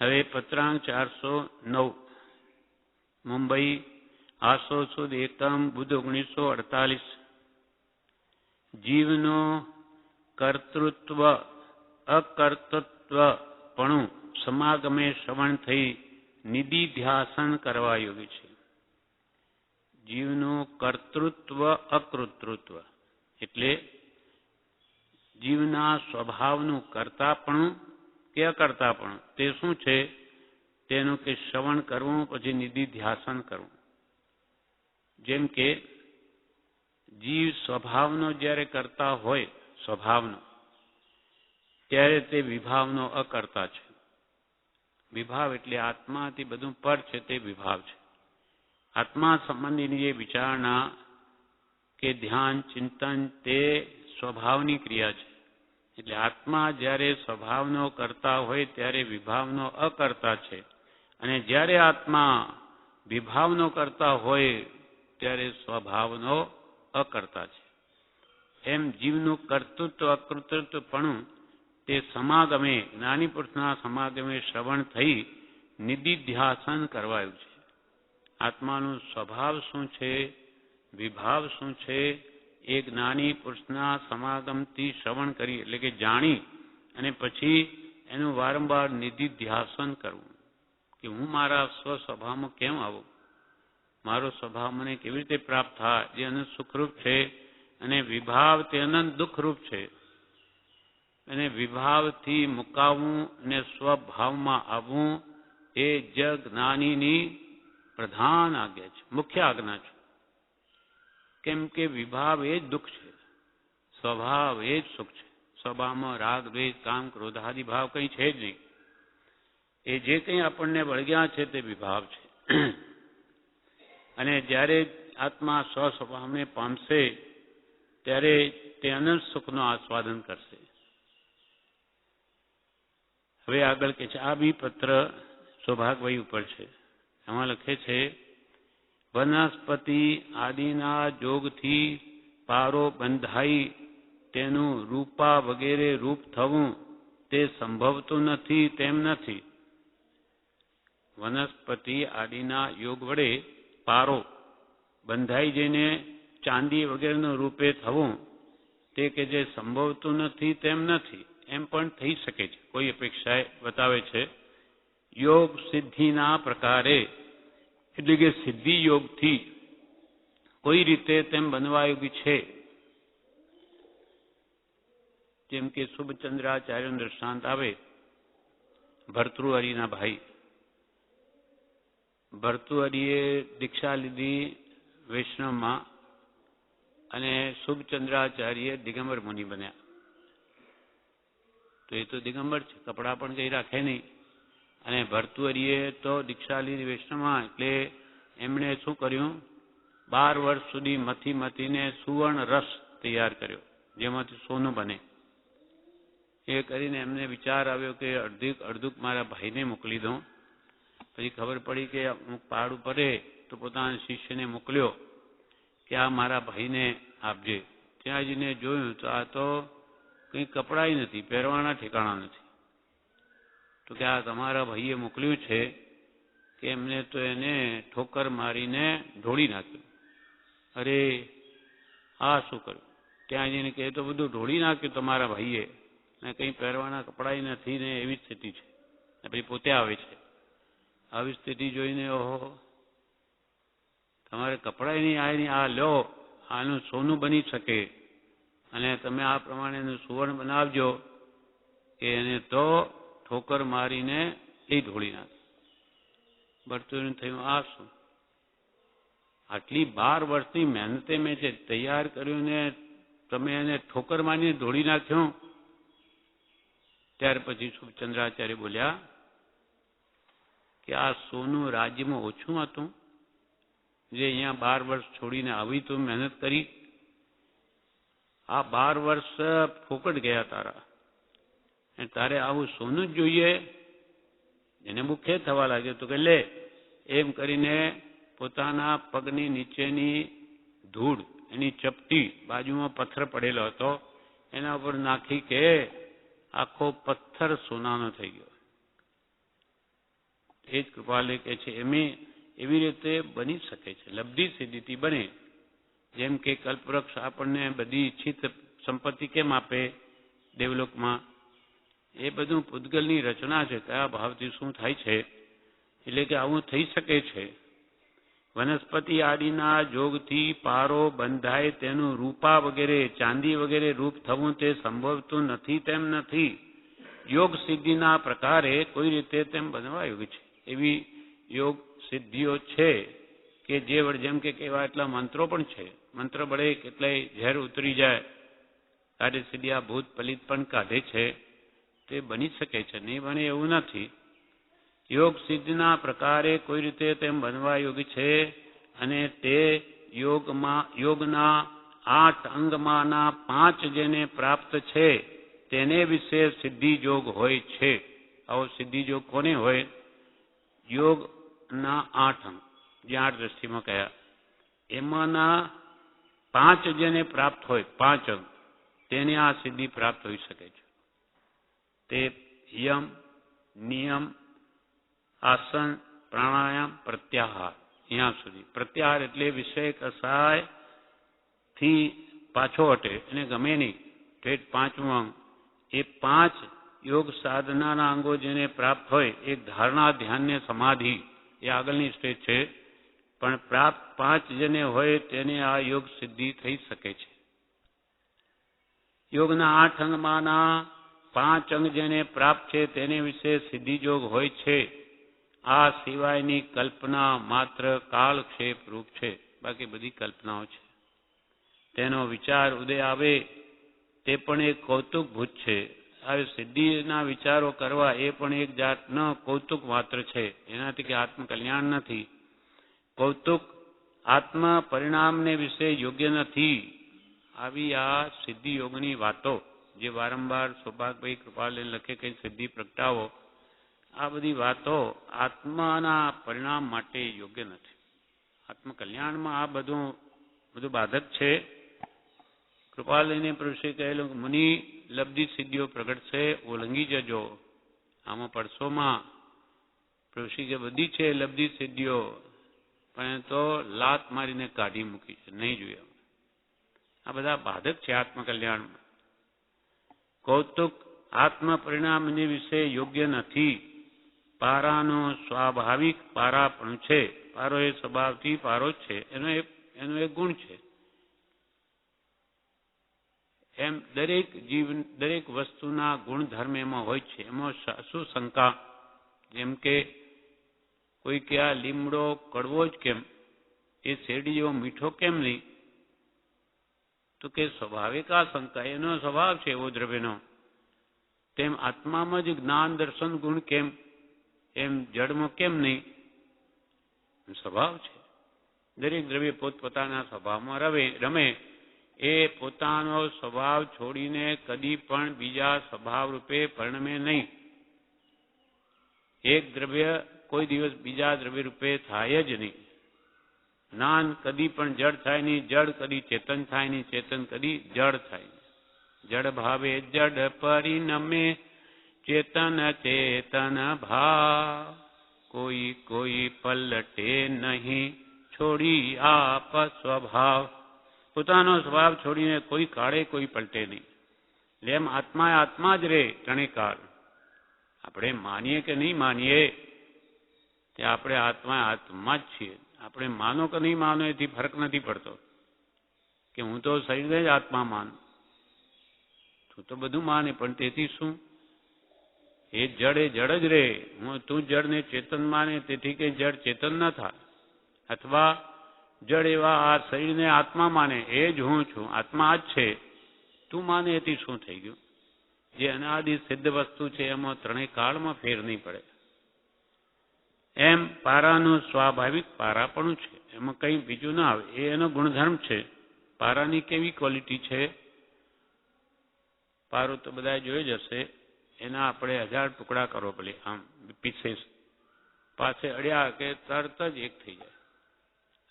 હવે પત્રાંક 409 મુંબઈ 800 સુદ એકમ બુધ 1948 જીવનો કર્તૃત્વ અકર્તૃત્વપણું સમાગમે શ્રવણ થઈ નિધિધ્યાસન કરવા યોગી છે. જીવનું કર્તૃત્વ અકૃતૃત્વ એટલે જીવના સ્વભાવનું કર્તાપણું કે અકર્તાપણું તે શું છે તેનું કે શ્રવણ કરવું પછી નિધિધ્યાસન કરવું. જેમ કે જીવ સ્વભાવનો જ્યારે કરતા હોય સ્વભાવનો ત્યારે તે વિભાવનો અકર્તા છે. વિભાવ એટલે આત્માથી બધું પર છે તે વિભાવ છે. આત્મા સંબંધીની જે વિચારણા કે ધ્યાન ચિંતન તે સ્વભાવની ક્રિયા છે. એટલે આત્મા જ્યારે સ્વભાવનો કરતા હોય ત્યારે વિભાવનો અકર્તા છે અને જ્યારે આત્મા વિભાવનો કરતા હોય ત્યારે સ્વભાવનો અકર્તા છે. એમ જીવનું કર્તૃત્વ અકૃતૃત્વપણું તે સમાગમે જ્ઞાની પુરુષના સમાગમે શ્રવણ થઈ નિધિધ્યાસન કરવાયું છે. આત્માનું સ્વભાવ શું છે વિભાવ શું છે એ જ્ઞાની પુરુષના સમાગમથી શ્રવણ કરી એટલે કે જાણી અને પછી એનું વારંવાર નિધિધ્યાસન કરવું કે હું મારા સ્વસ્વભાવમાં કેમ આવું, મારો સ્વભાવ મને કેવી રીતે પ્રાપ્ત થાય જે અનંત સુખરૂપ છે અને વિભાવ તે અનંત દુઃખરૂપ છે. અને વિભાવથી મુકાવવું અને સ્વભાવમાં આવવું એ જ જ્ઞાનીની પ્રધાન આજ્ઞા છે, મુખ્ય આજ્ઞા છે. કેમ કે વિભાવ એ જ દુઃખ છે, સ્વભાવ એ જ સુખ છે. સ્વભાવમાં રાગ દ્વેષ કામ ક્રોધાદિ ભાવ કંઈ છે જ નહીં. એ જે કંઈ આપણને વળગ્યા છે તે વિભાવ છે. અને જ્યારે આત્મા સ્વસ્વભાવને પામશે ત્યારે તે અનંત સુખનો આસ્વાદન કરશે. હવે આગળ કે છે આ બી પત્ર સૌભાગભાઈ ઉપર છે. એમાં લખે છે વનસ્પતિ આદિના જોગથી પારો બંધાઈ તેનું રૂપા વગેરે રૂપ થવું તે સંભવતું નથી તેમ નથી. વનસ્પતિ આદિના યોગ વડે પારો બંધાઈ જઈને ચાંદી વગેરેનું રૂપે થવું તે કે જે સંભવતું નથી તેમ નથી. એમ પણ થઈ શકે છે, કોઈ અપેક્ષાએ બતાવે છે. યોગ સિદ્ધિના પ્રકારે એટલે કે સિદ્ધિ યોગથી કોઈ રીતે તેમ બનવા યોગી છે. જેમ કે શુભચંદ્રાચાર્યનું દૃષ્ટાંત આવે. ભર્તૃહરિના ભાઈ ભર્તૃહરિએ દીક્ષા લીધી વૈષ્ણવમાં અને શુભચંદ્રાચાર્ય દિગંબર મુનિ બન્યા. તો એ તો દિગંબર છે, કપડાં પણ કંઈ રાખે નહીં. અને ભર્તૃહરિએ તો દીક્ષા લીધી વૈષ્ણવમાં એટલે એમણે શું કર્યું 12 વર્ષ સુધી મથીને સુવર્ણ રસ તૈયાર કર્યો જેમાંથી સોનું બને. એ કરીને એમને વિચાર આવ્યો કે અડધું મારા ભાઈને મોકલી દઉં. પછી ખબર પડી કે અમુક પહાડ પડે તો પોતાના શિષ્યને મોકલ્યો કે આ મારા ભાઈને આપજે. ત્યાં જઈને જોયું તો આ તો કંઈ કપડાં નથી, પહેરવાના ઠેકાણા નથી. તો કે આ તમારા ભાઈએ મોકલ્યું છે કે એમને તો એને ઠોકર મારીને ઢોળી નાખ્યું. અરે આ શું કર્યું? ત્યાં જઈને કે તો બધું ઢોળી નાખ્યું તમારા ભાઈએ ને કંઈ પહેરવાના કપડાં નથી ને એવી સ્થિતિ છે. પછી પોતે આવે છે. આવી સ્થિતિ જોઈને ઓહો તમારે કપડાં નહીં આ લો આનું સોનું બની શકે અને તમે આ પ્રમાણેનું સુવર્ણ બનાવજો કે એને તો ઠોકર મારીને એ ઢોળી નાખે. ભર્તૃહરિને થયું આ શું? આટલી 12 વર્ષની મહેનતે મેં જે તૈયાર કર્યું ને તમે એને ઠોકર મારીને ઢોળી નાખ્યો. ત્યાર પછી શુભચંદ્રાચાર્ય બોલ્યા કે આ સોનું રાજ્યમાં ઓછું હતું જે અહીંયા 12 વર્ષ છોડીને આવી તું મહેનત કરી. આ 12 વર્ષ ફોકટ ગયા તારા અને તારે આવું સોનું જ જોઈએ. એને મુખે થવા લાગ્યો તો કે લે એમ કરીને પોતાના પગની નીચેની ધૂળ એની ચપટી બાજુમાં પથ્થર પડેલો હતો એના ઉપર નાખી કે આખો પથ્થર સોનાનો થઈ ગયો. એ જ કૃપાલે કહે છે એવી રીતે બની શકે છે, લબ્ધિ સિદ્ધિથી બને. જેમ કે કલ્પવૃક્ષ આપણને બધી ઈચ્છિત સંપત્તિ કેમ આપે દેવલોકમાં, એ બધું પૂતગલની રચના છે, કયા ભાવથી શું થાય છે, એટલે કે આવું થઈ શકે છે. વનસ્પતિ આદિના જોગથી પારો બંધાય તેનું રૂપા વગેરે ચાંદી વગેરે રૂપ થવું તે સંભવતું નથી તેમ નથી. યોગ સિદ્ધિના પ્રકારે કોઈ રીતે તેમ બનવાયું છે. એવી યોગ સિદ્ધિઓ છે કે જે વડે જેમ કે કેવા એટલા મંત્રો પણ છે, મંત્ર વડે કેટલાય ઝેર ઉતરી જાય, કાર્ય સિદ્ધિ આ ભૂત પલિત પણ કાઢે છે, તે બની શકે છે, નહીં બને એવું નથી. યોગ સિદ્ધિના પ્રકારે કોઈ રીતે તેમ બનવા યોગી છે અને તે યોગના 8 અંગમાંના 5 જેને પ્રાપ્ત છે તેને વિશે સિદ્ધિ યોગ હોય છે. આવો સિદ્ધિ યોગ કોને હોય? યોગના 8 અંગ, જે 8 દ્રષ્ટિમાં કયા, એમાંના 5 જેને પ્રાપ્ત હોય, 5 અંગ, તેને આ સિદ્ધિ પ્રાપ્ત હોઈ શકે છે. તે યમ, નિયમ, આસન, પ્રાણાયામ, પ્રત્યાહાર, અહીંયા સુધી. પ્રત્યાહાર એટલે વિષય કસાયથી પાછો હટે એને ગમે નહીં, ઠેઠ 5મું અંગ. એ 5 યોગ સાધનાના અંગો જેને પ્રાપ્ત હોય, એક ધારણા, ધ્યાન ને સમાધિ, એ આગળની સ્ટેજ છે, પણ પ્રાપ્ત 5 જેને હોય તેને આ યોગ સિદ્ધિ થઈ શકે છે. યોગના 8 અંગમાંના 5 અંગ જેને પ્રાપ્ત છે તેને વિશે સિદ્ધિ યોગ હોય છે. આ સિવાયની કલ્પના માત્ર કાળક્ષેપ રૂપ છે, બાકી બધી કલ્પનાઓ છે. તેનો વિચાર ઉદય આવે તે પણ એક કૌતુકભૂત છે. આવી સિદ્ધિના વિચારો કરવા એ પણ એક જાતનો કૌતુક માત્ર છે, એનાથી કે આત્મકલ્યાણ નથી. કૌતુક આત્મ પરિણામને વિશે યોગ્ય નથી. આવી આ સિદ્ધિ યોગની વાતો જે વારંવાર સૌભાગભાઈ કૃપાલે લખે કે સિદ્ધિ પ્રગટાવો, આ બધી વાતો આત્માના પરિણામ માટે યોગ્ય નથી. આત્મકલ્યાણમાં આ બધું બાધક છે. કૃપાલયને પુરુષે કહેલું કે મુનિ લબ્ધિ સિદ્ધિઓ પ્રગટ છે, ઓળંગી જજો. આમાં પડશોમાં પુરુષે કે બધી છે લબ્ધિ સિદ્ધિઓ, પણ તો લાત મારીને કાઢી મૂકી છે, નહીં જોયા. આ બધા બાધક છે આત્મકલ્યાણમાં. કૌતુક આત્મ પરિણામની વિશે યોગ્ય નથી. પારાનો સ્વાભાવિક પારાપણું છે. પારો એ સ્વભાવથી પારો જ છે, એનો એક ગુણ છે. એમ દરેક વસ્તુના ગુણધર્મ એમાં હોય છે. એમાં શું શંકા? જેમ કે કોઈ કે આ લીમડો કડવો જ કેમ, એ શેરડીઓ મીઠો કેમ નહીં? તો કે સ્વાભાવિક આ શંકા, એનો સ્વભાવ છે એવો દ્રવ્યનો. તેમ આત્મામાં જ જ્ઞાન દર્શન ગુણ કેમ, એમ જડમાં કેમ નહીં? સ્વભાવ છે. દરેક દ્રવ્ય પોતપોતાના સ્વભાવમાં રમે. એ પોતાનો સ્વભાવ છોડીને કદી પણ બીજા સ્વભાવ રૂપે પરિણમે નહીં. એક દ્રવ્ય કોઈ દિવસ બીજા દ્રવ્ય રૂપે થાય જ નહીં. જ્ઞાન કદી પણ જડ થાય નહીં, જડ કદી ચેતન થાય નહીં, ચેતન કદી જડ થાય નહીં. જડ ભાવે જડ પરિણમે, ચેતન ચેતન ભાવ, કોઈ પલટે નહીં, છોડી આપ સ્વભાવ. પોતાનો સ્વભાવ છોડીને કોઈ કાળે કોઈ પલટે નહીં. એટલે એમ આત્મા આત્મા જ રહે ત્રણેય કાળ. આપણે માનીએ કે નહીં માનીએ, તે આપણે આત્મા જ છીએ. આપણે માનો કે નહીં માનો એથી ફરક નથી પડતો. કે હું તો શરીરને જ આત્મા માનું, તું તો બધું માને, પણ તેથી શું? એ જડ જ રહે. તું જડને ચેતન માને તેથી કે જડ ચેતન ન થાય, અથવા જડ એવા આ શરીરને આત્મા માને, એ જ હું છું, આત્મા જ છે, તું માને એથી શું થઈ ગયું? જે અનાદિ સિદ્ધ વસ્તુ છે એમાં ત્રણેય કાળમાં ફેર નહીં પડે. એમ પારાનું સ્વાભાવિક પારાપણું છે, એમાં કંઈ બીજું ના આવે. એ એનો ગુણધર્મ છે. પારાની કેવી ક્વોલિટી છે? પારો તો બધા જોઈ જ હશે. એના આપણે 1000 ટુકડા કરો ભલે, આમ પીસેસ પાસે અડ્યા કે તરત જ એક થઈ જાય.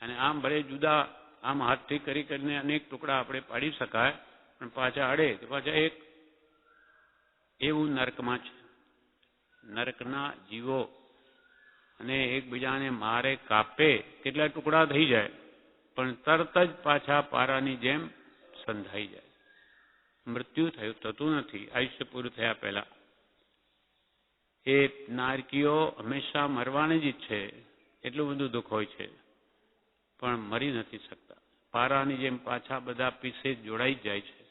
અને આમ ભલે જુદા આમ હાથથી કરીને અનેક ટુકડા આપણે પાડી શકાય, પણ પાછા અડે તો પાછા એક. એવું નરકમાં છે. નરકના જીવો અને એકબીજાને મારે, કાપે, કેટલા ટુકડા થઈ જાય, પણ તરત જ પાછા પારાની જેમ સંધાઈ જાય. મૃત્યુ થતું નથી આયુષ્ય પૂરું થયા પહેલા. એ નારકીઓ હંમેશા મરવાની જ ઈચ્છે, એટલું બધું દુઃખ હોય છે, પણ મરી નથી શકતા. પારાની જેમ પાછા બધા પીસે જોડાઈ જાય છે.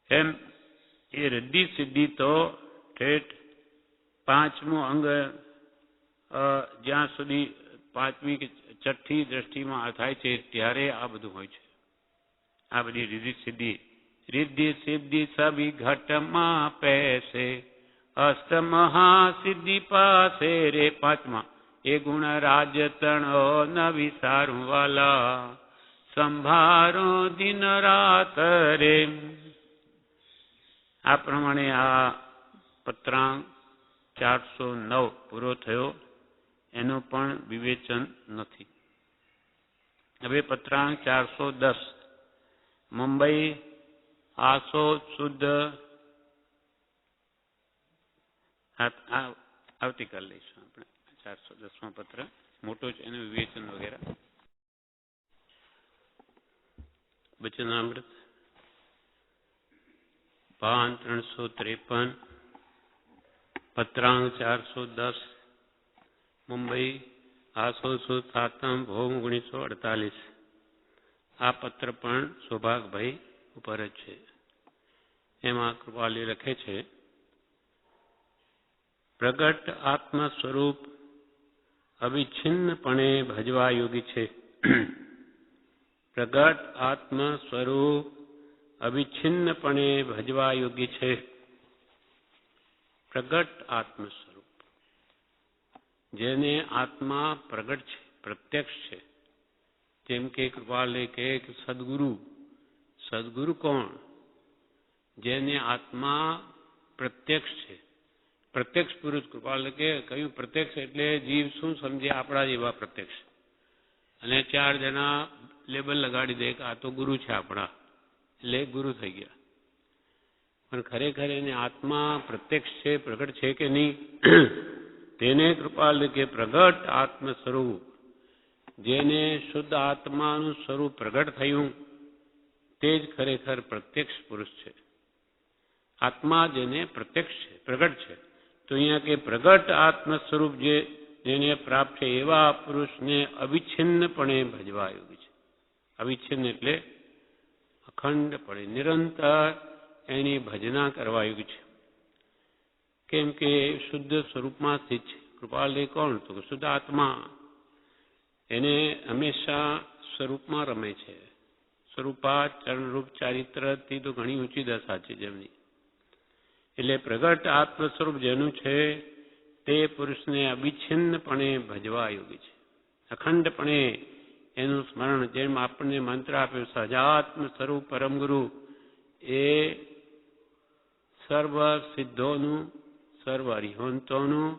એમ એ રિદ્ધિ સિદ્ધિ તો ઠેઠ પાંચમું અંગ જ્યાં સુધી પાંચમી કે છઠ્ઠી દ્રષ્ટિમાં થાય છે ત્યારે આ બધું હોય છે. આ બધી રિદ્ધિ સિદ્ધિ. રિદ્ધિ સિદ્ધિ સભી ઘટમાં પૈસે, અષ્ટ મહાસિદ્ધિ પાસે રે. પાંચમા એ ગુણ રાજ તણો ન વિસારું વાલા, સંભારો દિન રાત રે. આ પ્રમાણે આ પત્રાંક 409 પૂરો થયો. એનું પણ વિવેચન નથી. હવે પત્રાંક 410 મુંબઈ આસો શુદ્ધ આવતીકાલ લઈશું આપણે. 410 પત્ર મોટો છે, એનું વિવેચન વગેરે. વચનામૃત પાન 353 પત્રાંક 410 મુંબઈ આસો શુદ્ધ સાતમ ભોમ 1948. આ પત્ર પણ સૌભાગભાઈ ઉપર જ છે. એમાં કૃપાલી લખે છે, પ્રગટ આત્મ સ્વરૂપ અવિચ્છિન્નપણે ભજવા યોગી છે. પ્રગટ આત્મ સ્વરૂપ અવિચ્છિન્નપણે ભજવા યોગી છે. પ્રગટ આત્મ સ્વરૂપ, જેને આત્મા પ્રગટ છે, પ્રત્યક્ષ છે. જેમ કે કૃપાલે કહે કે સદગુરુ. સદગુરુ કોણ? જેને આત્મા પ્રત્યક્ષ છે, પ્રત્યક્ષ પુરુષ. કૃપાલે કહ્યું પ્રત્યક્ષ એટલે જીવ શું સમજે, આપણા જેવા પ્રત્યક્ષ. અને 4 જણા લેબલ લગાડી દે કે આ તો ગુરુ છે આપણા, એટલે ગુરુ થઈ ગયા. પણ ખરેખર એને આત્મા પ્રત્યક્ષ છે, પ્રગટ છે કે નહીં? તેને કૃપાલે કે પ્રગટ આત્મ સ્વરૂપ, જેને શુદ્ધ આત્માનું સ્વરૂપ પ્રગટ થયું તે જ ખરેખર પ્રત્યક્ષ પુરુષ છે. આત્મા જેને પ્રત્યક્ષ છે, પ્રગટ છે. તો અહીંયા કે પ્રગટ આત્મ સ્વરૂપ જેને પ્રાપ્ત છે એવા પુરુષને અવિચ્છિન્નપણે ભજવા યોગી છે. અવિચ્છિન્ન એટલે અખંડપણે, નિરંતર એની ભજના કરવા યોગી છે. કેમ કે શુદ્ધ સ્વરૂપમાં સ્થિત છે. કૃપાલય કોણ? તો શુદ્ધ આત્મા. એને હંમેશા સ્વરૂપમાં રમે છે. સ્વરૂપા ચરણરૂપ ચારિત્રથી તો ઘણી ઊંચી દશા છે જેમની. એટલે પ્રગટ આત્મ સ્વરૂપ જેનું છે તે પુરુષને અવિચ્છિન્નપણે ભજવા યોગી છે. અખંડપણે એનું સ્મરણ, જેમ આપણને મંત્ર આપ્યો સહજાત્મ સ્વરૂપ પરમ ગુરુ, એ સર્વ સિદ્ધોનું, સર્વ અરિહંતોનું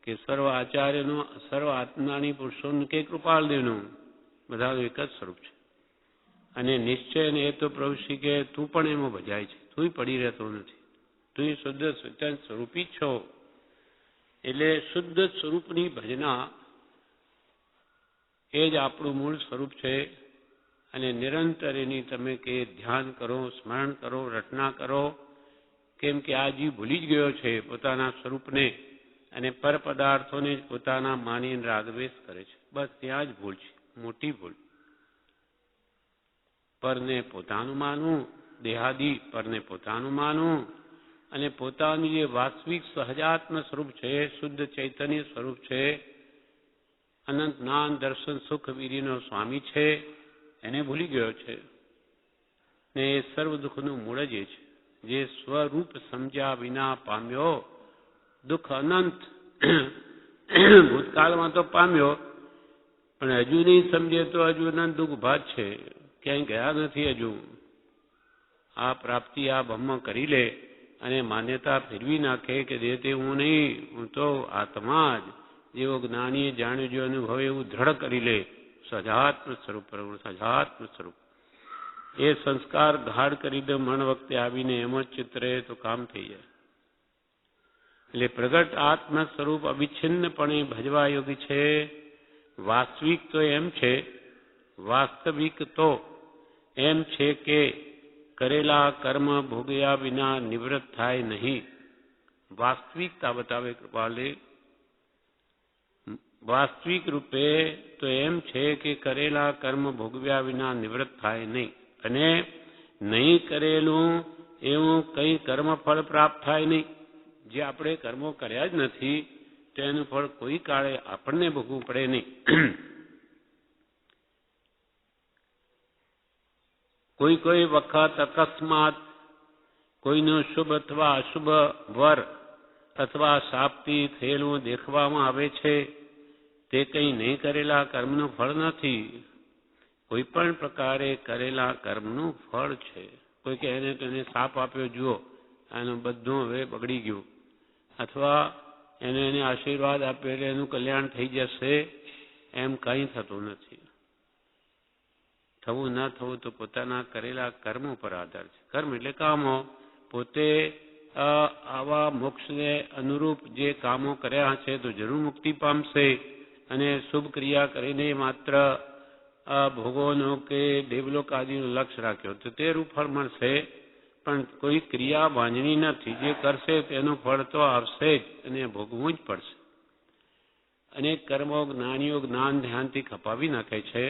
કે સર્વ આચાર્યનું, સર્વ આત્માની પુરુષોનું કે કૃપાલદેવનું, બધાનું એક જ સ્વરૂપ છે. અને નિશ્ચય ને એ તો પ્રભુ શ્રી કે તું પણ એમાં ભજાય છે, તું પડી રહેતો નથી, તું શુદ્ધ સ્વતંત્ર સ્વરૂપી છો. એટલે શુદ્ધ સ્વરૂપની ભજના એ જ આપણું મૂળ સ્વરૂપ છે. અને નિરંતર એની તમે કે ધ્યાન કરો, સ્મરણ કરો, રચના કરો. કેમ કે આ જીવ ભૂલી જ ગયો છે પોતાના સ્વરૂપને, અને પર પદાર્થોને જ પોતાના માનીને રાગદ્વેષ કરે છે. બસ ત્યાં જ ભૂલ છે, મોટી ભૂલ. પરને પોતાનું માનવું, દેહાદી પરને પોતાનું માનવું, અને પોતાનું જે વાસ્તવિક સહજાત્મ સ્વરૂપ છે, શુદ્ધ ચૈતન્ય સ્વરૂપ છે, અનંત જ્ઞાન દર્શન સુખ વીરીનો સ્વામી છે, એને ભૂલી ગયો છે. ને એ સર્વ દુઃખનું મૂળ જ એ છે. જે સ્વરૂપ સમજ્યા વિના પામ્યો દુઃખ અનંત. ભૂતકાળમાં તો પામ્યો, પણ હજુ નહીં સમજે તો હજુ અનંત દુઃખ ભાત છે, ક્યાંય ગયા નથી હજુ. આ પ્રાપ્તિ આ બ્રહ્મ કરી લે અને માન્યતા ફેરવી નાખે કે દેહતે હું નહીં, હું તો આત્મા જ. જેવો જ્ઞાનીએ જાણ્યું, જો અનુભવે એવું દ્રઢ કરી લે. સજાત્મ સ્વરૂપ, સજાત્મ સ્વરૂપ. એ સંસ્કાર ગાઢ કરી દે મન વખતે આવીને એમ જ ચિત્રે તો કામ થઈ જાય. એટલે પ્રગટ આત્મ સ્વરૂપ અવિચ્છિન્નપણે ભજવા યોગી છે. વાસ્તવિક તો એમ છે, વાસ્તવિક તો એમ છે કે કરેલા કર્મ ભોગવ્યા વિના નિવૃત્ત થાય નહીં. વાસ્તવિકતા બતાવે કૃપાલે. વાસ્તવિક રૂપે તો એમ છે કે કરેલા કર્મ ભોગવ્યા વિના નિવૃત્ત થાય નહીં, અને નહીં કરેલું એવું કંઈ કર્મફળ પ્રાપ્ત થાય નહીં. જે આપણે કર્મો કર્યા જ નથી તેનું ફળ કોઈ કાળે આપણને ભોગવવું પડે નહીં. કોઈ કોઈ વખત અકસ્માત કોઈનું શુભ અથવા અશુભ વર અથવા શાપથી થયેલું દેખવામાં આવે છે. તે કંઈ નહીં કરેલા કર્મનું ફળ નથી. કોઈ પણ પ્રકારે કરેલા કર્મનું ફળ છે. કોઈ કે એને શાપ આપ્યો, જુઓ એનું બધું હવે બગડી ગયું, અથવા એને આશીર્વાદ આપ્યો એટલે એનું કલ્યાણ થઈ જશે, એમ કંઈ થતું નથી. થવું ન થવું તો પોતાના કરેલા કર્મો પર આધાર છે. કર્મ એટલે કામો. પોતે આવા મોક્ષને અનુરૂપ જે કામો કર્યા છે તો જરૂર મુક્તિ પામશે, અને શુભ ક્રિયા કરીને માત્ર ભોગોનો કે દેવલોક આદિનો લક્ષ્ય રાખ્યો તો તે રૂપ ફળ મળશે. પણ કોઈ ક્રિયા વાંજણી નથી. જે કરશે તેનું ફળ તો આવશે જ, અને ભોગવવું જ પડશે. અનેક કર્મો જ્ઞાનીઓ જ્ઞાન ધ્યાનથી ખપાવી નાખે છે,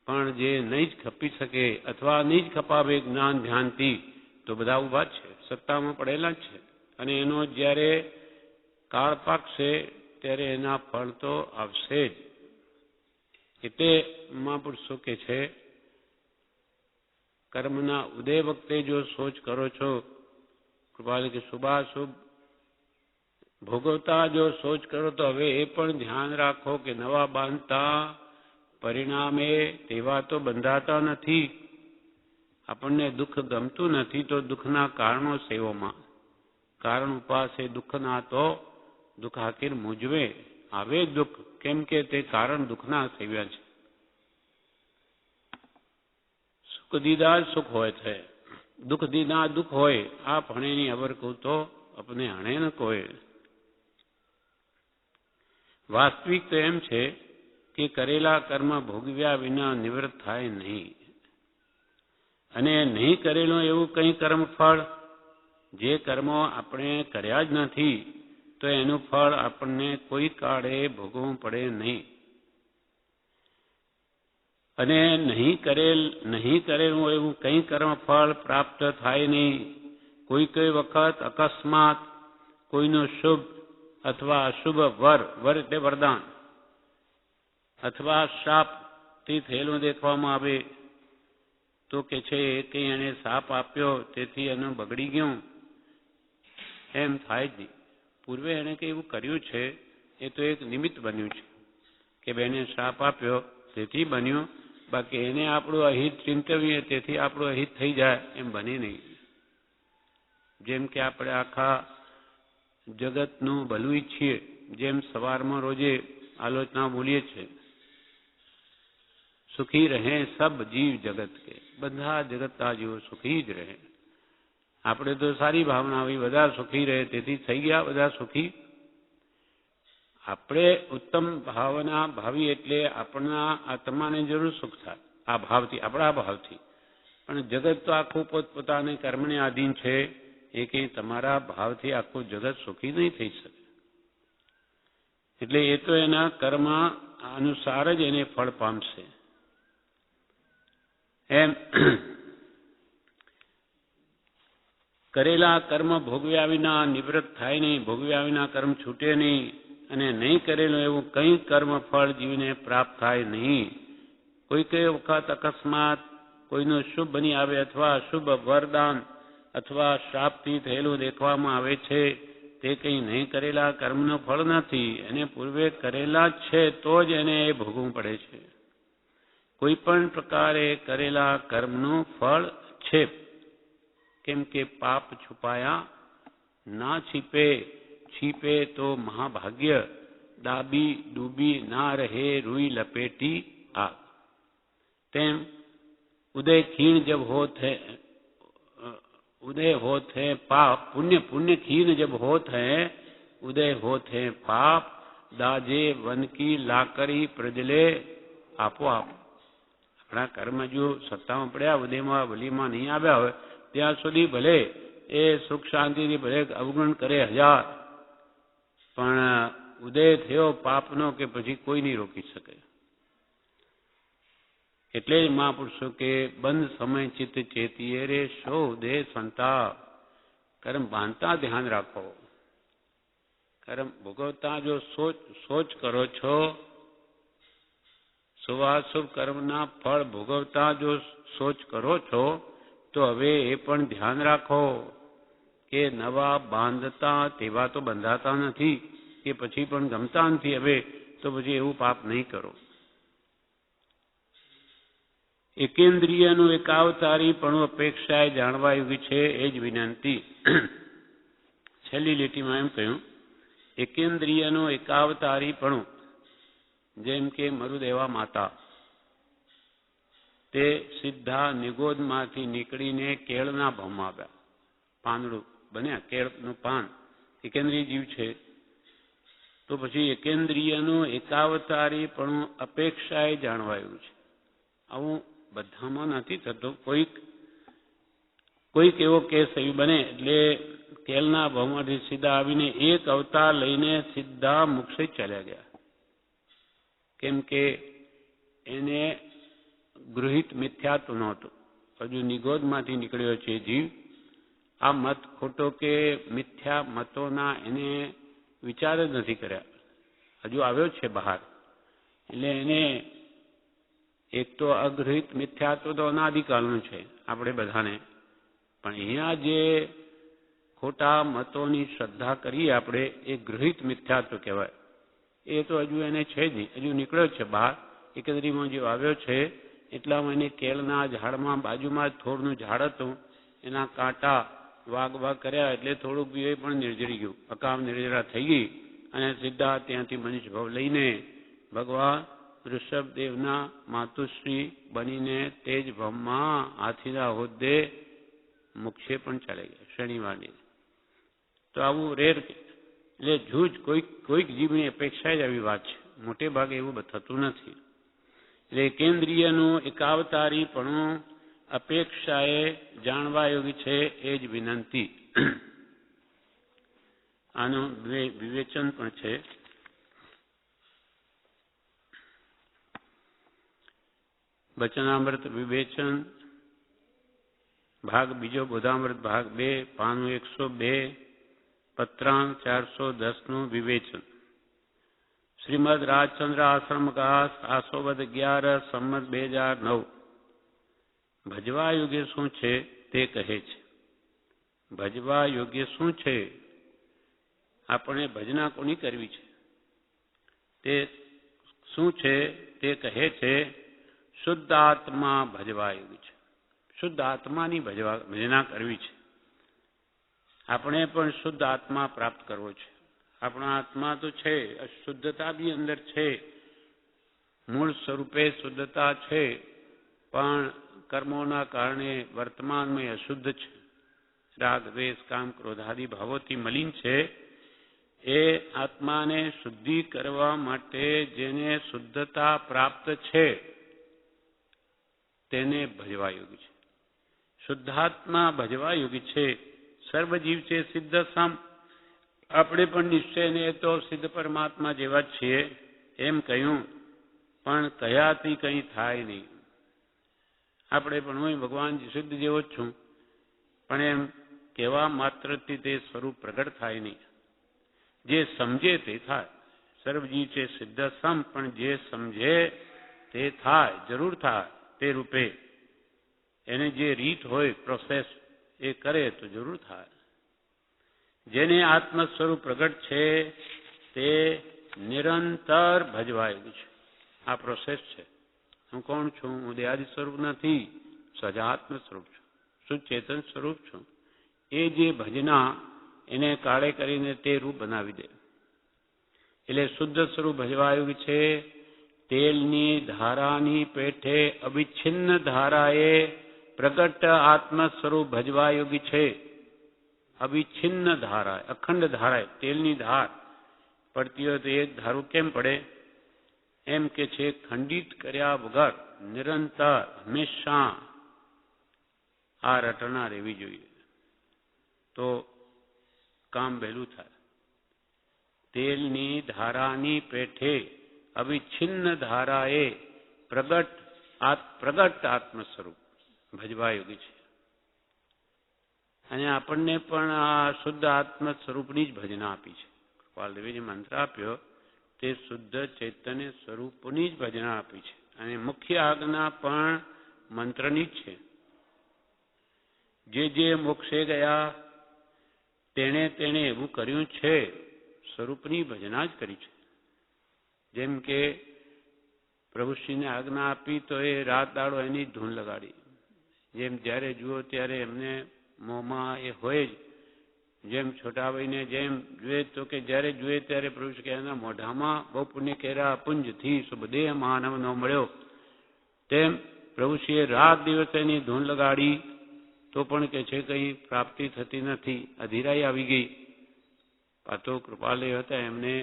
પણ જે નહીં જ ખપી શકે અથવા નહીં જ ખપાવે જ્ઞાન ધ્યાનથી તો બધા ઊભા જ છે, સત્તામાં પડેલા જ છે. અને એનો જ્યારે કાળ પાકશે ત્યારે એના ફળ તો આવશે જ. એટલે મહાપુરુષો કે છે, કર્મના ઉદય વખતે જો સોચ કરો છો કૃપાલે કે શુભાશુભ ભોગવતા જો સોચ કરો તો હવે એ પણ ધ્યાન રાખો કે નવા બાંધતા પરિણામે તેવા તો બંધાતા નથી. આપણને દુઃખ ગમતું નથી તો દુઃખના કારણો સેવોમાં. કારણ ઉપાસે દુઃખના તો દુઃખ આખીર મૂજવે. આવે દુઃખ કેમ કે તે કારણ દુઃખના સેવ્યા છે. સુખ દીધા સુખ હોય છે, દુઃખ દીધા દુઃખ હોય. આ ભણેની અવર કહું તો અપને હણે ન કોઈ. વાસ્તવિક તો એમ છે કે કરેલા કર્મ ભોગવ્યા વિના નિવૃત્ત થાય નહીં, અને નહીં કરેલું એવું કંઈ કર્મફળ, જે કર્મો આપણે કર્યા જ નથી તો એનું ફળ આપણને કોઈ કાળે ભોગવવું પડે નહીં. અને નહીં કરેલું એવું કંઈ કર્મફળ પ્રાપ્ત થાય નહીં. કોઈ કોઈ વખત અકસ્માત કોઈનું શુભ અથવા અશુભ વર એટલે વરદાન અથવા શાપથી થયેલું દેખવામાં આવે તો કે છે કંઈ એને શાપ આપ્યો તેથી એનું બગડી ગયું, એમ થાય જ નહીં. પૂર્વે એણે કંઈ એવું કર્યું છે એ તો એક નિમિત્ત બન્યું છે કે બેને શાપ આપ્યો તેથી બન્યું. બાકી એને આપણું અહિત ચિંતવીએ તેથી આપણું અહિત થઈ જાય એમ બને નહીં. જેમ કે આપણે આખા જગતનું ભલું ઈચ્છીએ, જેમ સવારમાં રોજે આલોચના બોલીએ છીએ, સુખી રહે સબ જીવ જગત કે. બધા જગતના જીવો સુખી જ રહે. આપણે તો સારી ભાવના આવી બધા સુખી રહે તેથી થઈ ગયા બધા સુખી. આપણે ઉત્તમ ભાવના ભાવી એટલે આપણા આત્માને જરૂર સુખ થાય આ ભાવથી, આપણા ભાવથી. પણ જગત તો આખું પોતપોતાને કર્મને આધીન છે. એ કંઈ તમારા ભાવથી આખું જગત સુખી નહીં થઈ શકે. એટલે એ તો એના કર્મ અનુસાર જ એને ફળ પામશે. એમ કરેલા કર્મ ભોગવ્યા વિના નિવૃત્ત થાય નહીં, ભોગવ્યા વિના કર્મ છૂટે નહીં, અને નહીં કરેલું એવું કંઈ કર્મ ફળ જીવને પ્રાપ્ત થાય નહીં. કોઈ કઈ વખત અકસ્માત કોઈનું શુભ બની આવે અથવા અશુભ વરદાન અથવા શાપથી થયેલું દેખવામાં આવે છે તે કંઈ નહીં કરેલા કર્મનું ફળ નથી. એને પૂર્વે કરેલા જ છે તો જ એને એ ભોગવવું પડે છે. કોઈ પણ પ્રકારે કરેલા કર્મનું ફળ છે. કેમ કે પાપ છુપાયા ના છીપે, છીપે તો મહાભાગ્ય, દાબી ડૂબી ના રહે રૂઈ લપેટી આગ. તેમ ઉદય ખીણ જબ હોત હૈ उदय होत है पाप, पुण्य पुण्य खीन जब होत है उदय होत है पाप, दाजे वन की लाकरी प्रजले આપોઆપ. આપણા કર્મ જો સત્તામાં પડ્યા ઉદયમાં વલીમાં નહીં આવ્યા હોય ત્યાં સુધી ભલે એ સુખ શાંતિથી ભલે અવગુણ કરે હજાર, પણ ઉદય થયો પાપનો કે પછી કોઈ નહીં રોકી શકે. એટલે જ મહાપુરુષો કે બંધ સમય ચિત્ત ચેતીએ રે શો ઉદય સંતાપ. કર્મ બાંધતા ધ્યાન રાખો. કર્મ ભોગવતા જો સોચ કરો છો, શુભાશુભ કર્મના ફળ ભોગવતા જો સોચ કરો છો તો હવે એ પણ ધ્યાન રાખો કે નવા બાંધતા તેવા તો બંધાતા નથી કે પછી પણ ગમતા નથી, હવે તો પછી એવું પાપ નહીં કરો. એકેન્દ્રિયનું એકાવતારીપણું અપેક્ષાએ જાણવા યોગ્ય છે એ જ વિનંતી. છેલ્લી લીટીમાં એમ કહ્યું એકેન્દ્રિયનું એકાવતારીપણું, જેમ કે મરુદેવા માતા તે સીધા નિગોદમાંથી નીકળીને કેળના ભાવમાં આવ્યા, પાંદડું બન્યા, કેળનું પાન એકેન્દ્રિય જીવ છે. તો પછી એકેન્દ્રિયનું એકાવતારીપણું અપેક્ષાએ જાણવાયું છે. આવું બધામાં નથી થતું. કોઈક એવો કેસ એવી બને એટલે કેળના ભાવમાંથી સીધા આવીને એક અવતાર લઈને સીધા મોક્ષે ચાલ્યા ગયા. કેમ કે એને ગૃહિત મિથ્યાત્વ નહોતું, હજુ નિગોદમાંથી નીકળ્યો છે જીવ. આ મત ખોટો કે મિથ્યા મતોના એને વિચાર જ નથી કર્યા, હજુ આવ્યો છે બહાર. એટલે એને એક તો અગૃહિત મિથ્યાત્વ તો અનાદિકાળનું છે આપણે બધાને, પણ અહીંયા જે ખોટા મતોની શ્રદ્ધા કરીએ આપણે એ ગૃહિત મિથ્યાત્વ કહેવાય. એ તો હજુ એને છે જ નહીં, હજુ નીકળ્યો છે બહાર. એકત્રીમાં જે આવ્યો છે એટલામાં એને કેળના ઝાડમાં બાજુમાં જ થોડનું ઝાડ હતું, એના કાંટા વાગ કર્યા એટલે થોડુંક એ પણ નિર્જરી ગયું, અકામ નિર્જરા થઈ ગઈ અને સીધા ત્યાંથી મનુષ્ય ભાવ લઈને ભગવાન ઋષભદેવના માતુશ્રી બનીને તે જ ભવમાં હાથીના હોદ્દે મોક્ષે પણ ચાલી ગયા શનિવારની. તો આવું રેર, એટલે જૂજ કોઈક જીવની અપેક્ષા જ આવી વાત છે, મોટે ભાગે એવું થતું નથી. એટલે કેન્દ્રિયનું એકાવતારીપણું અપેક્ષાએ જાણવા યોગ્ય છે એ જ વિનંતી. આનું વિવેચન પણ છે. વચનામૃત વિવેચન ભાગ બીજો, બોધામૃત ભાગ 2, પાનું 102, પત્રાંક 410નું વિવેચન. શ્રીમદ રાજચંદ્ર આશ્રમકાશ આસોવદ 11 સંમત 2009. ભજવા યોગ્ય શું છે તે કહે છે. ભજવા યોગ્ય શું છે? આપણે ભજના કોની કરવી છે તે શું છે તે કહે છે. શુદ્ધ આત્મા ભજવા યોગ્ય છે. શુદ્ધ આત્માની ભજના કરવી છે. આપણે પણ શુદ્ધ આત્મા પ્રાપ્ત કરવો છે. આપણા આત્મા તો છે, શુદ્ધતા બી અંદર છે, મૂળ સ્વરૂપે શુદ્ધતા છે, પણ કર્મોના કારણે વર્તમાનમાં અશુદ્ધ છે. રાગ દ્વેષ કામ ક્રોધાદિ ભાવોથી મલિન છે. એ આત્માને શુદ્ધિ કરવા માટે જેને શુદ્ધતા પ્રાપ્ત છે તેને ભજવા યોગ્ય છે. શુદ્ધાત્મા ભજવા યોગ્ય છે. સર્વજીવ છે સિદ્ધ સમ. આપણે પણ નિશ્ચયને તો સિદ્ધ પરમાત્મા જેવા જ છીએ એમ કહ્યું, પણ કયાથી કંઈ થાય નહીં. આપણે પણ હું ભગવાન સિદ્ધ જેવો જ છું, પણ એમ કહેવા માત્રથી તે સ્વરૂપ પ્રગટ થાય નહીં. જે સમજે તે થાય. સર્વજીવ છે સિદ્ધ સમ, પણ જે સમજે તે થાય, જરૂર થાય તે રૂપે. એને જે રીત હોય પ્રોસેસ એ કરે તો જરૂર થાય. જેને આત્મ સ્વરૂપ પ્રગટ છે તે નિરંતર ભજવા યોગ્ય છે. આ પ્રોસેસ છે. હું કોણ છું? હું દેહાદિ સ્વરૂપ નથી, સજાત્મ સ્વરૂપ છું, સુચેતન સ્વરૂપ છું. એ જે ભજના એને કાળે કરીને તે રૂપ બનાવી દે. એટલે શુદ્ધ સ્વરૂપ ભજવા યોગ્ય છે. તેલની ધારાની પેઠે અવિચ્છિન્ન ધારાએ પ્રગટ આત્મ સ્વરૂપ ભજવા યોગી છે. અવિચ્છિન્ન ધારા, અખંડ ધારા, તેલની ધાર પડતી હોય તો એક ધારું કેમ પડે? એમ કે છે ખંડિત કર્યા વગર નિરંતર હંમેશા આ રટના રહેવી જોઈએ, તો કામ વહેલું થાય. તેલની ધારાની પેઠે અવિચ્છિન્ન ધારાએ પ્રગટ આત્મ સ્વરૂપ ભજવા યોગી છે. અને આપણને પણ આ શુદ્ધ આત્મ સ્વરૂપની જ ભજના આપી છે. કૃપાલદેવે જે મંત્ર આપ્યો તે શુદ્ધ ચૈતન્ય સ્વરૂપની જ ભજના આપી છે. અને મુખ્ય આજ્ઞા પણ મંત્રની જ છે. જે મોક્ષે ગયા તેણે તેણે એવું કર્યું છે, સ્વરૂપની ભજના જ કરી છે. જેમ કે પ્રભુશ્રીને આજ્ઞા આપી તો એ રાત દાડો એની ધૂન લગાડી. જેમ જ્યારે જુઓ ત્યારે એમને મોંમાં એ હોય જ. જેમ છોટાભાઈને જેમ જોઈએ તો કે જ્યારે જોઈએ ત્યારે પ્રભુ કે એના મોઢામાં બહુ પુણ્ય કેરા પુંજથી શુભદેહ માનવનો મળ્યો. તેમ પ્રભુશ્રીએ રાત દિવસ એની ધૂન લગાડી તો પણ કે છે કંઈ પ્રાપ્તિ થતી નથી, અધીરાઈ આવી ગઈ. પાતો કૃપાલય હતા, એમને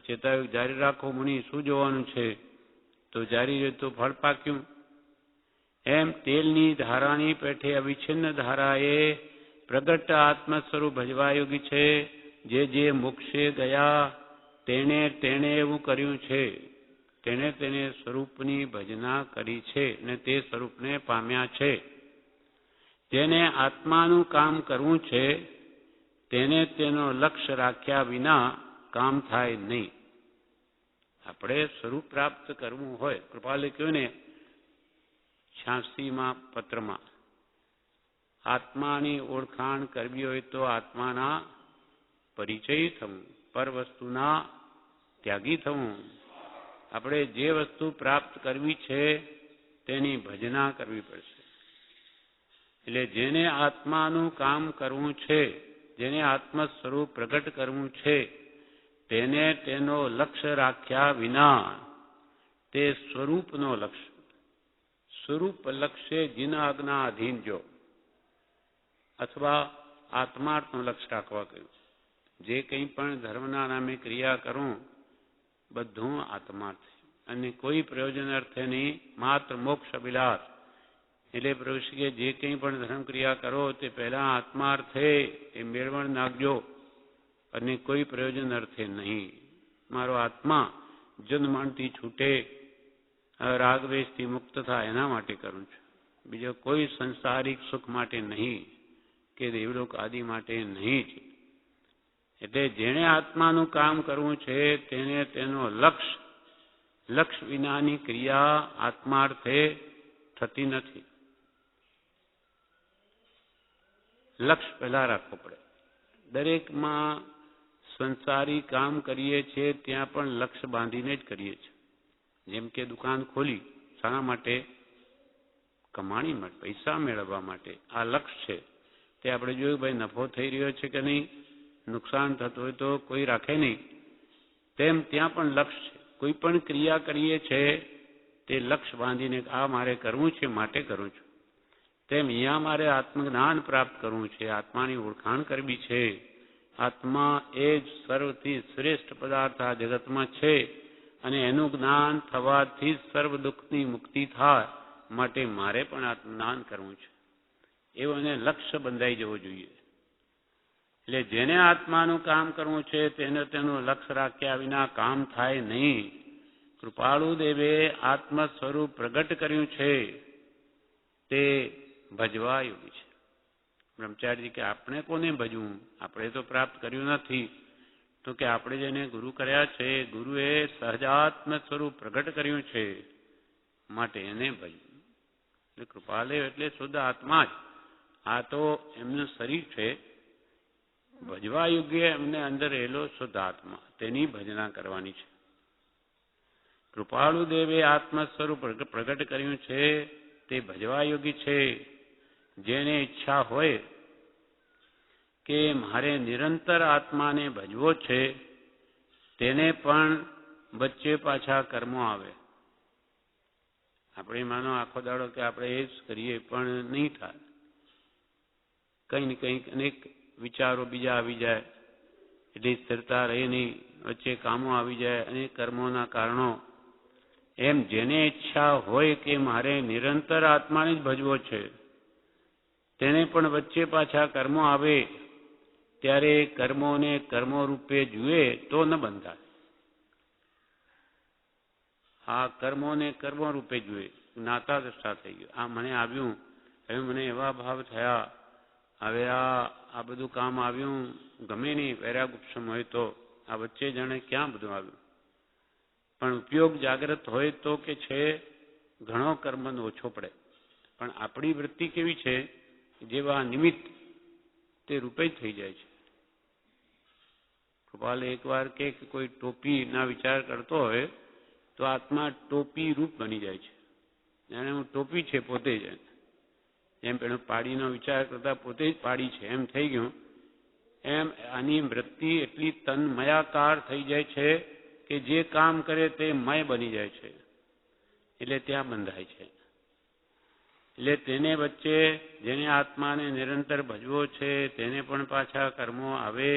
ચેતાયું જારી રાખો મુનિ, શું જોવાનું છે? તો જારી રહે તો ફળ પાક્યું. એમ તેલની ધારાની પેઠે અવિચ્છિન્ન ધારાએ પ્રગટ આત્મ સ્વરૂપ ભજવા યોગી છે. જે મોક્ષે ગયા તેણે તેણે એવું કર્યું છે, તેને સ્વરૂપની ભજના કરી છે અને તે સ્વરૂપને પામ્યા છે. જેને આત્માનું કામ કરવું છે તેને તેનો લક્ષ્ય રાખ્યા વિના કામ થાય નહીં. આપણે સ્વરૂપ પ્રાપ્ત કરવું હોય, કૃપાલે કહ્યું ને 86માં પત્રમાં, આત્માની ઓળખાણ કરવી હોય તો આત્માના પરિચય થવું, પર વસ્તુના ત્યાગી થવું. આપણે જે વસ્તુ પ્રાપ્ત કરવી છે તેની ભજના કરવી પડશે. એટલે જેને આત્માનું કામ કરવું છે, જેને આત્મ સ્વરૂપ પ્રગટ કરવું છે તેને તેનો લક્ષ્ય રાખ્યા વિના તે સ્વરૂપનો લક્ષ્ય, સ્વરૂપ લક્ષ્ય જીન આજ્ઞા અધીન જો, અથવા આત્માર્થનું લક્ષ્ય રાખવા કહ્યું. જે કંઈ પણ ધર્મના નામે ક્રિયા કરું બધું આત્માર્થ અને કોઈ પ્રયોજન અર્થે નહીં, માત્ર મોક્ષ અભિલાષ. એટલે પ્રભુ કે જે કંઈ પણ ધર્મ ક્રિયા કરો તે પહેલા આત્માર્થે એ મેળવણ નાખજો અને કોઈ પ્રયોજન અર્થે નહીં. મારો આત્મા જન્મણથી છૂટે, રાગવેશથી મુક્ત થાય એના માટે કરું છું, બીજો કોઈ સંસારિક સુખ માટે નહીં કે દેવલોક આદિ માટે નહીં જ. એટલે જેણે આત્માનું કામ કરવું છે તેને તેનો લક્ષ્ય વિનાની ક્રિયા આત્માર્થે થતી નથી. લક્ષ્ય પહેલા રાખવો પડે. દરેકમાં સંસારી કામ કરીએ છીએ ત્યાં પણ લક્ષ્ય બાંધીને જ કરીએ છીએ. જેમ કે દુકાન ખોલી, શાના માટે? કમાણી માટે, પૈસા મેળવવા માટે. આ લક્ષ્ય છે. તે આપણે જોયું ભાઈ નફો થઈ રહ્યો છે કે નહીં, નુકસાન થતું હોય તો કોઈ રાખે નહીં. તેમ ત્યાં પણ લક્ષ્ય છે. કોઈ પણ ક્રિયા કરીએ છે તે લક્ષ્ય બાંધીને આ મારે કરવું છે માટે કરું છું. તેમ અહીંયા મારે આત્મજ્ઞાન પ્રાપ્ત કરવું છે, આત્માની ઓળખાણ કરવી છે. આત્મા એ જ સર્વથી શ્રેષ્ઠ પદાર્થ આ જગતમાં છે અને એનું જ્ઞાન થવાથી સર્વ દુઃખની મુક્તિ થાય માટે મારે પણ આત્મજ્ઞાન કરવું છે. એવું એને લક્ષ્ય બંધાઈ જવું જોઈએ. એટલે જેને આત્માનું કામ કરવું છે તેને તેનું લક્ષ્ય રાખ્યા વિના કામ થાય નહીં. કૃપાળુ દેવે આત્મ સ્વરૂપ પ્રગટ કર્યું છે તે ભજવા યોગી છે. બ્રહ્મચારીજી કે આપણે કોને ભજવું? આપણે તો પ્રાપ્ત કર્યું નથી. તો કે આપણે જેને ગુરુ કર્યા છે, ગુરુએ સહજાત્મ સ્વરૂપ પ્રગટ કર્યું છે માટે એને ભજવું. એટલે કૃપાલય એટલે શુદ્ધ આત્મા જ. આ તો એમનું શરીર છે, ભજવા યોગ્ય એમને અંદર રહેલો શુદ્ધ આત્મા, તેની ભજના કરવાની છે. કૃપાળુ દેવે આત્મ સ્વરૂપ પ્રગટ કર્યું છે તે ભજવા યોગી છે. જેને ઈચ્છા હોય કે મારે નિરંતર આત્માને ભજવો છે તેને પણ વચ્ચે પાછા કર્મો આવે આપણે માનો આખો દાડો કે આપણે એ જ કરીએ પણ નહીં થાય. કંઈ ને કંઈક અનેક વિચારો બીજા આવી જાય, એટલી સ્થિરતા રહે નહીં, વચ્ચે કામો આવી જાય અને કર્મોના કારણો. એમ જેને ઈચ્છા હોય કે મારે નિરંતર આત્માને જ ભજવો છે, તેને પણ વચ્ચે પાછા કર્મો આવે ત્યારે કર્મોને કર્મો રૂપે જુએ તો ન બંધાય. આ કર્મોને કર્મો રૂપે જુએ, જ્ઞાતા દ્રષ્ટા થઈ ગયું. આ મને આવ્યું, હવે મને એવા ભાવ થયા, હવે આ બધું કામ આવ્યું, ગમે નહીં વૈરાગ ઉપશમ હોય તો આ વચ્ચે જાણે ક્યાં બધું આવ્યું. પણ ઉપયોગ જાગ્રત હોય તો કે છે ઘણો કર્મનો ઓછો પડે. પણ આપણી વૃત્તિ કેવી છે, જેવા નિમિત્ત તે રૂપે જ થઈ જાય છે. કૃપાલ એકવાર કે કોઈ ટોપીના વિચાર કરતો હોય તો આત્મા ટોપી રૂપ બની જાય છે. જાણે હું ટોપી છે પોતે જ, એમ પેલો પાડીનો વિચાર કરતા પોતે જ પાડી છે એમ થઈ ગયું. એમ આની વૃત્તિ એટલી તન્મયાકાર થઈ જાય છે કે જે કામ કરે તે મય બની જાય છે, એટલે ત્યાં બંધાય છે. એટલે તેને વચ્ચે જેને આત્માને નિરંતર ભજવો છે તેને પણ પાછા કર્મો આવે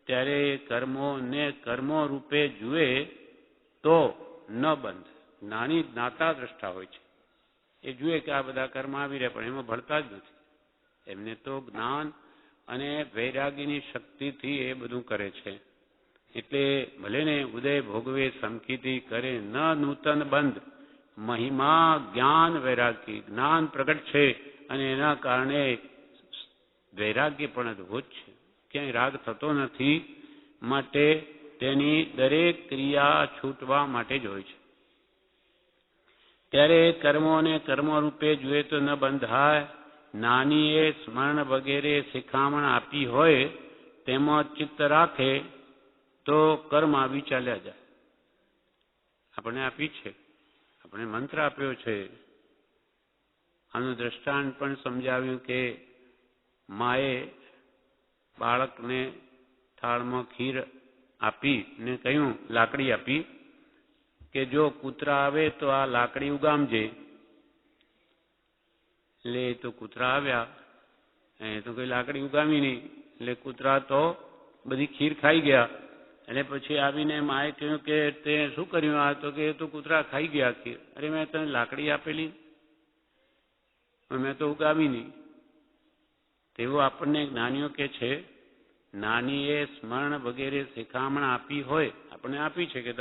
ત્યારે કર્મોને કર્મો રૂપે જુએ તો ન બંધ. જ્ઞાની જ્ઞાતા દ્રષ્ટા હોય છે, એ જુએ કે આ બધા કર્મ આવી રહ્યા પણ એમાં ભળતા જ નથી. એમને તો જ્ઞાન અને વૈરાગીની શક્તિથી એ બધું કરે છે. એટલે ભલે ને ઉદય ભોગવે સમકીતી કરે ન નૂતન બંધ. મહિમા જ્ઞાન વૈરાગી, જ્ઞાન પ્રગટ છે અને એના કારણે વૈરાગ્ય પણ અદભુત છે. ક્યાંય રાગ થતો નથી, માટે તેની દરેક ક્રિયા છૂટવા માટે જ હોય છે. ત્યારે કર્મોને કર્મો રૂપે જોઈએ તો ન બંધાય. નાનીએ સ્મરણ વગેરે શિખામણ આપી હોય તેમાં ચિત્ત રાખે તો કર્મ આવી ચાલ્યા જાય. આપણે આપી છે, આપણે મંત્ર આપ્યો છે. આનું દ્રષ્ટાંત પણ સમજાવ્યું કે માએ બાળકને થાળમાં ખીર આપી ને કહ્યું, લાકડી આપી કે જો કૂતરા આવે તો આ લાકડી ઉગામજે. એટલે તો કૂતરા આવ્યા, એ તો કોઈ લાકડી ઉગામી નહીં, એટલે કૂતરા તો બધી ખીર ખાઈ ગયા. એટલે પછી આવીને માએ કહ્યું કે તે શું કર્યું? આ તો કે તો કૂતરા ખાઈ ગયા ખીર. અરે મેં તને લાકડી આપેલી, મેં તો ઉગામી નહીં. તેવું આપણને જ્ઞાનીઓ કે છે, નાનીએ સ્મરણ વગેરે શિખામણ આપી હોય, આપણને આપી છે કે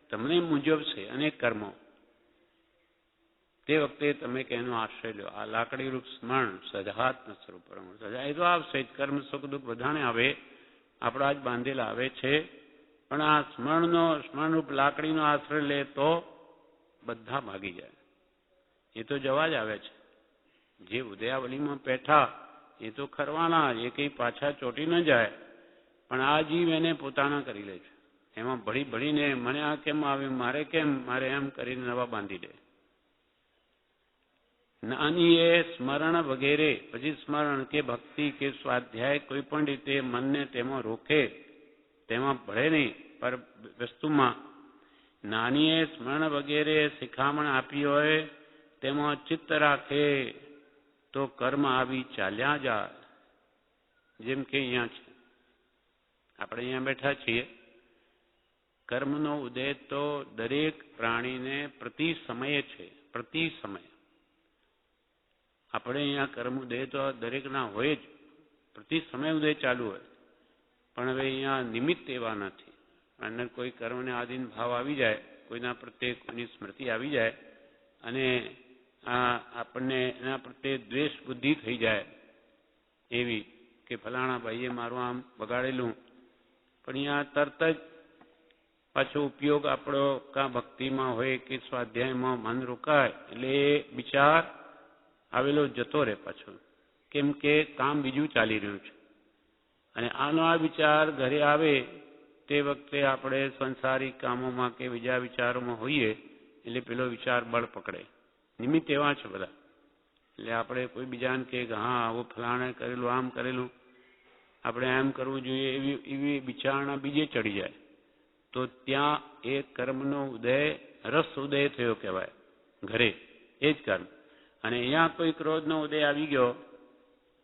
તમને મુજબ છે અનેક કર્મો, તે વખતે તમે કે એનો આશ્રય લો. આ લાકડી રૂપ સ્મરણ સજાત્મ સ્વરૂપ સજા એ તો આવશે જ. કર્મ સુખ દુઃખ બધાને આવે, આપણા જ બાંધેલા આવે છે. પણ આ સ્મરણરૂપ લાકડીનો આશ્રય લે તો બધા ભાગી જાય. એ તો જવા જ આવે છે. જે ઉદયાવલીમાં બેઠા એ તો ખરવાના, એ કંઈ પાછા ચોટી ન જાય. પણ આ જીવ એને પોતાના કરી લે છે. એમાં ભળીને મને આ કેમ આવ્યું, મારે કેમ, મારે એમ કરીને નવા બાંધી દે. નાની એ સ્મરણ વગેરે, પછી સ્મરણ કે ભક્તિ કે સ્વાધ્યાય કોઈ પણ રીતે મનને તેમાં રોકે, તેમાં ભળે નહીં. પર વસ્તુમાં નાની એ સ્મરણ વગેરે શિખામણ આપી હોય તેમાં ચિત્ત રાખે તો કર્મ આવી ચાલ્યા જાય. જેમ કે અહીંયા છે, આપણે અહીંયા બેઠા છીએ. કર્મનો ઉદય તો દરેક પ્રાણીને પ્રતિ સમયે છે, પ્રતિ સમય. આપણે અહીંયા કર્મ ઉદય તો દરેકના હોય જ, પ્રતિ સમય ઉદય ચાલુ હોય. પણ હવે અહીંયા નિમિત્ત એવા નથી. અને કોઈ કર્મને આધીન ભાવ આવી જાય, કોઈના પ્રત્યે કોઈની સ્મૃતિ આવી જાય અને આપણને એના પ્રત્યે દ્વેષ બુદ્ધિ થઈ જાય એવી કે ફલાણા ભાઈએ મારું આમ બગાડેલું. પણ અહીંયા તરત જ પાછો ઉપયોગ આપણો કાં ભક્તિમાં હોય કે સ્વાધ્યાયમાં મન રોકાય એટલે એ વિચાર આવેલો જતો રહે પાછો, કેમ કે કામ બીજું ચાલી રહ્યું છે. અને આનો આ વિચાર ઘરે આવે તે વખતે આપણે સંસારિક કામોમાં કે બીજા વિચારોમાં હોઈએ એટલે પેલો વિચાર બળ પકડે. નિમિત્ત એવા છે બધા. એટલે આપણે કોઈ બીજાને કહે કે હા આવું ફલાણે કરેલું, આમ કરેલું, આપણે એમ કરવું જોઈએ, એવી વિચારણા બીજે ચડી જાય તો ત્યાં એ કર્મનો ઉદય રસ ઉદય થયો કહેવાય. ઘરે એ જ કર્મ. અને અહીંયા કોઈ ક્રોધનો ઉદય આવી ગયો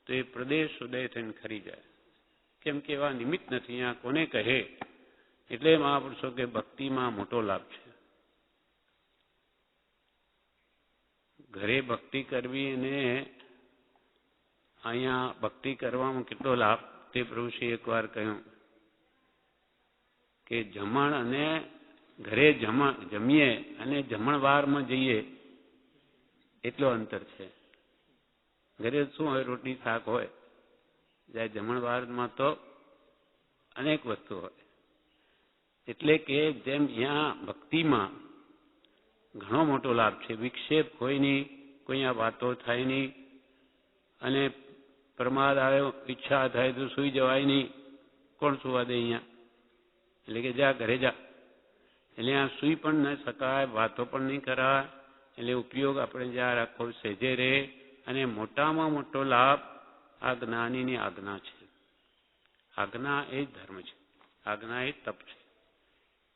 તો એ પ્રદેશ ઉદય થઈને ખરી જાય, કેમ કે એવા નિમિત્ત નથી. અહીંયા કોને કહે? એટલે મહાપુરુષો કે ભક્તિમાં મોટો લાભ છે. ઘરે ભક્તિ કરવી અને અહીંયા ભક્તિ કરવામાં કેટલો લાભ તે પ્રભુશ્રી એકવાર કહ્યું કે જમણ અને ઘરે જમીએ અને જમણવારમાં જઈએ એટલો અંતર છે. ઘરે શું હોય? રોટલી શાક હોય. જ્યારે જમણવારમાં તો અનેક વસ્તુ હોય. એટલે કે જેમ અહીંયા ભક્તિમાં ઘણો મોટો લાભ છે. વિક્ષેપ કોઈ નહીં, કોઈ આ વાતો થાય નહીં, અને પ્રમાદ આવ્યો, ઈચ્છા થાય તો સૂઈ જવાય નહીં. કોણ સુવા દે અહીંયા? એટલે કે જા ઘરે જા. એટલે આ સૂઈ પણ ન શકાય, વાતો પણ નહીં કરાય. એટલે ઉપયોગ આપણે જ્યાં રાખવો સહેજે રહે. અને મોટામાં મોટો લાભ આ જ્ઞાનીની આજ્ઞા છે. આજ્ઞા એ જ ધર્મ છે, આજ્ઞા એ તપ છે.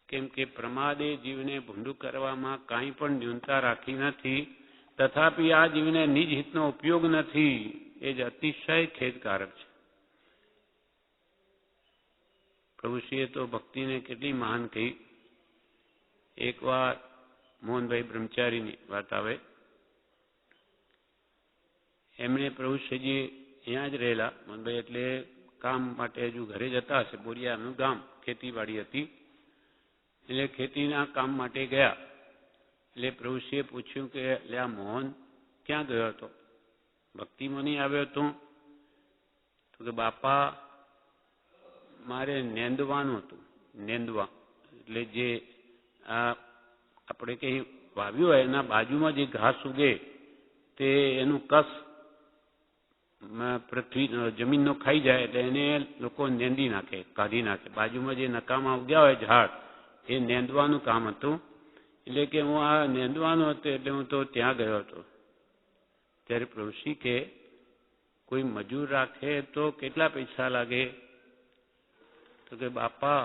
કેમ કે પ્રમાદે જીવને ભૂંડું કરવામાં કાંઈ પણ ન્યૂનતા રાખી નથી, તથાપિ આ જીવને નિજ હિતનો ઉપયોગ નથી. એ જ અતિશય ખેદકારક છે. પ્રભુશ્રીએ તો ભક્તિને કેટલી મહાન કહી. એકવાર મોહનભાઈ બ્રહ્મચારીની વાત આવે. એમણે પ્રભુશ્રીજી અહીંયા જ રહેલા. મોહનભાઈ એટલે કામ માટે હજુ ઘરે જતા હશે. બોરિયાનું ગામ, ખેતીવાડી હતી. એટલે ખેતીના કામ માટે ગયા. એટલે પ્રભુશ્રીએ પૂછ્યું કે એટલે આ મોહન ક્યાં ગયો હતો? ભક્તિમાં નહીં આવ્યો હતો? તો કે બાપા મારે નેંદવાનું હતું. નેંદવા એટલે જે આપણે કંઈ વાવ્યું હોય એના બાજુમાં જે ઘાસ ઉગે તે એનું કસ પૃથ્વી જમીનનો ખાઈ જાય, એટલે એને લોકો નેંદી નાખે, કાઢી નાખે. બાજુમાં જે નકામા ઉગ્યા હોય ઝાડ, એ નેંદવાનું કામ હતું. એટલે કે હું આ નેંદવાનું હતું એટલે હું તો ત્યાં ગયો હતો. ત્યારે પ્રભુશ્રી કે કોઈ મજૂર રાખે તો કેટલા પૈસા લાગે? તો કે બાપા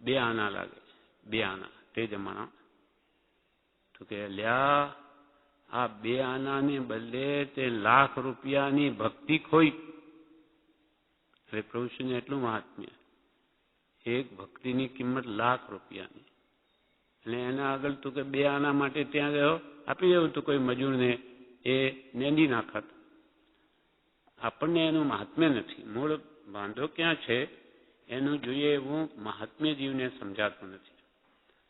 2 આના લાગે. 2 આના તે જમાના. તો કે લ્યા આ 2 આનાને બદલે તે લાખ રૂપિયાની ભક્તિ ખોઈ. એટલે પ્રભુશ્રીને એટલું મહાત્મ્ય. એક ભક્તિની કિંમત લાખ રૂપિયાની. અને એના આગળ તો કે 2 આના માટે ત્યાં ગયો, આપી દેવું તો કોઈ મજૂરને, એ નેંદી નાખત. આપણને એનું મહાત્મ્ય નથી. મૂળ વાંધો ક્યાં છે એનું જોઈએ એવું મહાત્મ્ય જીવને સમજાતું નથી.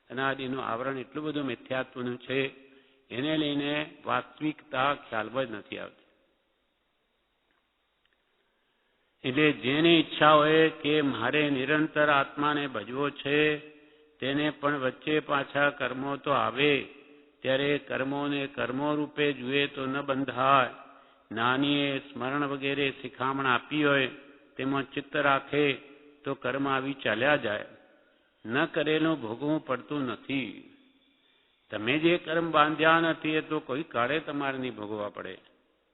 અનાદિનું આવરણ એટલું બધું મિથ્યાત્વનું છે, એને લઈને વાસ્તવિકતા ખ્યાલમાં જ નથી આવતી. એટલે જેને ઈચ્છા હોય કે મારે નિરંતર આત્માને ભજવો છે, તેને પણ વચ્ચે પાછા કર્મો તો આવે. ત્યારે કર્મોને કર્મો રૂપે જુએ તો ન બંધાય. નાનીએ સ્મરણ વગેરે શિખામણ આપી હોય તેમાં ચિત્ત રાખે તો કર્મ આવી ચાલ્યા જાય. ન કરેલું ભોગવું પડતું નથી. તમે જે કર્મ બાંધ્યા નથી એ તો કોઈ કાળે તમારે નહીં ભોગવવા પડે.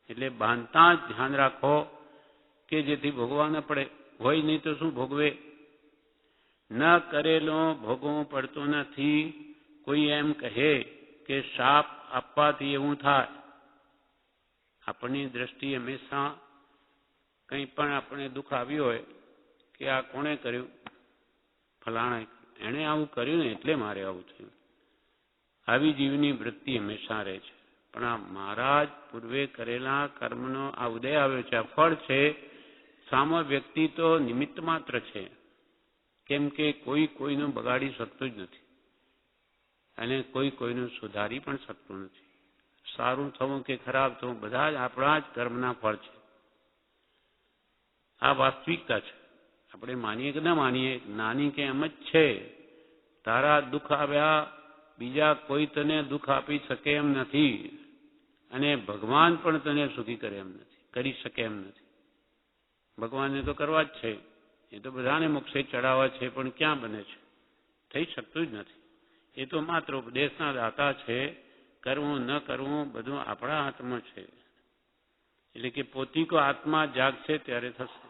એટલે બાંધતા જ ધ્યાન રાખો કે જેથી ભોગવા ન પડે. હોય નહીં તો શું ભોગવે? ન કરેલું ભોગવું પડતું નથી. કોઈ એમ કહે કે શાપ આપવાથી એવું થાય. આપણની દ્રષ્ટિ હંમેશા કંઈ પણ આપણે દુઃખ આવ્યું હોય કે આ કોણે કર્યું? ફલાણા, એણે આવું કર્યું ને એટલે મારે આવું થયું. આવી જીવની વૃત્તિ હંમેશા રહે છે. પણ આ મહારાજ પૂર્વે કરેલા કર્મનો આ ઉદય આવ્યો છે, આ ફળ છે. સામો વ્યક્તિ તો નિમિત્ત માત્ર છે. કેમ કે કોઈ કોઈનું બગાડી શકતું જ નથી અને કોઈ કોઈનું સુધારી પણ શકતું નથી. સારું થવું કે ખરાબ થવું બધા જ આપણા જ કર્મના ફળ છે. આ વાસ્તવિકતા છે. આપણે માનીએ કે ન માનીએ, નાની કે એમ જ છે. તારા દુઃખ આવ્યા બીજા કોઈ તને દુઃખ આપી શકે એમ નથી, અને ભગવાન પણ તને સુખી કરે એમ નથી, કરી શકે એમ નથી. ભગવાનને તો કરવા જ છે. એ તો બધાને મોક્ષે ચડાવવા છે, પણ ક્યાં બને છે? થઈ શકતું જ નથી. એ તો માત્ર ઉપદેશના દાતા છે. કરવું ન કરવું બધું આપણા હાથમાં છે. એટલે કે પોતિકો આત્મા જાગશે ત્યારે થશે.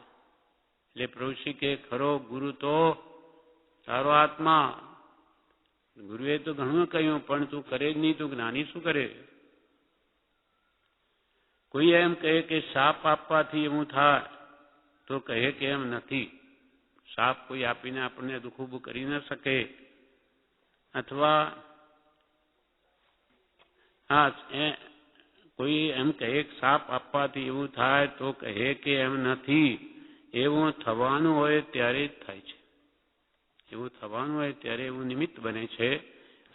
એટલે પ્રભુશ્રી કે ખરો ગુરુ તો તારો આત્મા, ગુરુએ તો ઘણું કહ્યું, પણ તું કરે જ નહીં, તું જ્ઞાની શું કરે? કોઈ એમ કહે કે શાપ આપવાથી એવું થાય, તો કહે કે એમ નથી. શાપ કોઈ આપીને આપણને દુઃખ ઊભું કરી ન શકે. અથવા કોઈ એમ કહે શાપ આપવાથી એવું થાય, તો કહે કે એમ નથી. એવું થવાનું હોય ત્યારે જ થાય છે. એવું થવાનું હોય ત્યારે એવું નિમિત્ત બને છે,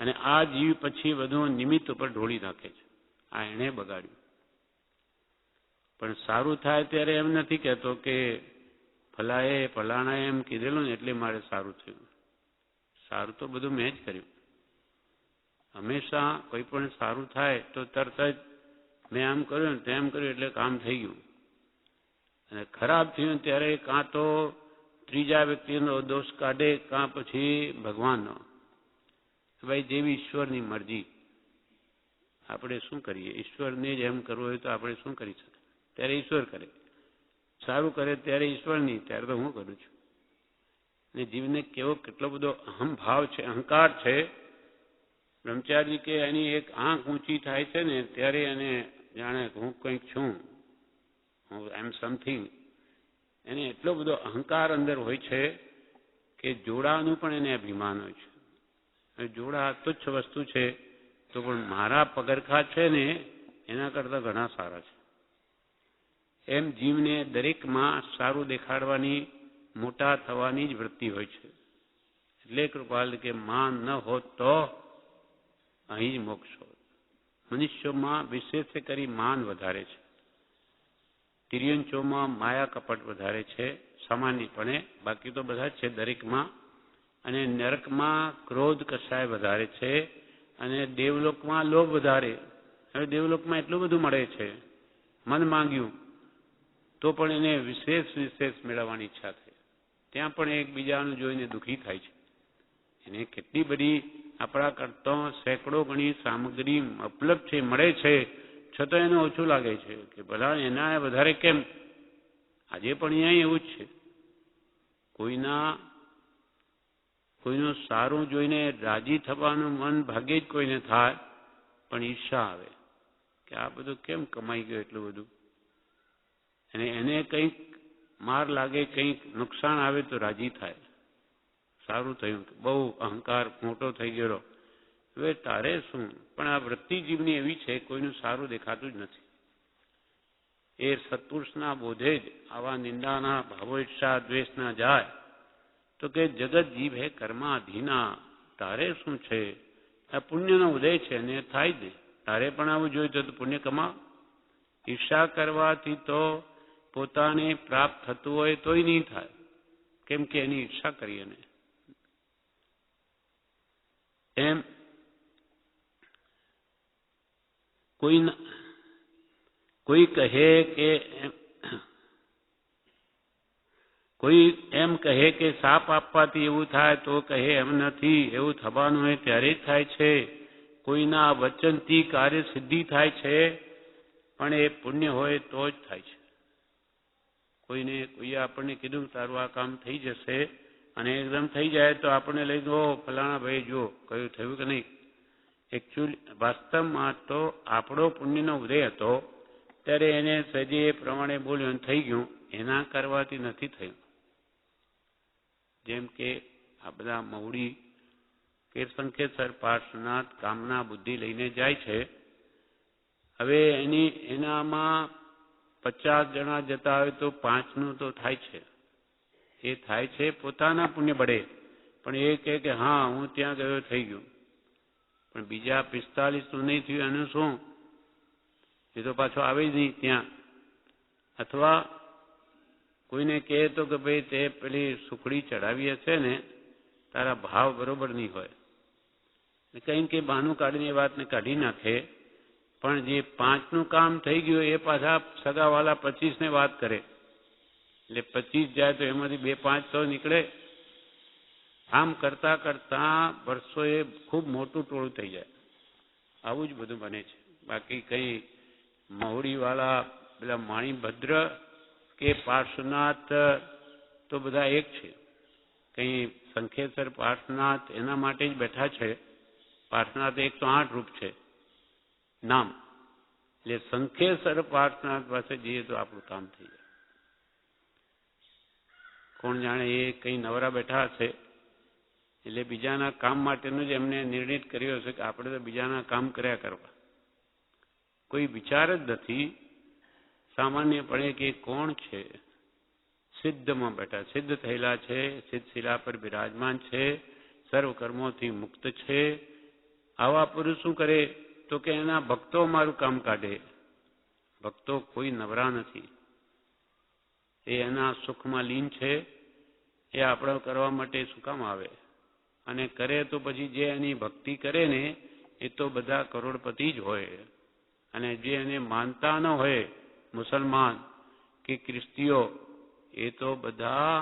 અને આ જીવ પછી બધું નિમિત્ત ઉપર ઢોળી નાખે છે. આ એણે બગાડ્યું. પણ સારું થાય ત્યારે એમ નથી કહેતો કે ફલાણાએ એમ કીધેલું ને એટલે મારે સારું થયું. સારું તો બધું મેં જ કર્યું. હંમેશા કોઈ પણ સારું થાય તો તરત જ મેં આમ કર્યું ને તેમ કર્યું એટલે કામ થઈ ગયું. અને ખરાબ થયું ત્યારે કાં તો ત્રીજા વ્યક્તિનો દોષ કાઢે, કાં પછી ભગવાનનો. ભાઈ જેવી ઈશ્વરની મરજી. આપણે શું કરીએ? ઈશ્વરને જ એમ કરવું હોય તો આપણે શું કરી શકીએ? ત્યારે ઈશ્વર કરે. સારું કરે ત્યારે ઈશ્વર નહીં, ત્યારે તો હું કરું છું. અને જીવને કેટલો બધો અહંભાવ છે, અહંકાર છે. બ્રહ્મચારી કે એની એક આંખ ઊંચી થાય છે ને ત્યારે એને જાણે હું કંઈક છું, હું આઈ એમ સમથિંગ. એને એટલો બધો અહંકાર અંદર હોય છે કે જોડાનું પણ એને અભિમાન હોય છે. જોડા તુચ્છ વસ્તુ છે, તો પણ મારા પગરખા છે ને એના કરતાં ઘણા સારા છે. એમ જીવને દરેકમાં સારું દેખાડવાની, મોટા થવાની જ વૃત્તિ હોય છે. એટલે કૃપાલ કે માન ન હોત તો અહીં જ મોક્ષ હોત. મનુષ્યોમાં વિશેષ કરી માન વધારે છે. તિર્યંચોમાં માયા કપટ વધારે છે સામાન્યપણે, બાકી તો બધા જ છે દરેકમાં. અને નરકમાં ક્રોધ કસાય વધારે છે, અને દેવલોકમાં લોભ વધારે. હવે દેવલોકમાં એટલું બધું મળે છે, મન માંગ્યું તો પણ એને વિશેષ મેળવવાની ઈચ્છા થાય. ત્યાં પણ એકબીજાનું જોઈને દુઃખી થાય છે. એને કેટલી બધી આપણા કરતાં સેંકડો ગણી સામગ્રી ઉપલબ્ધ છે, મળે છે, છતાં એને ઓછું લાગે છે કે ભલા એના વધારે કેમ? આજે પણ અહીંયા એવું જ છે. કોઈનું સારું જોઈને રાજી થવાનું મન ભાગ્યે જ કોઈને થાય, પણ ઈર્ષા આવે કે આ બધું કેમ કમાઈ ગયું એટલું બધું. અને એને કંઈક માર લાગે, કંઈક નુકસાન આવે તો રાજી થાય. સારું થયું, બહુ અહંકાર મોટો થઈ ગયો, હવે તારે શું? પણ આ વૃત્તિ જીવની એવી છે, કોઈનું સારું દેખાતું જ નથી. એ સત્પુરુષના બોધે જ આવા નિંદાના ભાવો, ઈર્ષા દ્વેષના જાય તો કે જગત જીવ હે કર્માધીના. તારે શું છે? આ પુણ્યનો ઉદય છે અને થાય જ નહીં. તારે પણ આવું જોયું તો પુણ્ય કમા. ઈર્ષા કરવાથી તો પોતાને પ્રાપ્ત થતું હોય તોય નહીં થાય, કેમ કે એની ઈર્ષા કરી. એને એમ કોઈ કહે કે કોઈ એમ કહે કે શાપ આપવાથી એવું થાય, તો કહે એમ નથી. એવું થવાનું હોય ત્યારે જ થાય છે. કોઈના વચનથી કાર્ય સિદ્ધિ થાય છે, પણ એ પુણ્ય હોય તો જ થાય છે. કોઈએ આપણને કીધું તારું આ કામ થઈ જશે, અને એકદમ થઈ જાય તો આપણને લઈ દો ફલાણા ભાઈ જો કયું થયું કે નહીં. એકચ્યુઅલી વાસ્તવમાં તો આપણો પુણ્યનો ઉદય હતો ત્યારે એને સજી એ પ્રમાણે બોલ્યું થઈ ગયું. એના કરવાથી નથી થયું. જેમ કે આ બધા મહુડી કે સંકેતસર પાર્શ્વનાથ કામના બુદ્ધિ લઈને જાય છે. હવે એનામાં 50 જણા જતા હોય તો 5નું તો થાય છે. એ થાય છે પોતાના પુણ્ય બળે, પણ એ કહે કે હા હું ત્યાં ગયો થઈ ગયું, પણ બીજા 45નું નહીં થયું એનું શું? એ તો પાછો આવે જ નહીં ત્યાં. અથવા કોઈને કહે તો કે ભાઈ તે પેલી સુખડી ચડાવી હશે ને, તારા ભાવ બરોબર નહીં હોય, કંઈ કે બહાનું કાઢીને એ વાતને કાઢી નાખે. પણ જે 5નું કામ થઈ ગયું એ પાછા સગાવાલા 25ને વાત કરે, એટલે 25 જાય તો એમાંથી 2-5 તો નીકળે. આમ કરતા કરતા વર્ષોએ ખૂબ મોટું ટોળું થઈ જાય. આવું જ બધું બને છે. બાકી કંઈ મહુડીવાળા પેલા માણીભદ્ર કે પાર્શ્વનાથ તો બધા એક છે. કંઈ સંખેસર પાર્શ્વનાથ એના માટે જ બેઠા છે. પાર્શ્વનાથ 108 રૂપ છે નામ, એટલે સંખ્યેસર પાર્શ્વનાથ પાસે જઈએ તો આપણું કામ થઈ જાય. કોણ જાણે એ કંઈ નવરા બેઠા હશે એટલે બીજાના કામ માટેનું જ એમને નિર્ણય કર્યો છે કે આપણે તો બીજાના કામ કર્યા કરવા. કોઈ વિચાર જ નથી સામાન્યપણે કે કોણ છે. સિદ્ધમાં બેઠા, સિદ્ધ થયેલા છે, સિદ્ધ શિલા પર બિરાજમાન છે, સર્વ કર્મોથી મુક્ત છે. આવા પુરુષ શું કરે તો કે એના ભક્તો મારું કામ કાઢે. ભક્તો કોઈ નવરા નથી, એ એના સુખમાં લીન છે. એ આપણે કરવા માટે શું કામ આવે? અને કરે તો પછી જે એની ભક્તિ કરે ને એ તો બધા કરોડપતિ જ હોય. અને જે એને માનતા ન હોય, મુસલમાન કે ખ્રિસ્તીઓ, એ તો બધા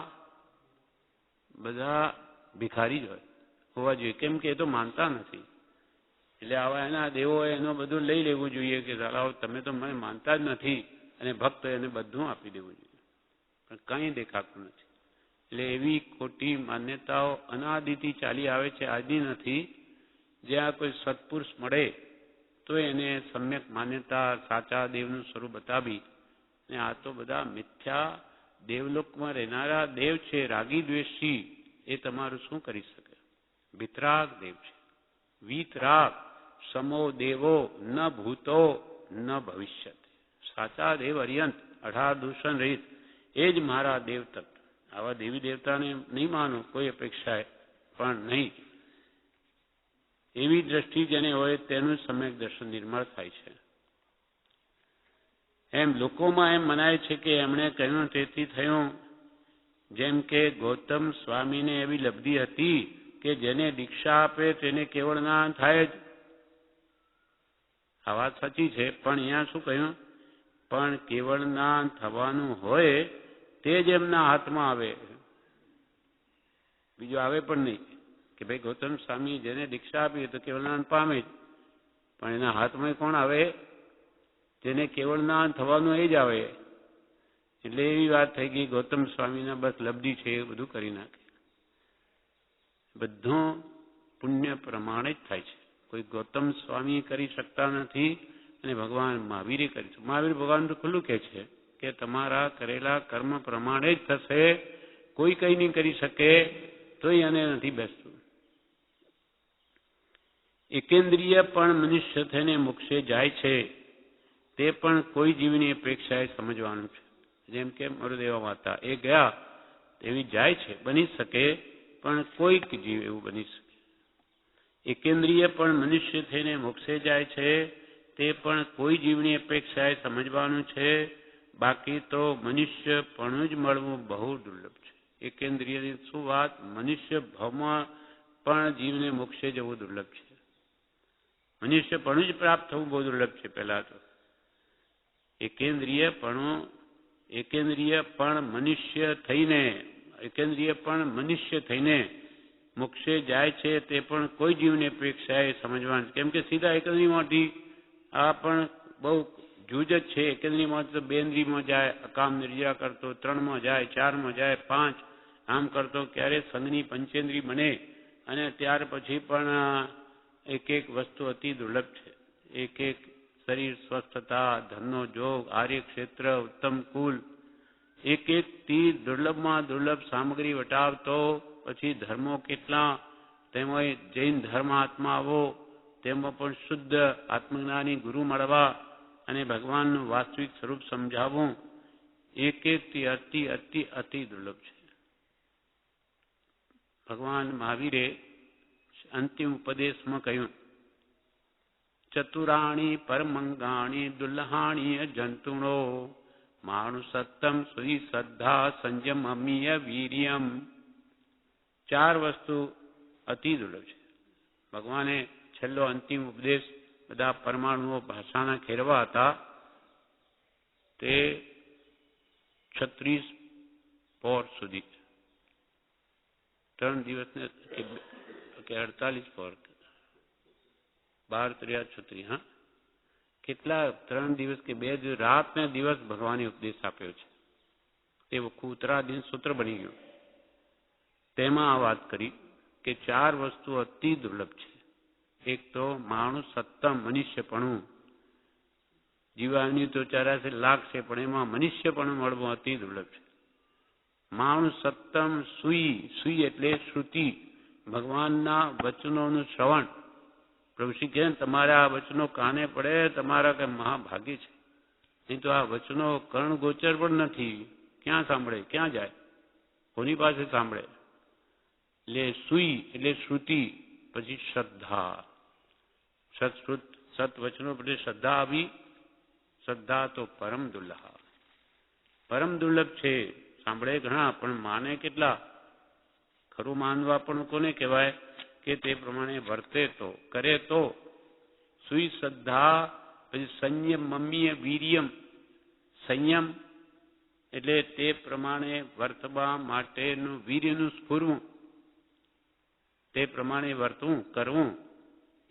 ભિખારી જ હોવા જોઈએ. કેમ કે એ તો માનતા નથી. એટલે આવા એના દેવો એનો બધું લઈ લેવું જોઈએ કે સાલાઓ તમે તો મને માનતા જ નથી, અને ભક્ત એને બધું આપી દેવું જોઈએ. પણ કંઈ દેખાતું નથી. એટલે એવી ખોટી માન્યતાઓ અનાદિથી ચાલી આવે છે, આજની નથી. જ્યાં કોઈ સત્પુરુષ મળે તો એને સમ્યક માન્યતા સાચા દેવનું સ્વરૂપ બતાવી. ને આ તો બધા મિથ્યા દેવલોકમાં રહેનારા દેવ છે, રાગી દ્વેષી. એ તમારું શું કરી શકે? વિતરાગ દેવ છે. વીતરાગ સમો દેવો ન ભૂતો ન ભવિષ્યત. સાચા દેવ અર્યંત 18 દૂષણ રહિત, એ જ મારા દેવ તત્વ. આવા દેવી દેવતાને નહીં માનો કોઈ અપેક્ષાએ, પણ નહીં. એવી દ્રષ્ટિ જેને હોય તેનું સમ્યક દર્શન નિર્મળ થાય છે. એમ લોકોમાં એમ મનાય છે કે એમણે કહ્યું તેથી થયું. જેમ કે ગૌતમ સ્વામીને એવી લબ્ધિ હતી કે જેને દીક્ષા આપે તેને કેવળ જ્ઞાન થાય જ. આ વાત સાચી છે, પણ અહીંયા શું કહ્યું? પણ કેવળ જ્ઞાન થવાનું હોય તે જ એમના હાથમાં આવે, બીજું આવે પણ નહીં. કે ભાઈ ગૌતમ સ્વામી જેને દીક્ષા આપી તો કેવળ જ્ઞાન પામે જ, પણ એના હાથમાં કોણ આવે? જેને કેવળ જ્ઞાન થવાનું એ જ આવે. એટલે એવી વાત થઈ ગઈ ગૌતમ સ્વામીના બસ લબ્ધિ છે એ બધું કરી નાખે. બધું પુણ્ય પ્રમાણે જ થાય છે. કોઈ ગૌતમ સ્વામી કરી શકતા નથી અને ભગવાન મહાવીરે કરી છે. મહાવીર ભગવાન તો ખુલ્લું કહે છે કે તમારા કરેલા કર્મ પ્રમાણે જ થશે, કોઈ કંઈ નહીં કરી શકે. તોય એને નથી બેસતું. એકેન્દ્રિય પણ મનુષ્ય થઈને મોક્ષે જાય છે, તે પણ કોઈ જીવની અપેક્ષાએ સમજવાનું છે. જેમ કે મરુદેવા માતા એ ગયા એવી જાય છે, બની શકે, પણ કોઈક જીવ એવું બની શકે. એકેન્દ્રિય પણ મનુષ્ય થઈને મોક્ષે જાય છે, તે પણ કોઈ જીવની અપેક્ષાએ સમજવાનું છે. બાકી તો મનુષ્ય પણ જ મળવું બહુ દુર્લભ છે. એકેન્દ્રિયની શું વાત? મનુષ્ય ભાવમાં પણ જીવને મોક્ષે જવું દુર્લભ છે. મનુષ્ય પણ જ પ્રાપ્ત થવું બહુ દુર્લભ છે. પહેલા તો એકેન્દ્રિય પણ મનુષ્ય થઈને મોક્ષે જાય છે, તે પણ કોઈ જીવની અપેક્ષાએ સમજવાનું. કેમ કે સીધા એકેન્દ્રિયમાંથી આ પણ બહુ જૂજ જ છે. એકેન્દ્રિયમાં તો 2 ઇન્દ્રિયમાં જાય, અકામ નિર્જરા કરતો 3માં જાય, 4માં જાય, 5 આમ કરતો ક્યારે સંઘની પંચેન્દ્રિય બને. અને ત્યાર પછી પણ એક વસ્તુ અતિ દુર્લભ છે. એક શરીર સ્વસ્થતા, ધનનો જોગ, આર્ય ક્ષેત્ર, ઉત્તમ કુલ, એક થી દુર્લભમાં દુર્લભ સામગ્રી વટાવતો. પછી ધર્મો કેટલા, તેમાં જૈન ધર્મ આત્મા આવો, તેમાં પણ શુદ્ધ આત્મજ્ઞાની ગુરુ મળવા અને ભગવાનનું વાસ્તવિક સ્વરૂપ સમજાવવું, એક-એકથી અતિ અતિ અતિ દુર્લભ છે. ભગવાન મહાવીરે અંતિમ ઉપદેશમાં કહ્યું, ચતુરાણી પરમંગાણી દુલ્હાણી જંતુણો માણુસત્તમ સુરી શ્રદ્ધા સંયમ અમીય વીર્યમ. 4 વસ્તુ અતિ દુર્લભ છે. ભગવાને છેલ્લો અંતિમ ઉપદેશ બધા પરમાણુઓ ભાષાના ખેરવા હતા તે 36 પોર સુધી, 3 દિવસને કે 48 પોર, 12 3 36. હા, કેટલા 3 દિવસ કે 2 દિવસ, રાત ને દિવસ ભગવાને ઉપદેશ આપ્યો છે. તે ઉત્તરાધીન સૂત્ર બની ગયું. તેમાં આ વાત કરી કે 4 વસ્તુ અતિ દુર્લભ છે. એક તો માણસ સત્તમ મનુષ્યપણું, જીવાની તો 84 લાખ છે, પણ એમાં મનુષ્યપણું મળવું અતિ દુર્લભ છે. માણસ સત્તમ સુઈ એટલે શ્રુતિ, ભગવાનના વચનોનું શ્રવણ. પ્રભુ શ્રી કહે તમારા આ વચનો કાને પડે તમારા કે મહાભાગ્ય છે, નહીં તો આ વચનો કર્ણ ગોચર પણ નથી. ક્યાં સાંભળે, ક્યાં જાય, કોની પાસે સાંભળે? એટલે સુઈ એટલે શ્રુતિ, પછી શ્રદ્ધા, સત વચનો પછી શ્રદ્ધા આવી. શ્રદ્ધા તો પરમ દુર્લભ છે. સાંભળે ઘણા પણ માને કેટલા? ખરું માનવા પણ કોને કહેવાય? કે તે પ્રમાણે વર્તે તો, કરે તો. સુઈ શ્રદ્ધા, પછી સંયમ મમ્મીય વીર્યમ. સંયમ એટલે તે પ્રમાણે વર્તવા માટેનું વીર્યનું સ્ફુરવું, તે પ્રમાણે વર્તવું કરવું,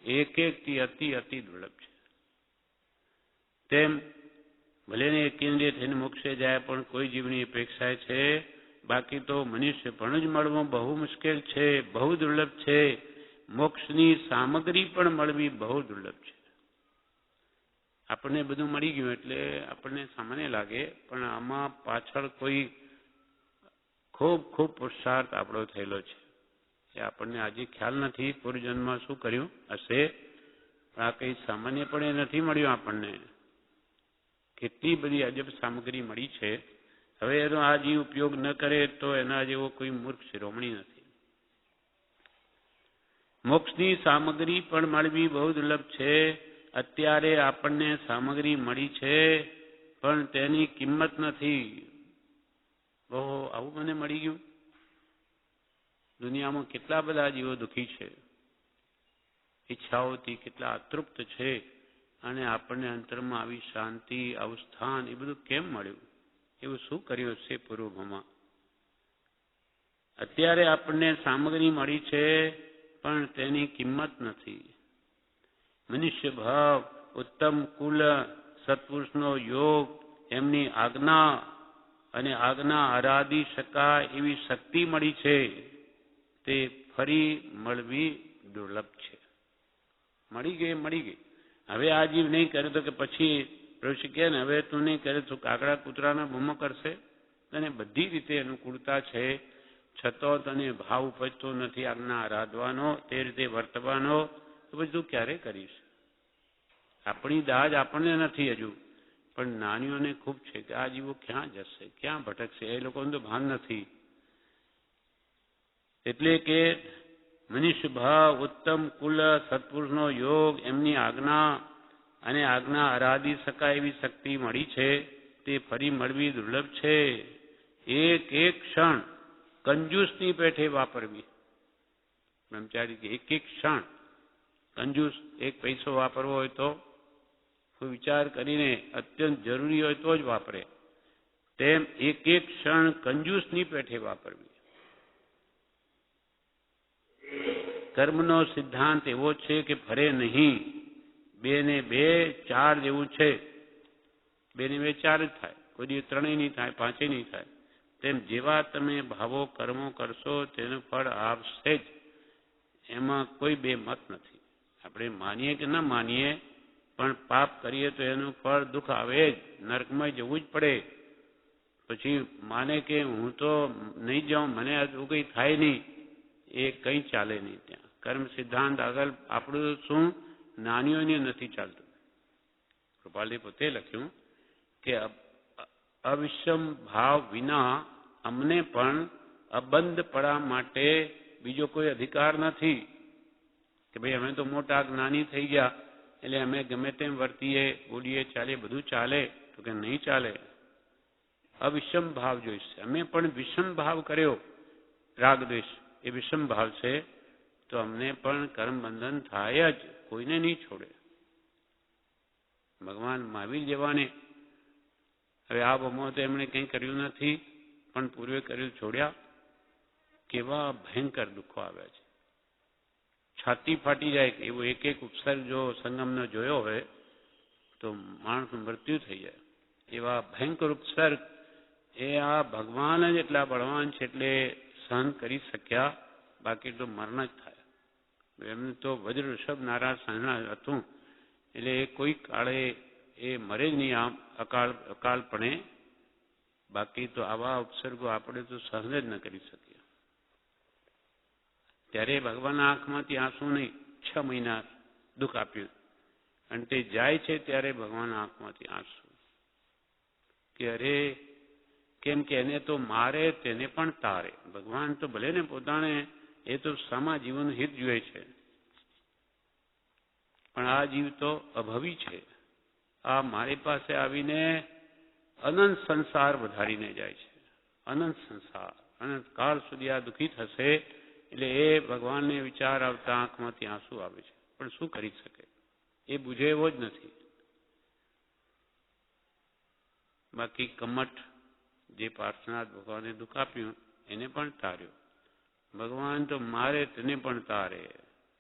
એક-એકથી અતિ દુર્લભ છે. તેમ ભલે ને કેન્દ્રીય થઈને મોક્ષે જાય પણ કોઈ જીવની અપેક્ષા છે. બાકી તો મનુષ્ય પણ જ મળવું બહુ મુશ્કેલ છે, બહુ દુર્લભ છે. મોક્ષની સામગ્રી પણ મળવી બહુ દુર્લભ છે. આપણને બધું મળી ગયું એટલે આપણને સામાન્ય લાગે, પણ આમાં પાછળ કોઈ ખૂબ પુરુષાર્થ આપણો થયેલો છે. એ આપણને આજે ખ્યાલ નથી પૂર્વજન્મમાં શું કર્યું હશે. આ કંઈ સામાન્યપણે નથી મળ્યું આપણને. કેટલી બધી અજબ સામગ્રી મળી છે. હવે એનો આ જીવ ઉપયોગ ન કરે તો એના જેવો કોઈ મૂર્ખ શિરોમણી નથી. મોક્ષની સામગ્રી પણ મળવી બહુ દુર્લભ છે. અત્યારે આપણને સામગ્રી મળી છે પણ તેની કિંમત નથી. ઓહો, આવું મને મળી ગયું. દુનિયામાં કેટલા બધા જીવો દુઃખી છે, ઈચ્છાઓથી કેટલા અતૃપ્ત છે, અને આપણને અંતરમાં આવી શાંતિ, આવું સ્થાન, એ બધું કેમ મળ્યું? એવું શું કર્યું હશે પૂર્વમાં? અત્યારે આપણને સામગ્રી મળી છે પણ તેની કિંમત નથી. મનુષ્ય ભાવ, ઉત્તમ કુલ, સત્પુરુષનો યોગ, એમની આજ્ઞા અને આજ્ઞા આરાધી શકાય એવી શક્તિ મળી છે. તે ફરી મળવી દુર્લભ છે. મળી ગઈ. હવે આ જીવ નહીં કરે તો કે પછી પ્રભુ કહે ને હવે તું નહીં કરે તો કાકડા કૂતરાના બૂમો કરશે. તને બધી રીતે અનુકૂળતા છે, છતાં તને ભાવ ઉપજતો નથી આજ્ઞા આરાધવાનો, તે રીતે વર્તવાનો, તો પછી તું ક્યારે કરીશ? આપણી દાજ આપણને નથી હજુ, પણ નાનીઓને ખૂબ છે કે આ જીવો ક્યાં જશે, ક્યાં ભટકશે, એ લોકોને તો ભાન નથી. એટલે કે મનુષ્ય ભાવ, ઉત્તમ કુલ, સત્પુરુષનો યોગ, એમની આજ્ઞા અને આજ્ઞા આરાધી શકાય એવી શક્તિ મળી છે. તે ફરી મળવી દુર્લભ છે. એક ક્ષણ કંજૂસની પેઠે વાપરવી. બ્રહ્મચારી કે એક ક્ષણ કંજૂસ, એક પૈસો વાપરવો હોય તો વિચાર કરીને અત્યંત જરૂરી હોય તો જ વાપરે. તેમ એક ક્ષણ કંજૂસની પેઠે વાપરવી. કર્મનો સિદ્ધાંત એવો છે કે ફરે નહીં. 2 ને 2 4 જેવું છે. 2 ને 2 4 જ થાય, કોઈ દિવસ 3 નહીં થાય, 5 નહીં થાય. તેમ જેવા તમે ભાવો કર્મો કરશો તેનું ફળ આવશે જ. એમાં કોઈ બે મત નથી. આપણે માનીએ કે ન માનીએ, પણ પાપ કરીએ તો એનું ફળ દુઃખ આવે જ, નરકમાં જવું જ પડે. પછી માને કે હું તો નહીં જાઉં, મને આવું કંઈ થાય નહીં, એ કંઈ ચાલે નહીં. ત્યાં કર્મ સિદ્ધાંત આગળ આપણું શું નાનીઓને નથી ચાલતું. કૃપાલે પોતે લખ્યું કે અવિષમ ભાવ વિના અમને પણ અબંધ પડા માટે બીજો કોઈ અધિકાર નથી. કે ભાઈ અમે તો મોટા જ્ઞાની થઈ ગયા એટલે અમે ગમે તેમ વર્તીએ, બોલીએ, ચાલીએ, બધું ચાલે, તો કે નહીં ચાલે. અવિષમ ભાવ જોઈશે. અમે પણ વિષમ ભાવ કર્યો, રાગ દ્વેષ એ વિષમ ભાવ છે, તો અમને પણ કર્મ બંધન થાય જ, કોઈને નહીં છોડે. ભગવાન મહાવીર જેવાને હવે આ બમો તો એમણે કંઈ કર્યું નથી, પણ પૂર્વે કર્યું છોડ્યા. કેવા ભયંકર દુઃખો આવ્યા છે, છાતી ફાટી જાય. એવો એક ઉપસર્ગ જો સંગમનો જોયો હોય તો માણસનું મૃત્યુ થઈ જાય. એવા ભયંકર ઉપસર્ગ એ આ ભગવાન જ એટલા બળવાન છે એટલે સહન કરી શક્યા, બાકી તો મરણ જ થાય. એમને તો વજ્ર ઋષભ નારાયણ હતું, એટલે કોઈ કાળે એ મરે જ નહીં આમ અકાળપણે. બાકી તો આવા ઉપસર્ગો આપણે તો સહન જ ન કરી શકીએ. ત્યારે ભગવાનના આંખમાંથી આંસુ નહીં, 6 મહિના દુઃખ આપ્યું, અને તે જાય છે ત્યારે ભગવાનના આંખમાંથી આંસુ કે અરે કેમ કે એને તો મારે તેને પણ તારે. ભગવાન તો ભલે ને પોતાને એ તો સમા જીવનનું હિત જોઈએ છે, પણ આ જીવ તો અભવી છે. આ મારી પાસે આવીને અનંત સંસાર વધારીને જાય છે, અનંત સંસાર, અનંત કાળ સુધી આ દુઃખી થશે. એટલે એ ભગવાનને વિચાર આવતા આંખમાંથી આંસુ આવે છે, પણ શું કરી શકે, એ બુঝે એવો જ નથી. બાકી કમઠ જે પાર્શ્વનાથ ભગવાને દુઃખ આપ્યું એને પણ તાર્યો. ભગવાન તો મારે તેને પણ તારે.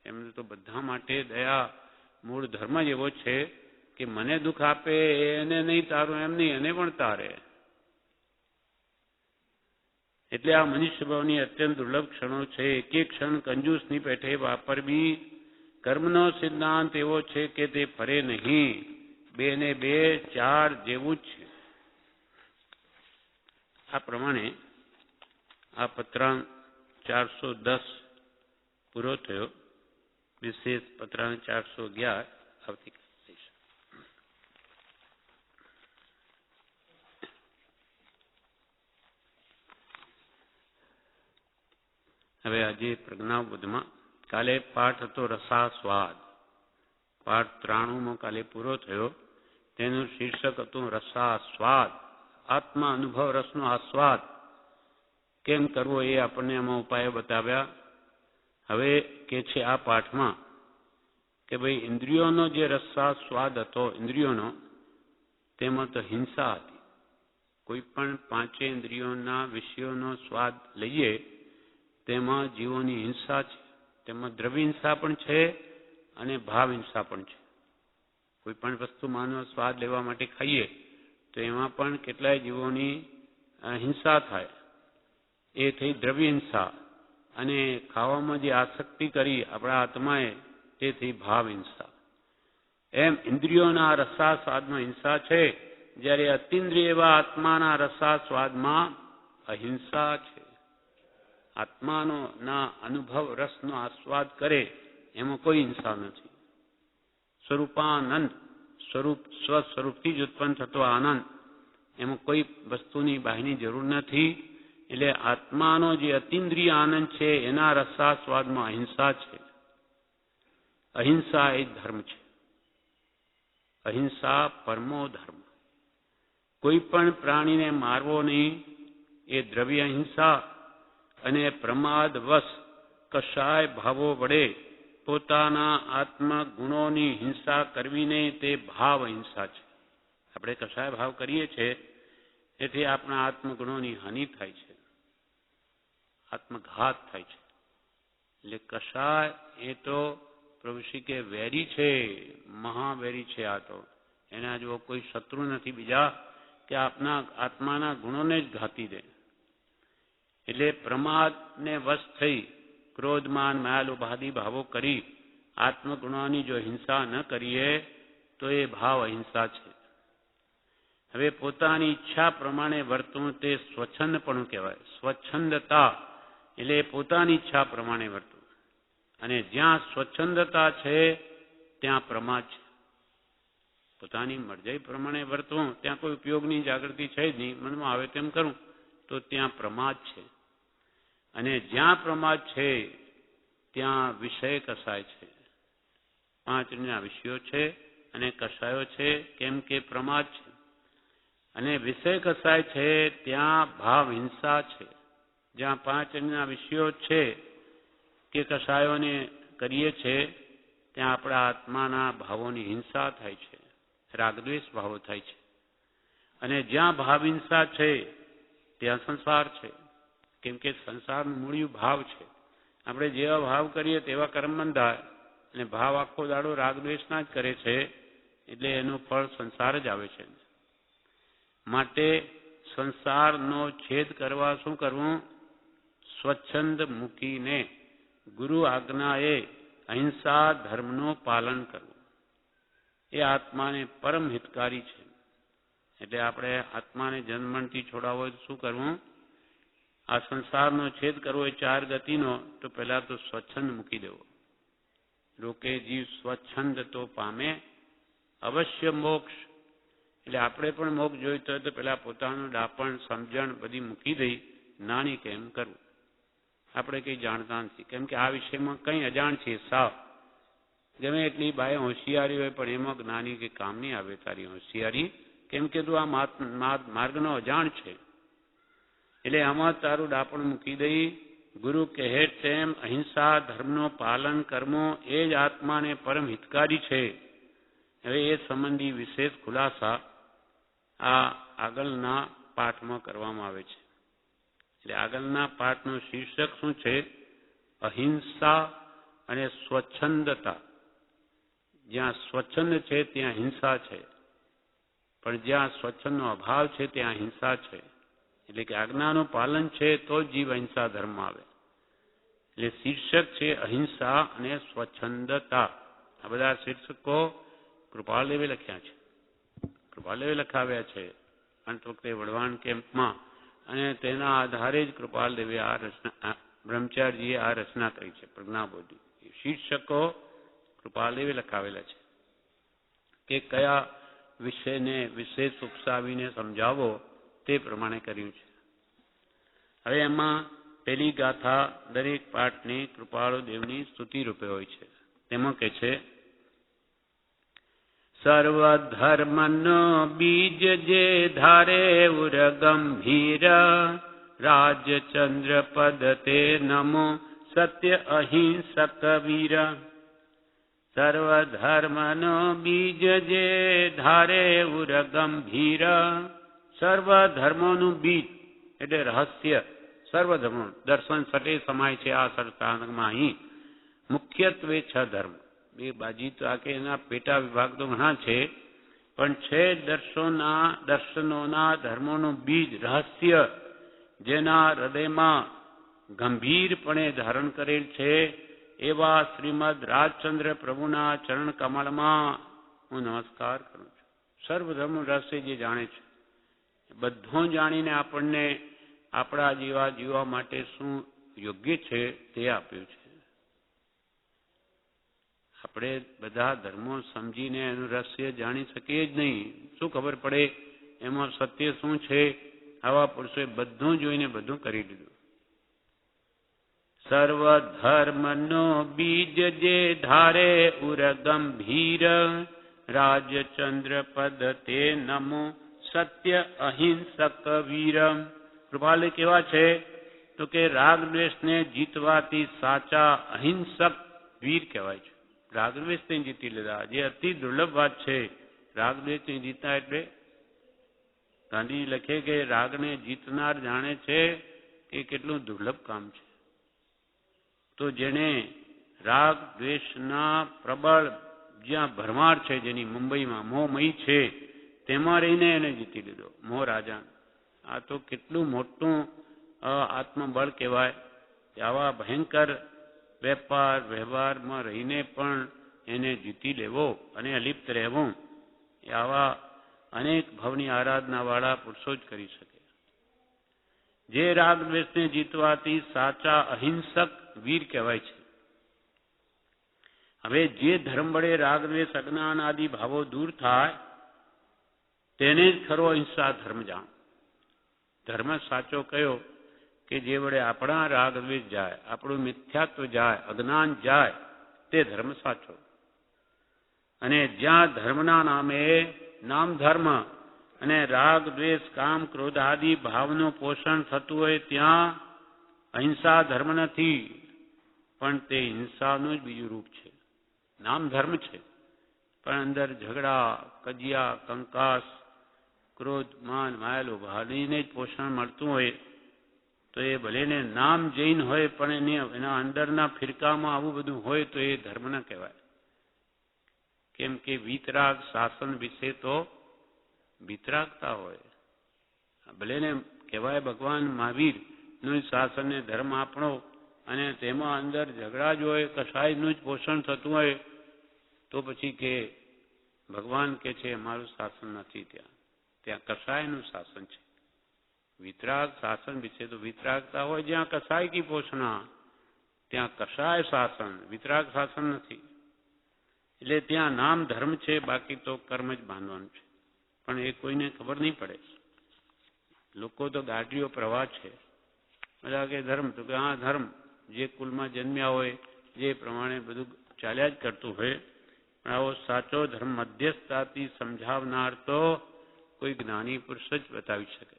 એમને તો બધા માટે દયા મૂળ ધર્મ જ એવો છે કે મને દુઃખ આપે એને નહીં તારું એમ નહીં, એને પણ તારે. એટલે આ મનુષ્ય ભાવની અત્યંત દુર્લભ ક્ષણો છે. એક એક ક્ષણ કંજૂસની પેઠે વાપરવી. કર્મનો સિદ્ધાંત એવો છે કે તે ફરે નહીં. 2 ને 2 4 જેવું જ છે. આ પ્રમાણે આ પત્રાંક 410 પૂરો થયો. વિશેષ પત્રાંક 411 આવતીકાલે. હવે આજે પ્રજ્ઞાબોધમાં કાલે પાઠ હતો રસાસ્વાદ. પાઠ 93 કાલે પૂરો થયો. તેનું શીર્ષક હતું રસાસ્વાદ. આત્મા અનુભવ રસનો આસ્વાદ કેમ કરવો એ આપણને આમાં ઉપાયો બતાવ્યા. હવે કે છે આ પાઠમાં કે ભાઈ ઇન્દ્રિયોનો જે રસાસ્વાદ હતો ઇન્દ્રિયોનો, તેમાં તો હિંસા હતી. કોઈ પણ 5 ઇન્દ્રિયોના વિષયોનો સ્વાદ લઈએ તેમાં જીવોની હિંસા છે. તેમાં દ્રવ્ય હિંસા પણ છે અને ભાવ હિંસા પણ છે. કોઈ પણ વસ્તુ માનવ સ્વાદ લેવા માટે ખાઈએ તો એમાં પણ કેટલાય જીવોની હિંસા થાય. એ થઈ દ્રવ્ય હિંસા. અને ખાવામાં જે આસક્તિ કરી આપણા આત્માએ તે થઈ ભાવ હિંસા. એમ ઇન્દ્રિયોના રસાસ્વાદમાં હિંસા છે, જ્યારે અતિન્દ્રિય એવા આત્માના રસાસ્વાદમાં અહિંસા છે. આત્માનો ના અનુભવ રસનો આસ્વાદ કરે એમાં કોઈ હિંસા નથી. સ્વરૂપાનંદ, સ્વસ્વરૂપથી જ ઉત્પન્ન થતો આનંદ, એમાં કોઈ વસ્તુની બાહ્યની જરૂર નથી. એટલે આત્માનો જે અતિન્દ્રિય આનંદ છે એના રસાસ્વાદમાં અહિંસા છે. અહિંસા એ ધર્મ છે. અહિંસા પરમો ધર્મ. કોઈ પણ પ્રાણીને મારવો નહીં એ દ્રવ્ય અહિંસા. અને પ્રમાદવશ કશાય ભાવો વડે પોતાના આત્મગુણોની હિંસા કરવી નહીં, તે ભાવ અહિંસા છે. આપણે કશાય ભાવ કરીએ છીએ તેથી આપણા આત્મગુણોની હાનિ થાય છે, આત્મઘાત થાય છે. એટલે કશાય એ તો પ્રભુ શ્રી કે વેરી છે, મહાવેરી છે. આ તો એના જો કોઈ શત્રુ નથી બીજા કે આપના આત્માના ગુણોને જ ઘાતી દે. એટલે પ્રમાદને વશ થઈ ક્રોધમાન માયા લોભાદી ભાવો કરી આત્મગુણોની જો હિંસા ન કરીએ તો એ ભાવ અહિંસા છે. હવે પોતાની ઈચ્છા પ્રમાણે વર્તવું તે સ્વચ્છંદપણું કહેવાય. સ્વચ્છંદતા એટલે પોતાની ઈચ્છા પ્રમાણે વર્તવું. અને જ્યાં સ્વચ્છંદતા છે ત્યાં પ્રમાદ છે. પોતાની મરજી પ્રમાણે વર્તવું ત્યાં કોઈ ઉપયોગની જાગૃતિ છે જ નહીં, મનમાં આવે તેમ કરું તો ત્યાં પ્રમાદ છે. અને જ્યાં પ્રમાદ છે ત્યાં વિષય કસાય છે. 5 વિષયો છે અને કસાયો છે, કેમ કે પ્રમાદ છે. અને વિષય કસાય છે ત્યાં ભાવ હિંસા છે. જ્યાં 5 વિષયો છે કે કસાયોને કરીએ છે ત્યાં આપણા આત્માના ભાવોની હિંસા થાય છે, રાગદ્વેષ ભાવો થાય છે. અને જ્યાં ભાવ હિંસા છે ત્યાં સંસાર છે, કેમ કે સંસારનું મૂળિયું ભાવ છે. આપણે જેવા ભાવ કરીએ તેવા કર્મ બંધાય. અને ભાવ આખો દાડો રાગદ્વેષના જ કરે છે, એટલે એનું ફળ સંસાર જ આવે છે. માટે સંસારનો છેદ કરવા શું કરવું? સ્વચ્છંદ મૂકીને ગુરુ આજ્ઞાએ અહિંસા ધર્મનું પાલન કરવું એ આત્માને પરમ હિતકારી છે. એટલે આપણે આત્માને જન્મથી છોડાવવો હોય તો શું કરવું? આ સંસારનો છેદ કરવો હોય 4 ગતિનો, તો પહેલા તો સ્વચ્છંદ મૂકી દેવો. લોકે જીવ સ્વચ્છંદ તો પામે અવશ્ય મોક્ષ. એટલે આપણે પણ મોક્ષ જોઈતો હોય તો પેલા પોતાનું ડાપણ સમજણ બધી મૂકી દઈ નાની કેમ કરવું. આપણે કંઈ જાણતા નથી, કેમ કે આ વિષયમાં કંઈ અજાણ છીએ સાવ. ગમે એટલી બાય હોશિયારી હોય પણ એમાં જ્ઞાની કે કામ નહીં આવે તારી હોશિયારી, કેમ કે તું આ માર્ગનો અજાણ છે. એટલે આમાં તારું ડાપણ મૂકી દઈ ગુરુ કહે તેમ અહિંસા ધર્મનો પાલન કરવું એ જ આત્માને પરમ હિતકારી છે. હવે એ સંબંધી વિશેષ ખુલાસા આ આગળના પાઠમાં કરવામાં આવે છે. એટલે આગળના પાઠનું શીર્ષક શું છે? અહિંસા અને સ્વચ્છંદતા. જ્યાં સ્વચ્છંદ છે ત્યાં હિંસા છે, પણ જ્યાં સ્વચ્છંદનો અભાવ છે ત્યાં હિંસા છે. એટલે કે આજ્ઞાનું પાલન છે તો જીવ અહિંસા ધર્મ આવે. એટલે શીર્ષક છે અહિંસા અને સ્વચ્છંદતા. આ બધા શીર્ષકો કૃપાલદેવે લખ્યા છે, કૃપાલદેવે લખાવ્યા છે અંત વખતે વઢવાણ કેમ્પમાં, અને તેના આધારે જ કૃપાલદેવે આ રચના, બ્રહ્મચારીજીએ આ રચના કરી છે પ્રજ્ઞાબોધિ. શીર્ષકો કૃપાલદેવે લખાવેલા છે કે કયા વિષયને વિશેષ ઉપસાવીને સમજાવો તે પ્રમાણે કર્યું છે. હવે એમાં પહેલી ગાથા દરેક પાઠની કૃપાળુ દેવની સ્તુતિ રૂપે હોય છે. તેમાં કે છે, સર્વધર્મનો બીજ જે ધારે ઉર ગંભીર, રાજચંદ્ર પદ તે નમો સત્ય અહિંસક વીર. સર્વધર્મનો બીજ જે ધારે ઉર ગંભીર. સર્વધર્મોનું બીજ એટલે રહસ્ય. સર્વધર્મો દર્શન સટે સમાય છે આ સત્સંગમાં. અહીં મુખ્યત્વે 6 ધર્મ. બે બાજી તો આ કે એના પેટા વિભાગ તો ઘણા છે, પણ 6 દર્શનોના ધર્મોનું બીજ રહસ્ય જેના હૃદયમાં ગંભીરપણે ધારણ કરેલ છે એવા શ્રીમદ રાજચંદ્ર પ્રભુના ચરણ કમળમાં હું નમસ્કાર કરું છું. સર્વધર્મનું રહસ્ય જે જાણે છે, બધું જાણીને આપણને આપણા જેવા જીવવા માટે શું યોગ્ય છે તે આપ્યું છે. આપણે બધા ધર્મો સમજીને એનું રહસ્ય જાણી શકીએ જ નહીં. શું ખબર પડે એમાં સત્ય શું છે? આવા પુરુષોએ બધું જોઈને બધું કરી દીધું. સર્વધર્મનો બીજ જે ધારે ઉર ગંભીર, રાજચંદ્ર પદ તે નમો સત્ય અહિંસક વીર. કૃપાલુ કેવા છે? તો કે રાગ દ્વેષને જીતવાથી સાચા અહિંસક વીર કહેવાય છે. રાગ દ્વેષને જીતી લીધા, જે અતિ દુર્લભ વાત છે. રાગ દ્વેષને જીતના એટલે ગાંધીજી લખે કે રાગને જીતનાર જાણે છે કે કેટલું દુર્લભ કામ છે. તો જેને રાગ દ્વેષના પ્રબળ જ્યાં ભરમાર છે, જેની મુંબઈમાં મોહમયી છે, તેમાં રહીને એને જીતી લીધો મોહ રાજા. આ તો કેટલું મોટું આત્મબળ કહેવાય. આવા ભયંકર વેપાર વ્યવહારમાં રહીને પણ એને જીતી લેવો અને અલિપ્ત રહેવું, એ આવા અનેક ભવની આરાધનાવાળા પુરુષો જ કરી શકે. જે રાગ દ્વેષને જીતવાથી સાચા અહિંસક વીર કહેવાય છે. હવે જે ધર્મ વડે રાગ દ્વેષ અજ્ઞાન આદિ ભાવો દૂર થાય તેને જ ખરો અહિંસા ધર્મ જાણ. ધર્મ સાચો કયો? કે જે વડે આપણા રાગ દ્વેષ જાય, આપણું મિથ્યાત્વ જાય, અજ્ઞાન જાય, તે ધર્મ સાચો. અને જ્યાં ધર્મના નામે નામ ધર્મ અને રાગ દ્વેષ કામ ક્રોધ આદિ ભાવનું પોષણ થતું હોય ત્યાં અહિંસા ધર્મ નથી, પણ તે હિંસાનું જ બીજું રૂપ છે. નામ ધર્મ છે, પણ અંદર ઝઘડા, કજિયા, કંકાસ, ક્રોધ, માન, માયા, લોભ આદિને જ પોષણ મળતું હોય તો એ ભલેને નામ જૈન હોય, પણ એના અંદરના ફિરકામાં આવું બધું હોય તો એ ધર્મ ન કહેવાય. કેમ કે વીતરાગ શાસન વિશે તો વિતરાગતા હોય. ભલેને કહેવાય ભગવાન મહાવીરનું શાસન ને ધર્મ આપણો અને તેમાં અંદર ઝઘડા જ હોય, કસાયનું જ પોષણ થતું હોય, તો પછી કે ભગવાન કે છે અમારું શાસન નથી, ત્યાં કસાયનું શાસન છે. વિતરાગ શાસન વિશે તો વિતરાગતા હોય જ્યાં કસાય કી પોષણા, ત્યાં કસાય શાસન, વિતરાગ શાસન નથી. એટલે ત્યાં નામ ધર્મ છે, બાકી તો કર્મ જ બાંધવાનું છે. પણ એ કોઈને ખબર નહીં પડે. લોકો તો ગાડીઓ પ્રવાહ છે, બધા કે ધર્મ, તો કે હા ધર્મ, જે કુલમાં જન્મ્યા હોય જે પ્રમાણે બધું ચાલ્યા જ કરતું હોય. પણ આવો સાચો ધર્મ મધ્યસ્થતાથી સમજાવનાર તો કોઈ જ્ઞાની પુરુષ જ બતાવી શકે.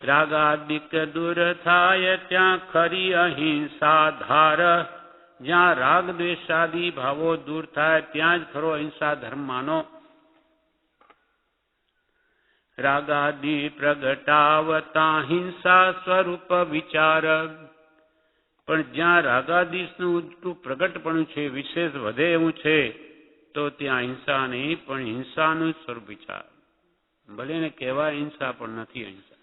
રાગાદિક દૂર થાય ત્યાં ખરી અહિંસા ધાર, જ્યાં રાગ દ્વેષાદી ભાવો દૂર થાય ત્યાં જ ખરો અહિંસા ધર્મ માનો. રાગાદિ પ્રગટાવતા હિંસા સ્વરૂપ વિચાર, પણ જ્યાં રાગાદિશનું ઉલટું પ્રગટપણું છે, વિશેષ વધે એવું છે, તો ત્યાં હિંસા નહીં, પણ હિંસાનું સ્વરૂપ વિચાર. ભલે ને કહેવાય હિંસા, પણ નથી અહિંસા.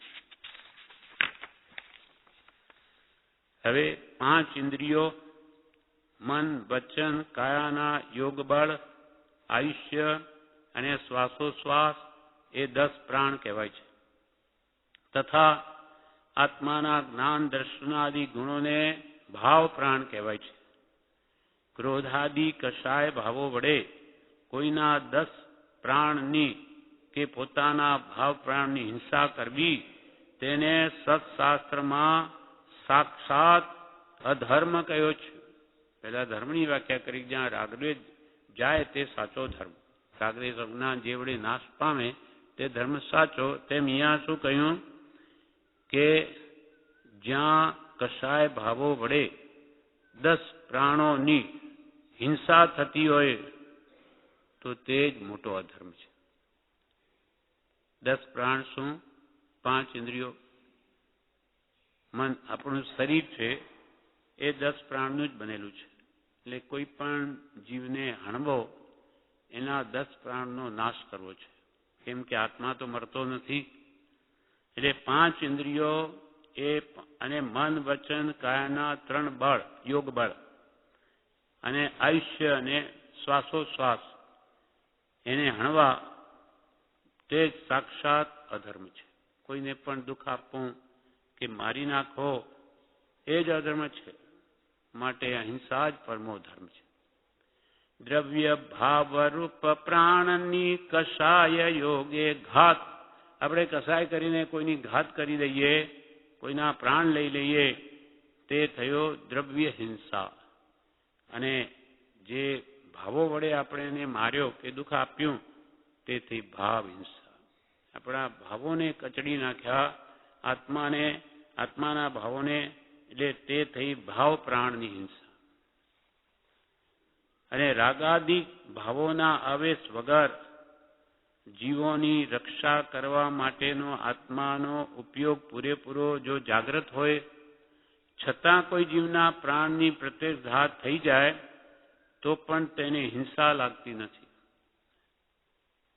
હવે 5 ઇન્દ્રિયો, મન, વચન, કાયાના યોગ બળ, આયુષ્ય અને શ્વાસોશ્વાસ, એ 10 પ્રાણ કહેવાય છે. તથા આત્માના જ્ઞાન દર્શનાદિ ગુણોને ભાવ પ્રાણ કહેવાય છે. ક્રોધાદિ કષાય ભાવો વડે કોઈના 10 પ્રાણની કે પોતાના ભાવ પ્રાણની હિંસા કરવી, તેને સત્શાસ્ત્રમાં સાક્ષાત અધર્મ કયો છે. પહેલા ધર્મની વ્યાખ્યા કરી, જ્યાં રાગદ્વેષ જાય તે સાચો ધર્મ. રાગદ્વેષ અજ્ઞાન જે વડે નાશ પામે તે ધર્મ સાચો. તેમ અહીંયા શું કહ્યું કે જ્યાં કસાય ભાવો વડે 10 પ્રાણોની હિંસા થતી હોય તો તે જ મોટો અધર્મ છે. 10 પ્રાણ શું? 5 ઇન્દ્રિયો, મન, આપણું શરીર છે એ 10 પ્રાણનું જ બનેલું છે. એટલે કોઈ પણ જીવને હણવો એના 10 પ્રાણનો નાશ કરવો છે. કેમ કે આત્મા તો મરતો નથી. એટલે 5 ઇન્દ્રિયો એ અને મન, વચન, કાયાના 3 બળ, યોગ બળ, અને આયુષ્ય અને શ્વાસોશ્વાસ, એને હણવા તે જ સાક્ષાત અધર્મ છે. કોઈને પણ દુઃખ આપવું કે મારી નાખો એ જ અધર્મ છે. માટે અહિંસા જ પરમો ધર્મ છે. દ્રવ્ય ભાવ રૂપ પ્રાણની કસાય યોગે ઘાત, આપણે કસાય કરીને કોઈની ઘાત કરી દઈએ, કોઈના પ્રાણ લઈ લઈએ, તે થયો દ્રવ્ય હિંસા. અને જે ભાવો વડે આપણે એને માર્યો કે દુઃખ આપ્યું તે થઈ ભાવ હિંસા. આપણા ભાવોને કચડી નાખ્યા, આત્માના ભાવોને, એટલે તે થઈ ભાવ પ્રાણની હિંસા. અને રાગાદિક ભાવોના આવેશ વગર જીવોની રક્ષા કરવા માટેનો આત્માનો ઉપયોગ પૂરેપૂરો જો જાગૃત હોય, છતાં કોઈ જીવના પ્રાણની પ્રત્યક્ષ ઘાત થઈ જાય તો પણ તેને હિંસા લાગતી નથી.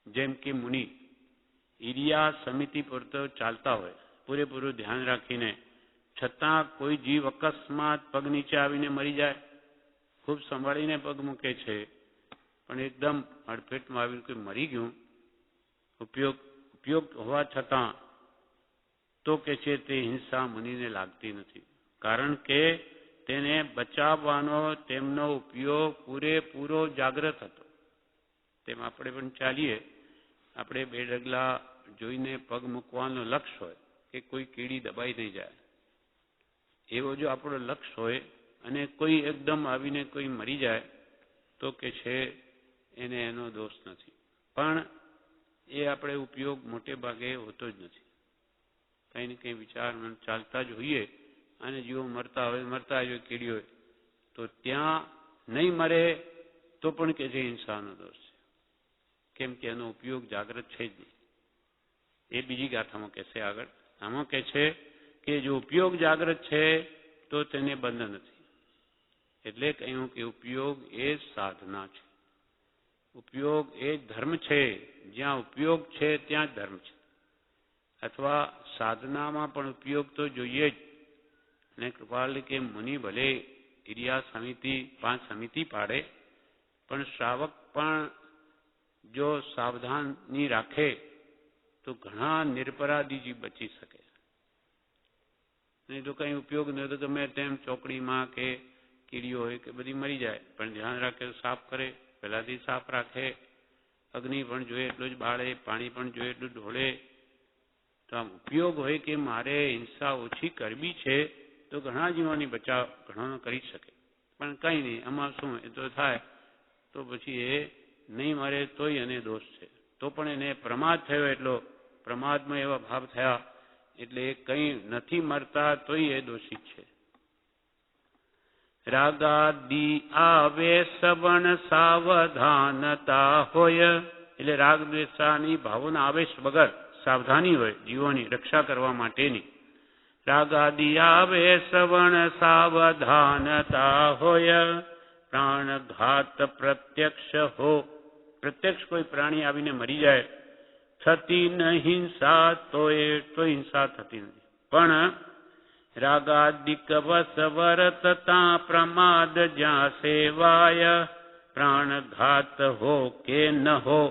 જેમ કે મુનિ ઈરિયા સમિતિ પૂરતો ચાલતા હોય, પૂરેપૂરું ધ્યાન રાખીને, છતાં કોઈ જીવ અકસ્માત પગ નીચે આવીને મરી જાય, ખૂબ સંભાળીને પગ મૂકે છે, પણ એકદમ અડફેટમાં આવીને કોઈ મરી ગયું, ઉપયોગ હોવા છતાં, તો કે છે તે હિંસા મુનિને લાગતી નથી. કારણ કે તેને બચાવવાનો તેમનો ઉપયોગ પૂરેપૂરો જાગ્રત હતો. તેમ આપણે પણ ચાલીએ, આપણે 2 ડગલા જોઈને પગ મૂકવાનો લક્ષ્ય હોય કે કોઈ કીડી દબાઈ નહીં જાય, એવો જો આપણો લક્ષ્ય હોય અને કોઈ એકદમ આવીને કોઈ મરી જાય તો કે છે એને એનો દોષ નથી. પણ એ આપણે ઉપયોગ મોટે ભાગે હોતો જ નથી. કંઈ ને કંઈ વિચાર ચાલતા જ હોઈએ અને જીવો મરતા હોય કીડી હોય, તો ત્યાં નહીં મરે તો પણ કે છે હિંસાનો દોષ છે. કેમ કે એનો ઉપયોગ જાગ્રત છે જ નહીં. એ બીજી ગાથામાં કહેશે આગળ. આમાં કહે છે કે જો ઉપયોગ જાગ્રત છે તો તેને બંધ નથી. એટલે કહ્યું કે ઉપયોગ એ સાધના છે, ઉપયોગ એ ધર્મ છે. જ્યાં ઉપયોગ છે ત્યાં જ ધર્મ છે. અથવા સાધનામાં પણ ઉપયોગ તો જોઈએ જ, ને કૃપાલ કે મુનિ ભલે ઇરિયા સમિતિ 5 સમિતિ પાડે, પણ શ્રાવક પણ જો સાવધાની રાખે તો ઘણા નિરપરાધીજી બચી શકે. નહીં તો કંઈ ઉપયોગ નહીં તો ગમે તેમ ચોકડીમાં કે કીડીઓ હોય કે બધી મરી જાય, પણ ધ્યાન રાખે, સાફ કરે, પહેલાથી સાફ રાખે, અગ્નિ પણ જોઈએ એટલું જ બાળે, પાણી પણ જોઈએ એટલું ઢોળે, તો આમ ઉપયોગ હોય કે મારે હિંસા ઓછી કરવી છે તો ઘણા જીવોની બચાવ ઘણો કરી શકે. પણ કંઈ નહીં, આમાં શું એ તો થાય તો પછી એ નહીં મારે તોય એને દોષ છે. તો પણ એને પ્રમાદ થયો, એટલો પ્રમાદમાં એવા ભાવ થયા એટલે એ કંઈ નથી મરતા તોય એ દોષિત છે. રાગાદી આવે સવણ સાવધાનતા હોય, એટલે રાગ દ્વેષાની ભાવોના આવેશ વગર સાવધાની હોય જીવોની રક્ષા કરવા માટેની. રાગાદી આવે સવણ સાવધાનતા હોય, પ્રાણઘાત પ્રત્યક્ષ હો, પ્રત્યક્ષ કોઈ પ્રાણી આવીને મરી જાય, થતી ન હિંસા તો હિંસા થતી નથી. પણ રાગાદિક વસવરતતા પ્રમાદ જ્યાં સેવાય, પ્રાણઘાત હો કે ન હો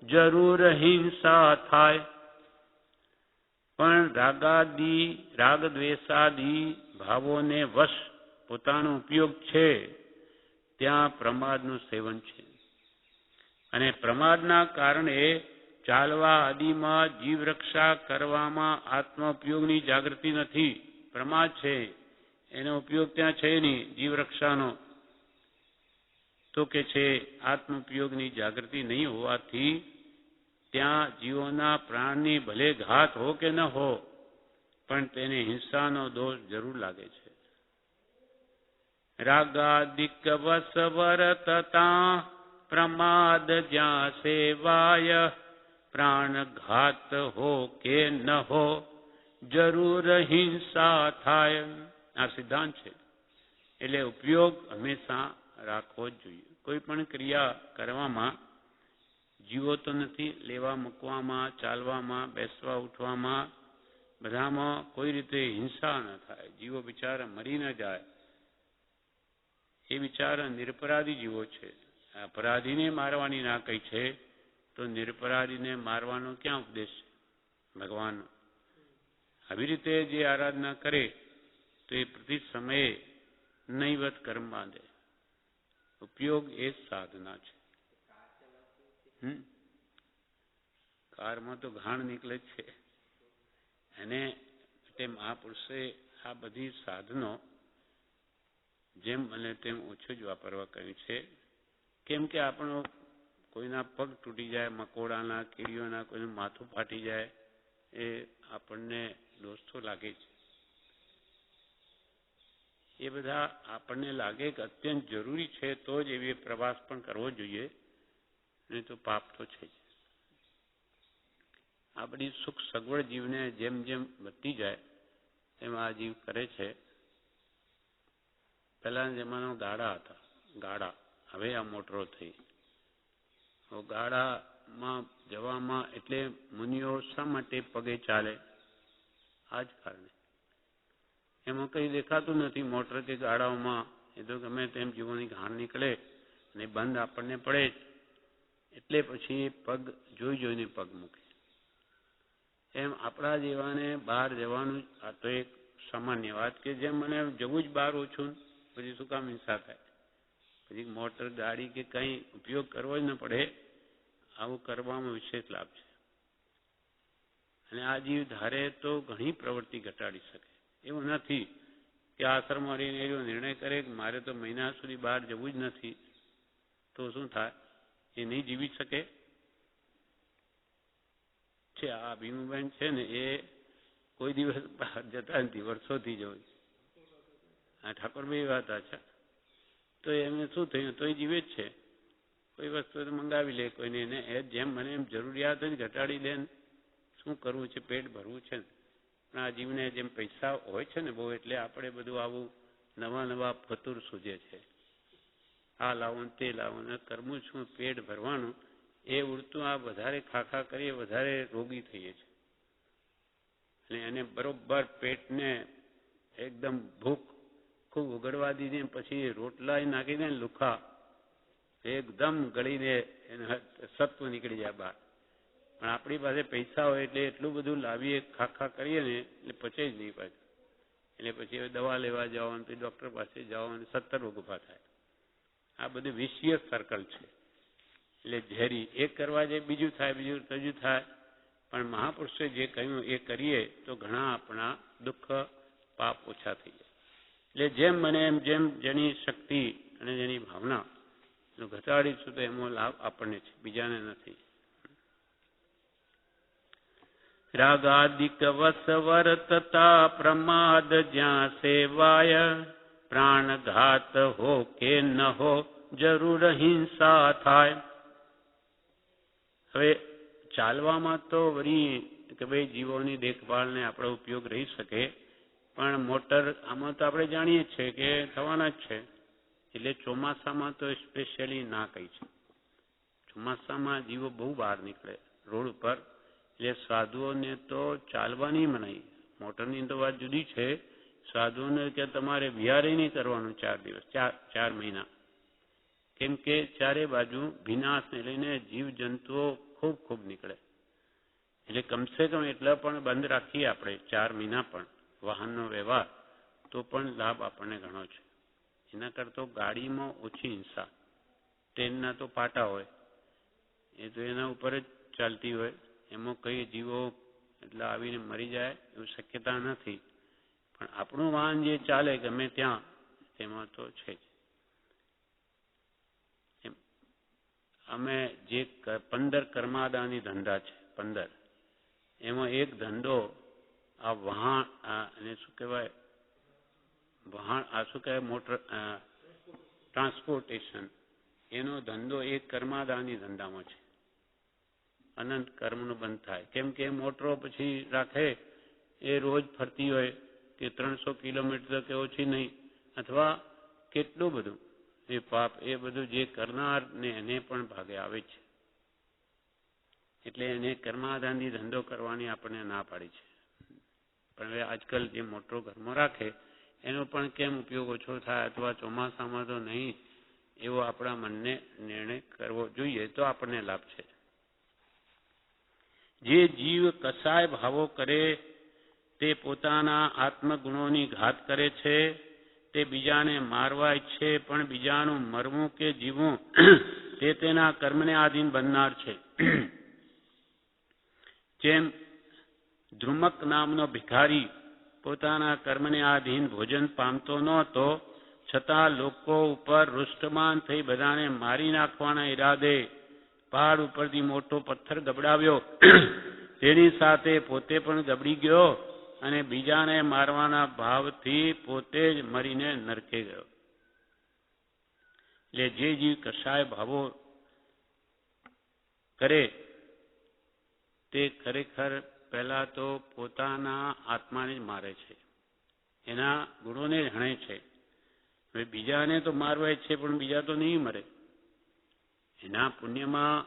જરૂર હિંસા થાય. પણ રાગ દ્વેષાદી ભાવોને વશ પોતાનો ઉપયોગ છે ત્યાં પ્રમાદનું સેવન છે. અને પ્રમાદના કારણે ચાલવા આદિમાં જીવ રક્ષા કરવામાં આત્મ ઉપયોગની જાગૃતિ નથી. પ્રમાદ છે, એનો ઉપયોગ ત્યાં છે નહીં જીવ રક્ષાનો. તો કે છે આત્મ ઉપયોગની જાગૃતિ નહીં હોવાથી ત્યાં જીવોના પ્રાણની ભલે ઘાત હો કે ન હો, પણ તેને હિંસાનો દોષ જરૂર લાગે છે. રાગાદિક વસવરતતા પ્રમાદ જ્યાં સેવાય, પ્રાણઘાત હો કે ન હો જરૂર હિંસા થાય. આ સિદ્ધાંત છે. એટલે ઉપયોગ હંમેશા રાખવો જ જોઈએ. કોઈ પણ ક્રિયા કરવામાં જીવો તો નથી, લેવા મૂકવામાં, ચાલવામાં, બેસવા ઉઠવામાં બધામાં કોઈ રીતે હિંસા ન થાય, જીવો બિચારા મરી ન જાય. એ બિચારા નિરપરાધી જીવો છે. અપરાધીને મારવાની ના કહી છે તો નિરપરાધીને મારવાનો ક્યાં ઉપદેશ છે ભગવાનનો? આવી રીતે જે આરાધના કરે તો એ પ્રતિ સમયે નૈવત કર્મ બાંધે. ઉપયોગ એ સાધના છે. કારમાં તો ઘાણ નીકળે જ છે. એને તે મહાપુરુષે આ બધી સાધનો જેમ બને તેમ ઓછું જ વાપરવા કહ્યું છે. કેમ કે આપણો કોઈના પગ તૂટી જાય, મકોડાના, કીડીઓના, કોઈનું માથું ફાટી જાય, એ આપણને દોષ તો લાગે છે. એ બધા આપણને લાગે કે અત્યંત જરૂરી છે તો જ એવી પ્રવાસ પણ કરવો જોઈએ, નહીં તો પાપ તો છે જ. આ બધી સુખ સગવડ જીવને જેમ જેમ વધતી જાય એમ આ જીવ કરે છે. પહેલાના જમાનામાં ગાડા હતા, ગાડા. હવે આ મોટરો થઈ. ગાડામાં જવામાં એટલે મુનિઓ શા માટે પગે ચાલે? આ જ કારણે. એમાં કંઈ દેખાતું નથી મોટર કે ગાડાઓમાં. એ તો ગમે તેમ જીવોની ઘાણ નીકળે અને બંધ આપણને પડે જ, એટલે પછી પગ જોઈ જોઈને પગ મૂકે. એમ આપણા જેવાને બહાર જવાનું આ તો એક સામાન્ય વાત કે જેમ મને જવું જ બહાર ઓછું, પછી શું કામ હિંસા થાય? પછી મોટર ગાડી કે કંઈ ઉપયોગ કરવો જ ન પડે, આવું કરવામાં વિશેષ લાભ છે. અને આ જીવ ધારે તો ઘણી પ્રવૃત્તિ ઘટાડી શકે. એવું નથી કે આશ્રમમાં રહીને એવો નિર્ણય કરે કે મારે તો મહિના સુધી બહાર જવું જ નથી, તો શું થાય? એ નહીં જીવી શકે છે. આ ભીમુબેન છે ને એ કોઈ દિવસ બહાર જતા નથી, વર્ષોથી જવું. હા, ઠાકોરભાઈ વાત છે. તો એમને શું થયું? તો એ જીવે જ છે. કોઈ વસ્તુ મંગાવી લે કોઈને, એને એ જેમ મને એમ જરૂરિયાત જ ઘટાડી દે ને. શું કરવું છે? પેટ ભરવું છે ને. પણ આ જીવને જેમ પૈસા હોય છે ને બહુ, એટલે આપણે બધું આવું નવા નવા ફતુર સૂજે છે. આ લાવો ને તે લાવો ને કરવું શું? પેટ ભરવાનું એ ઉડતું આ વધારે ખાખા કરીએ વધારે રોગી થઈએ છીએ. અને એને બરોબર પેટને એકદમ ભૂખ ખૂબ ઉગડવા દીધી, પછી રોટલા નાખીને લુખા એકદમ ગળીને સત્વ નીકળી જાય બહાર. પણ આપણી પાસે પૈસા હોય એટલે એટલું બધું લાવીએ, ખાખા કરીએ ને એટલે પચે જ નહીં પાછું. એટલે પછી દવા લેવા જાઓ અને પછી ડૉક્ટર પાસે જાઓ અને 70 રોગ ઊભા થાય. આ બધું વિશિયસ સર્કલ છે. એટલે ઝેરી એક કરવા જાય બીજું થાય, બીજું ત્રીજું થાય. પણ મહાપુરુષે જે કહ્યું એ કરીએ તો ઘણા આપણા દુઃખ પાપ ઓછા થઈ જાય. એટલે જેમ બને એમ જેમ જેની શક્તિ અને જેની ભાવના ઘટાડીશું તો એનો લાભ આપણને છે, બીજાને નથી. રાગાદિક વસવર તથા પ્રમાદ જ્યાં સેવાય, પ્રાણઘાત હો કે ન હો જરૂર હિંસા થાય. હવે ચાલવામાં તો વળી કે ભાઈ જીવોની દેખભાળને આપણો ઉપયોગ રહી શકે, પણ મોટર આમાં તો આપણે જાણીએ છીએ કે થવાના જ છે. એટલે ચોમાસામાં તો સ્પેશિયલી ના કહી છે. ચોમાસામાં જીવો બહુ બહાર નીકળે રોડ ઉપર, એટલે સાધુઓને તો ચાલવાની મનાઈ. મોટરની તો વાત જુદી છે. સાધુઓને કે તમારે વિહારે નહીં કરવાનું 4 દિવસ, 4 મહિના. કેમ કે ચારે બાજુ વિનાશને લઈને જીવજંતુઓ ખૂબ ખૂબ નીકળે. એટલે કમસે કમ એટલા પણ બંધ રાખીએ આપણે 4 મહિના પણ વાહનનો વ્યવહાર, તો પણ લાભ આપણને ઘણો છે. એના કરતાં ગાડીમાં ઓછી હિંસા. ટ્રેનના તો પાટા હોય, એ તો એના ઉપર જ ચાલતી હોય, એમાં કઈ જીવો એટલે આવીને મરી જાય એવી શક્યતા નથી. પણ આપણું વાહન જે ચાલે ગમે ત્યાં, તેમાં તો છે જ. અમે જે 15 કર્માદાની ધંધા છે, 15 એમાં એક ધંધો આ વહાણ અને શું કહેવાય વહાણ આ શું કહેવાય મોટર ટ્રાન્સપોર્ટેશન, એનો ધંધો એક કર્માદાની ધંધામાં છે. અનંત કર્મનું બંધ થાય. કેમ કે મોટરો પછી રાખે એ રોજ ફરતી હોય કે 300 કિલોમીટર કે ઓછી નહીં, અથવા કેટલું બધું એ પાપ એ બધું જે કરનાર ને એને પણ ભાગે આવે છે. એટલે એને કર્માદાનથી ધંધો કરવાની આપણને ના પાડી છે. પણ હવે આજકાલ જે મોટરો ઘરમાં રાખે એનો પણ કેમ ઉપયોગ ઓછો થાય, અથવા ચોમાસામાં તો નહીં, એવો આપણા મનને નિર્ણય કરવો જોઈએ તો આપણને લાભ છે. જે જીવ કસાય ભાવો કરે તે પોતાના આત્મગુણોની ઘાત કરે છે. તે બીજાને મારવા ઈચ્છે પણ બીજાનું મરવું કે જીવવું તે તેના કર્મને આધીન બનનાર છે. જેમ ધ્રુમક નામનો ભિખારી પોતાના કર્મને આધીન ભોજન પામતો નહોતો, છતાં લોકો ઉપર રૂષ્ટમાન થઈ બધાને મારી નાખવાના ઈરાદે પહાડ ઉપરથી મોટો પથ્થર ગબડાવ્યો. તેની સાથે પોતે પણ ગબડી ગયો અને બીજાને મારવાના ભાવથી પોતે જ મરીને નરકે ગયો. એટલે જે જીવ કસાય ભાવો કરે તે ખરેખર પહેલા તો પોતાના આત્માને જ મારે છે, એના ગુણોને જ હણે છે. હવે બીજાને તો મારવા છે પણ બીજા તો નહીં મરે. એના પુણ્યમાં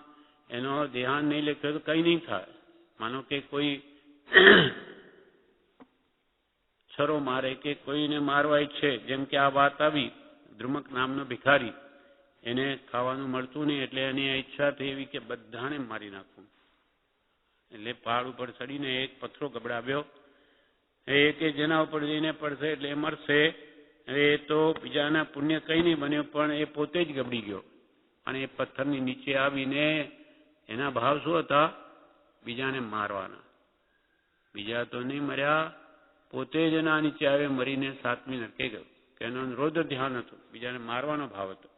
એનો દેહાન નહીં લેખે તો કંઈ નહીં થાય. માનો કે કોઈ છરો મારે કે કોઈને મારવા ઈચ્છે, જેમ કે આ વાત આવી ધ્રુમક નામનો ભિખારી, એને ખાવાનું મળતું નહીં એટલે એની ઈચ્છા થઈ એવી કે બધાને મારી નાખવું. એટલે પહાડ ઉપર ચડીને એક પથ્થરો ગબડાવ્યો. એ કે જેના ઉપર જઈને પડશે એટલે એ મરશે. એ તો બીજાના પુણ્ય કંઈ નહીં બન્યું, પણ એ પોતે જ ગબડી ગયો. અને એ પથ્થરની નીચે આવીને એના ભાવ શું હતા? બીજાને મારવાના. બીજા તો નહીં મર્યા, પોતે જ એના નીચે આવે મરીને 7મી નરકે ગયો. કે એનો રોધ ધ્યાન હતું, બીજાને મારવાનો ભાવ હતો.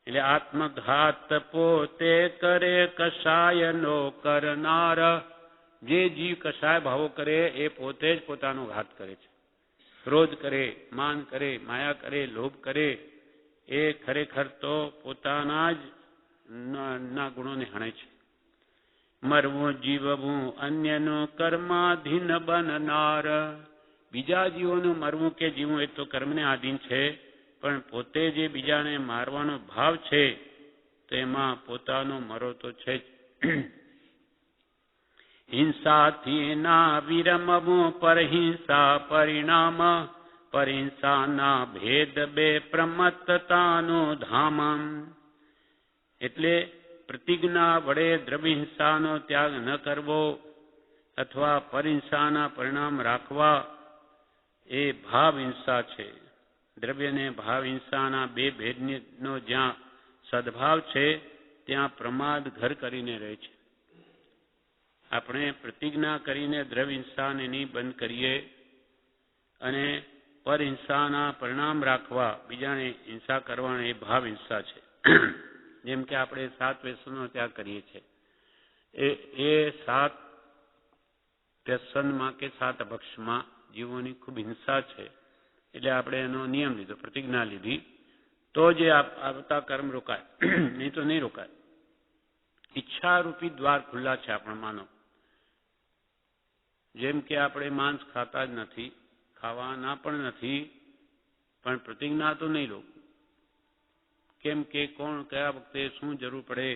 એટલે આત્મઘાત પોતે કરે કસાયનો કરનાર. જે જીવ કસાય ભાવો કરે એ પોતે જ પોતાનો ઘાત કરે છે. ક્રોધ કરે, માન કરે, માયા કરે, લોભ કરે, એ ખરેખર તો પોતાના જ ના ગુણોને હણે છે. મરવું જીવવું અન્યનું કર્માધીન બનનાર. બીજા જીવોનું મરવું કે જીવવું એ તો કર્મને આધીન છે, પણ પોતે જે બીજાને મારવાનો ભાવ છે તેમાં પોતાનો મરો તો છે જ. હિંસાથી ના વિરમવું પરહિંસા પરિણામ, પરહિંસાના ભેદ બે પ્રમત્તતાનો ધામ. એટલે પ્રતિજ્ઞા વડે દ્રવ્યહિંસાનો ત્યાગ ન કરવો અથવા પરહિંસાના પરિણામ રાખવા એ ભાવ હિંસા છે. દ્રવ્ય અને ભાવ હિંસાના બે ભેદનો જ્યાં સદભાવ છે ત્યાં પ્રમાદ ઘર કરીને રહે છે. આપણે પ્રતિજ્ઞા કરીને દ્રવ્ય હિંસાને નહીં બંધ કરીએ અને પરહિંસાના પરિણામ રાખવા, બીજાને હિંસા કરવાના એ ભાવ હિંસા છે. જેમ કે આપણે 7 વ્યસનનો ત્યાગ કરીએ છીએ, એ 7 વ્યસનમાં કે 7 અભક્ષમાં જીવોની ખૂબ હિંસા છે. એટલે આપણે એનો નિયમ લીધો, પ્રતિજ્ઞા લીધી, તો જે આવતા કર્મ રોકાય, નહીં તો નહીં રોકાય. ઈચ્છારૂપી દ્વાર ખુલ્લા છે આપણા માનો. જેમ કે આપણે માંસ ખાતા જ નથી, ખાવાના પણ નથી, પણ પ્રતિજ્ઞા તો નહીં લો. કેમ કે કોણ કયા વખતે શું જરૂર પડે,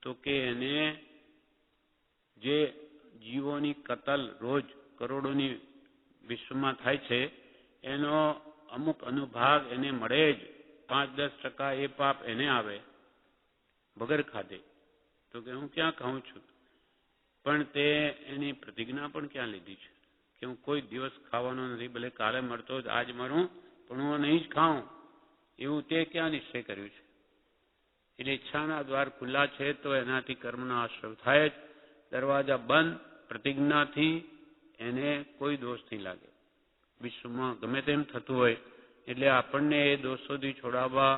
તો કે એને જે જીવોની કતલ રોજ કરોડોની વિશ્વમાં થાય છે એનો અમુક અનુભાગ એને મળે જ. 5-10% એ પાપ એને આવે વગર ખાધે. તો કે હું ક્યાં ખાઉં છું, પણ તે એની પ્રતિજ્ઞા પણ ક્યાં લીધી છે કે હું કોઈ દિવસ ખાવાનો નથી, ભલે કાલે મળતો જ આજ મરું પણ હું નહીં જ ખાઉં, એવું તે ક્યાં નિશ્ચય કર્યું છે. એટલે ઈચ્છાના દ્વાર ખુલ્લા છે તો એનાથી કર્મનો આશ્રય થાય જ. દરવાજા બંધ પ્રતિજ્ઞાથી એને કોઈ દોષ નહીં લાગે. વિશ્વમાં ગમે તેમ થતું હોય, એટલે આપણને એ દોષોથી છોડાવવા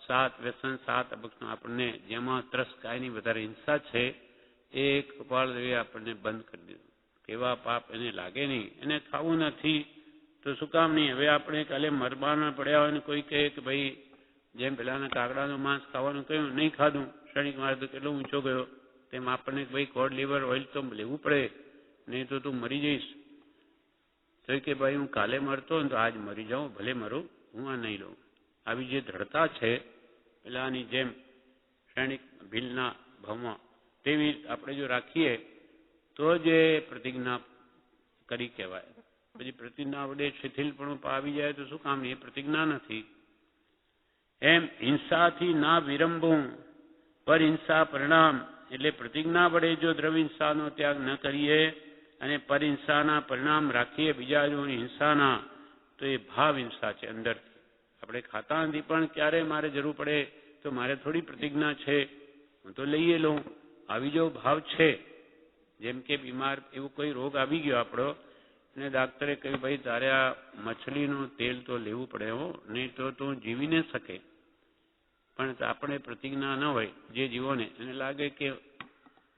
7 વ્યસન 7 અભક્ષનો આપણને જેમાં ત્રસ કાયની વધારે હિંસા છે એ કપાળદેવે આપણને બંધ કરી દીધું. કેવા પાપ એને લાગે નહીં. એને ખાવું નથી તો શું કામ નહીં. હવે આપણે કાલે મરવાના પડ્યા હોય ને કોઈ કહે કે ભાઈ જેમ પેલાના કાગડાનું માંસ ખાવાનું કહ્યું, નહીં ખાધું, ક્ષણિક મારે તો કેટલો ઊંચો ગયો, તેમ આપણને ભાઈ કોડ લીવર ઓઇલ તો લેવું પડે, નહીં તો તું મરી જઈશ. તો કે ભાઈ હું કાલે મરતો ને તો આજ મરી જાઉં, ભલે મરું, હું આ નહીં લઉં. આવી જે દ્રઢતા છે પેલાની જેમ ક્ષણિક ભીલના ભાવમાં, તેવી આપણે જો રાખીએ તો જ પ્રતિજ્ઞા કરી કહેવાય. પછી પ્રતિજ્ઞા વડે શિથિલપણું આવી જાય તો શું કામ? એ પ્રતિજ્ઞા નથી. એમ હિંસાથી ના વિરંભવું પરહિંસા પરિણામ. એટલે પ્રતિજ્ઞા વડે જો દ્રવ્ય હિંસાનો ત્યાગ ન કરીએ અને પરહિંસાના પરિણામ રાખીએ બીજાની હિંસાના, તો એ ભાવ હિંસા છે અંદરથી. આપણે ખાતા નથી પણ ક્યારે મારે જરૂર પડે તો મારે થોડી પ્રતિજ્ઞા છે, હું તો લઈએ લઉં, આવી જો ભાવ છે. જેમ કે બીમાર એવું કોઈ રોગ આવી ગયો આપણો અને ડાક્ટરે કહ્યું ભાઈ તારે આ મછલીનું તેલ તો લેવું પડે હો, નહીં તો તું જીવી ન શકે. પણ આપણે પ્રતિજ્ઞા ન હોય જે જીવોને, એને લાગે કે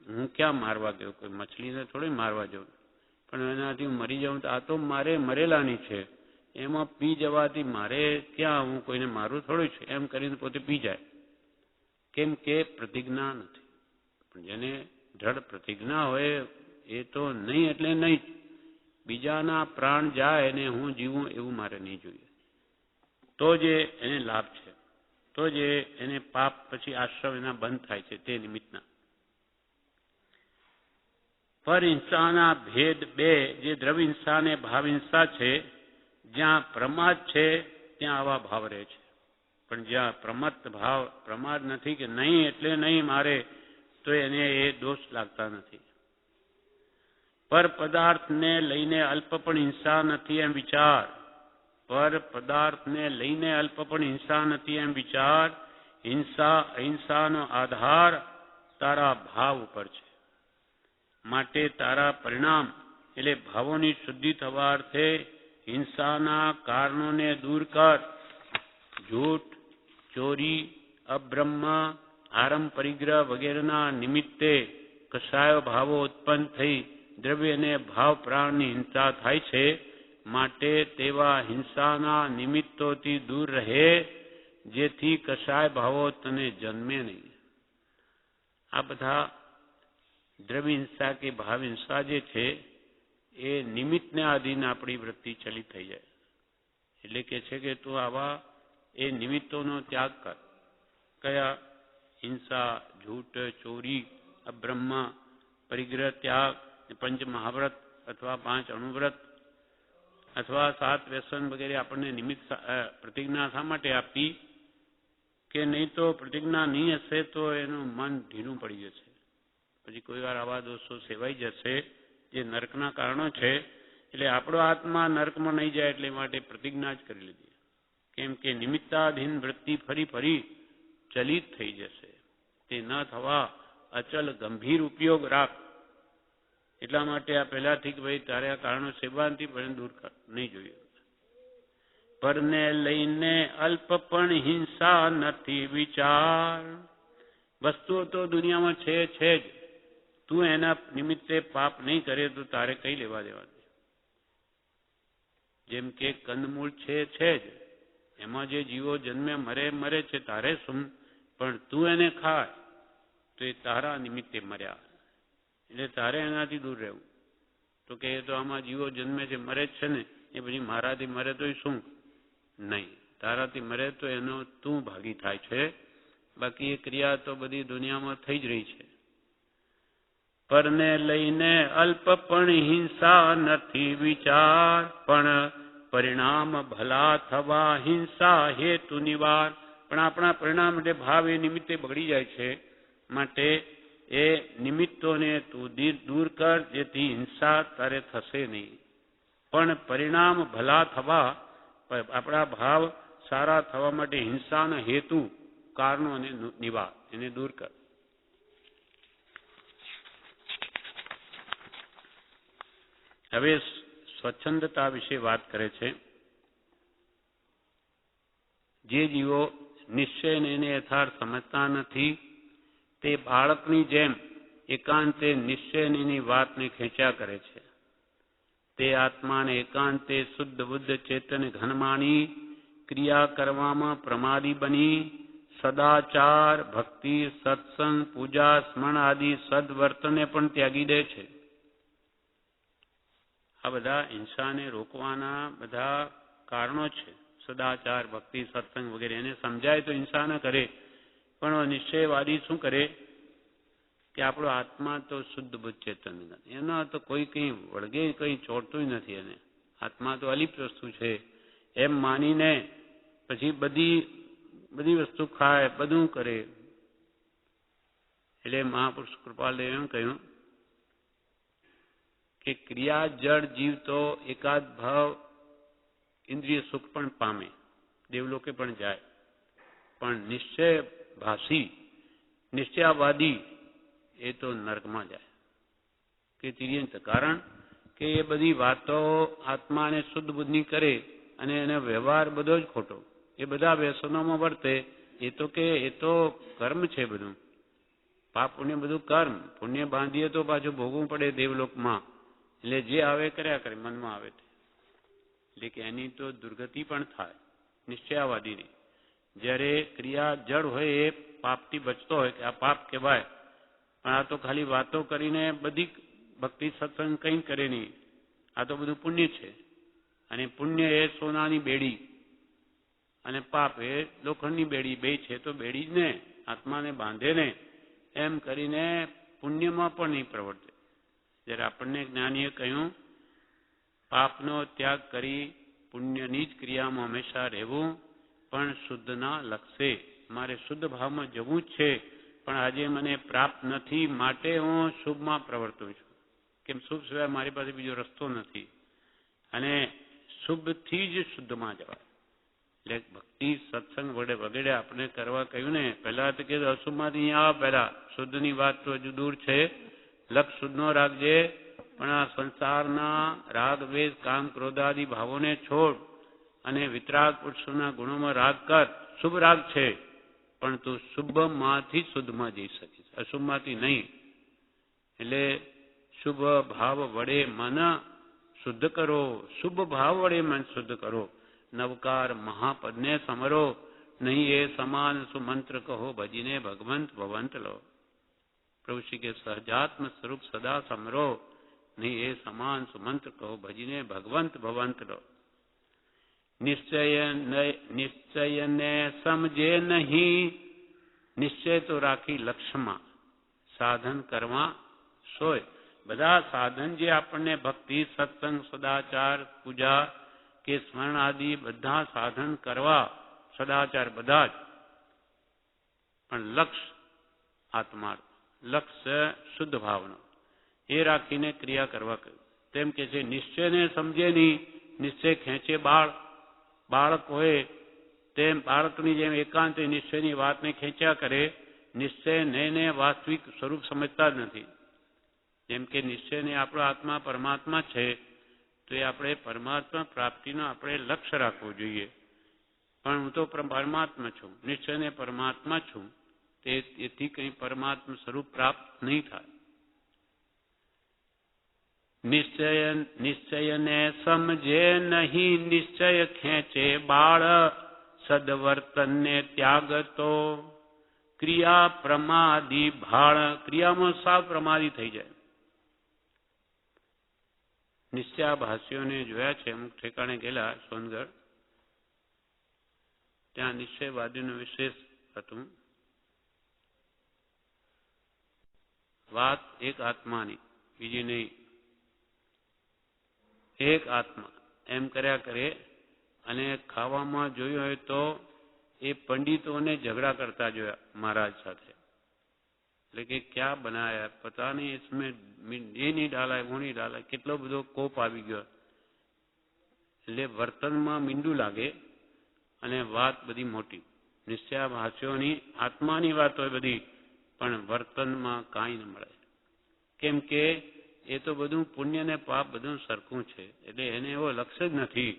હું ક્યાં મારવા ગયો, કોઈ મછલીને થોડી મારવા જાઉં, પણ એનાથી હું મરી જાઉં તો આ તો મારે મરેલાની છે, એમાં પી જવાથી મારે ક્યાં, હું કોઈને મારું થોડું છે, એમ કરીને પોતે પી જાય. કેમ કે પ્રતિજ્ઞા નથી. પણ જેને દ્રઢ પ્રતિજ્ઞા હોય એ તો નહીં એટલે નહીં જ. બીજાના પ્રાણ જાય અને હું જીવું એવું મારે નહીં જોઈએ. તો જે એને લાભ છે, તો જે એને પાપ પછી આશ્રમ એના બંધ થાય છે તે નિમિત્તના. પરહિંસાના ભેદ 2 જે દ્રવ્ય હિંસા અને ભાવ હિંસા છે, જ્યાં પ્રમાદ છે ત્યાં આવા ભાવ રહે છે. પણ જ્યાં પ્રમત્ત ભાવ, પ્રમાદ નથી કે નહીં એટલે નહીં મારે, તો એને એ દોષ લાગતા નથી. પર પદાર્થને લઈને અલ્પ પણ હિંસા નથી એમ વિચાર. પર પદાર્થને લઈને અલ્પ પણ હિંસા નથી એમ વિચાર. હિંસા અહિંસાનો આધાર તારા ભાવ ઉપર છે. માટે તારા પરિણામ એટલે ભાવોની શુદ્ધિ થવા અર્થે હિંસાના કારણોને દૂર કર. જૂઠ, ચોરી, અબ્રહ્મ, આરંભ પરિગ્રહ વગેરેના નિમિત્તે કસાયો ભાવો ઉત્પન્ન થઈ દ્રવ્ય અને ભાવ પ્રાણની હિંસા થાય છે. માટે તેવા હિંસાના નિમિત્તોથી દૂર રહે, જેથી કસાય ભાવો તને જન્મે નહીં. આ બધા દ્રવ્ય હિંસા કે ભાવ હિંસા જે છે એ નિમિત્તને આધીન આપણી વૃત્તિ ચલિત થઈ જાય. એટલે કે છે કે તું આવા એ નિમિત્તોનો ત્યાગ કર. કયા? હિંસા, જૂઠ, ચોરી, અબ્રહ્મ, પરિગ્રહ ત્યાગ પંચ મહાવ્રત અથવા 5 અણુવ્રત અથવા 7 વ્યસન વગેરે આપણને નિમિત્ત પ્રતિજ્ઞા શા માટે આપી કે નહીં તો પ્રતિજ્ઞા નહીં હશે તો એનું મન ઢીલું પડી જશે, પછી કોઈ વાર આવા દોષો સેવાઈ જશે જે નરકના કારણો છે. એટલે આપણો આત્મા નરકમાં નહીં જાય એટલે માટે પ્રતિજ્ઞા જ કરી લીધી, કેમ કે નિમિત્તાધીન વૃત્તિ ફરી ફરી ચલિત થઈ જશે, તે ન થવા અચલ ગંભીર ઉપયોગ રાખ. એટલા માટે આ પહેલાથી કે ભાઈ તારે આ કારણો સેવાથી પણ દૂર નહીં જોઈએ. પરને લઈને અલ્પ પણ હિંસા નથી વિચાર. વસ્તુઓ તો દુનિયામાં છે જ, તું એના નિમિત્તે પાપ નહીં કરે તો તારે કઈ લેવા દેવા દે. જેમ કે કંદમૂળ છે જ, એમાં જે જીવો જન્મે મરે છે, તારે શું, પણ તું એને ખાય તો એ તારા નિમિત્તે મર્યા, એટલે તારે એનાથી દૂર રહેવું. તો કે એ તો આમાં જીવો જન્મે છે મરે જ છે ને, એ પછી મારાથી મરે તો શું નહીં, તારાથી મરે તો એનો તું ભાગી થાય છે, બાકી એ ક્રિયા તો બધી દુનિયામાં થઈ જ રહી છે. પરને લઈને અલ્પ પણ હિંસા નથી વિચાર, પણ પરિણામ ભલા થવા હિંસા હેતુ નિવાર. પણ આપણા પરિણામ એટલે ભાવ એ નિમિત્તે બગડી જાય છે, માટે એ નિમિત્તોને તું દૂર કર, જેથી હિંસા તારે થશે નહીં. પણ પરિણામ ભલા થવા, આપણા ભાવ સારા થવા માટે હિંસાના હેતુ કારણોને નિવાર, એને દૂર કર. હવે સ્વચ્છંદતા વિશે વાત કરે છે. જે જીવો નિશ્ચયને એને યથાર્થ સમજતા નથી તે બાળકની જેમ એકાંતે નિશ્ચયની વાતને ખેંચ્યા કરે છે. તે આત્માને એકાંતે શુદ્ધ બુદ્ધ ચેતન ઘન માની ક્રિયા કરવામાં પ્રમાદી બની સદાચાર, ભક્તિ, સત્સંગ, પૂજા, સ્મરણ આદિ સદવર્તને પણ ત્યાગી દે છે. આ બધા હિંસાને રોકવાના બધા કારણો છે. સદાચાર, ભક્તિ, સત્સંગ વગેરે એને સમજાય તો હિંસા ન કરે, પણ નિશ્ચયવાદી શું કરે કે આપણો આત્મા તો શુદ્ધ બુદ્ધ ચેતન, એનો તો કોઈ કંઈ વળગે કંઈ ચોટતું નથી, એને આત્મા તો અલિપ્ત વસ્તુ છે એમ માનીને પછી બધી વસ્તુ ખાય, બધું કરે. એટલે મહાપુરુષ કૃપાલદેવ એમ કહ્યું કે ક્રિયા જળ જીવ તો એકાદ ભાવ ઇન્દ્રિય સુખ પણ પામે, દેવલોકે પણ જાય, પણ નિશ્ચય ભાષી નિશ્ચયવાદી એ તો નર્કમાં જાય કે તિર્યંત. કારણ કે એ બધી વાતો આત્માને શુદ્ધ બુદ્ધની કરે અને એનો વ્યવહાર બધો જ ખોટો, એ બધા વ્યસનોમાં વર્તે. એ તો કર્મ છે બધું, પાપ પુણ્ય બધું કર્મ. પુણ્ય બાંધીએ તો પાછું ભોગવું પડે દેવલોકમાં, એટલે જે આવે કર્યા કરે, મનમાં આવે તે. એટલે કે એની તો દુર્ગતિ પણ થાય નિશ્ચયવાદીની. જ્યારે ક્રિયા જડ હોય એ પાપથી બચતો હોય કે આ પાપ કહેવાય, પણ આ તો ખાલી વાતો કરીને બધી ભક્તિ સત્સંગ કંઈ કરે નહીં, આ તો બધું પુણ્ય છે. અને પુણ્ય એ સોનાની બેડી અને પાપ એ લોખંડની બેડી, બે છે તો બેડી જ ને, આત્માને બાંધે ને, એમ કરીને પુણ્યમાં પણ નહીં પ્રવર્તે. જ્યારે આપણને જ્ઞાનીએ કહ્યું પાપનો ત્યાગ કરી પુણ્યની જ ક્રિયામાં હંમેશા રહેવું, પણ શુદ્ધના લક્ષ્ય, મારે શુદ્ધ ભાવમાં જવું જ છે, પણ આજે મને પ્રાપ્ત નથી, માટે હું શુભમાં પ્રવર્તું છું. કેમ શુભ સિવાય મારી પાસે બીજો રસ્તો નથી, અને શુભથી જ શુદ્ધમાં જવાય. એટલે ભક્તિ સત્સંગ વગેરે આપણે કરવા કહ્યું ને, પહેલા તો કે અશુભમાંથી અહીંયા આવ, પહેલા શુદ્ધની વાત તો હજુ દૂર છે. લક્ષ શુદ્ધનો રાખજે, પણ આ સંસારના રાગ, વેદ, કામ, ક્રોધાદિ ભાવોને છોડ અને વિતરાગ પુરુષોના ગુણોમાં રાગ કર. શુભ રાગ છે, પણ તું શુભમાંથી શુદ્ધમાં જઈ શકીશ, અશુભમાંથી નહીં. એટલે શુભ ભાવ વડે મન શુદ્ધ કરો, શુભ ભાવ વડે મન શુદ્ધ કરો. નવકાર મહાપદને સમરો, નહીં એ સમાન સુમંત્ર કહો, ભજીને ભગવંત ભવંત લો. પ્રભુ શ્રી કે સહજાત્મ સ્વરૂપ સદા સમરો, નહીં એ સમાન સુમંત્ર કહો, ભજીને ભગવંત ભવંત લો. નિશ્ચયને સમજે નહીં, નિશ્ચય તો રાખી લક્ષ્યમાં, સાધન કરવા સોય. બધા સાધન જે આપણને ભક્તિ, સત્સંગ, સદાચાર, પૂજા કે સ્મરણ આદિ બધા સાધન કરવા, સદાચાર બધા જ, પણ લક્ષ્ય આત્મા, લક્ષ્ય શુદ્ધ ભાવનો એ રાખીને ક્રિયા કરવા. તેમ કે છે નિશ્ચયને સમજે નહીં, નિશ્ચય ખેંચે બાળક હોય તેમ બાળકની જેમ એકાંત નિશ્ચયની વાતને ખેંચ્યા કરે. નિશ્ચય નયને વાસ્તવિક સ્વરૂપ સમજતા જ નથી. જેમ કે નિશ્ચયને આપણો આત્મા પરમાત્મા છે, તો એ આપણે પરમાત્મા પ્રાપ્તિનો આપણે લક્ષ્ય રાખવું જોઈએ. પણ હું તો પરમાત્મા છું, નિશ્ચયને પરમાત્મા છું, તેથી કંઈ પરમાત્મા સ્વરૂપ પ્રાપ્ત નહીં થાય. નિશ્ચયને સમજે નહીં, નિશ્ચય ખેંચે બાળ, સદવર્તનને ત્યાગતો ક્રિયા પ્રમાદી ભાળ. ક્રિયામાં સાવ પ્રમાદી થઈ જાય. નિશ્ચયાભાસીઓને જોયા છે, અમુક ઠેકાણે ગયેલા સોનગઢ, ત્યાં નિશ્ચયવાદીનું વિશેષ હતું. વાત એક આત્માની, બીજી નહીં. એક આત્મા એમ કર્યા કરે. અને ખાવામાં જોયું હોય તો એ પંડિતોને ઝઘડા કરતા જોયા મહારાજ સાથે. એટલે કે ક્યાં બનાયા પતા નહીં, इसमें ये नहीं डाला वो नहीं डाला, કેટલો બધો કોપ આવી ગયો. એટલે વર્તનમાં મીંડું લાગે અને વાત બધી મોટી. નિશ્ચયાભાસીઓની આત્માની વાત હોય બધી, પણ વર્તનમાં કાંઈ ન મળે. કેમ કે એ તો બધું પુણ્ય ને પાપ બધું સરખું છે. એટલે એને એવો લક્ષ્ય જ નથી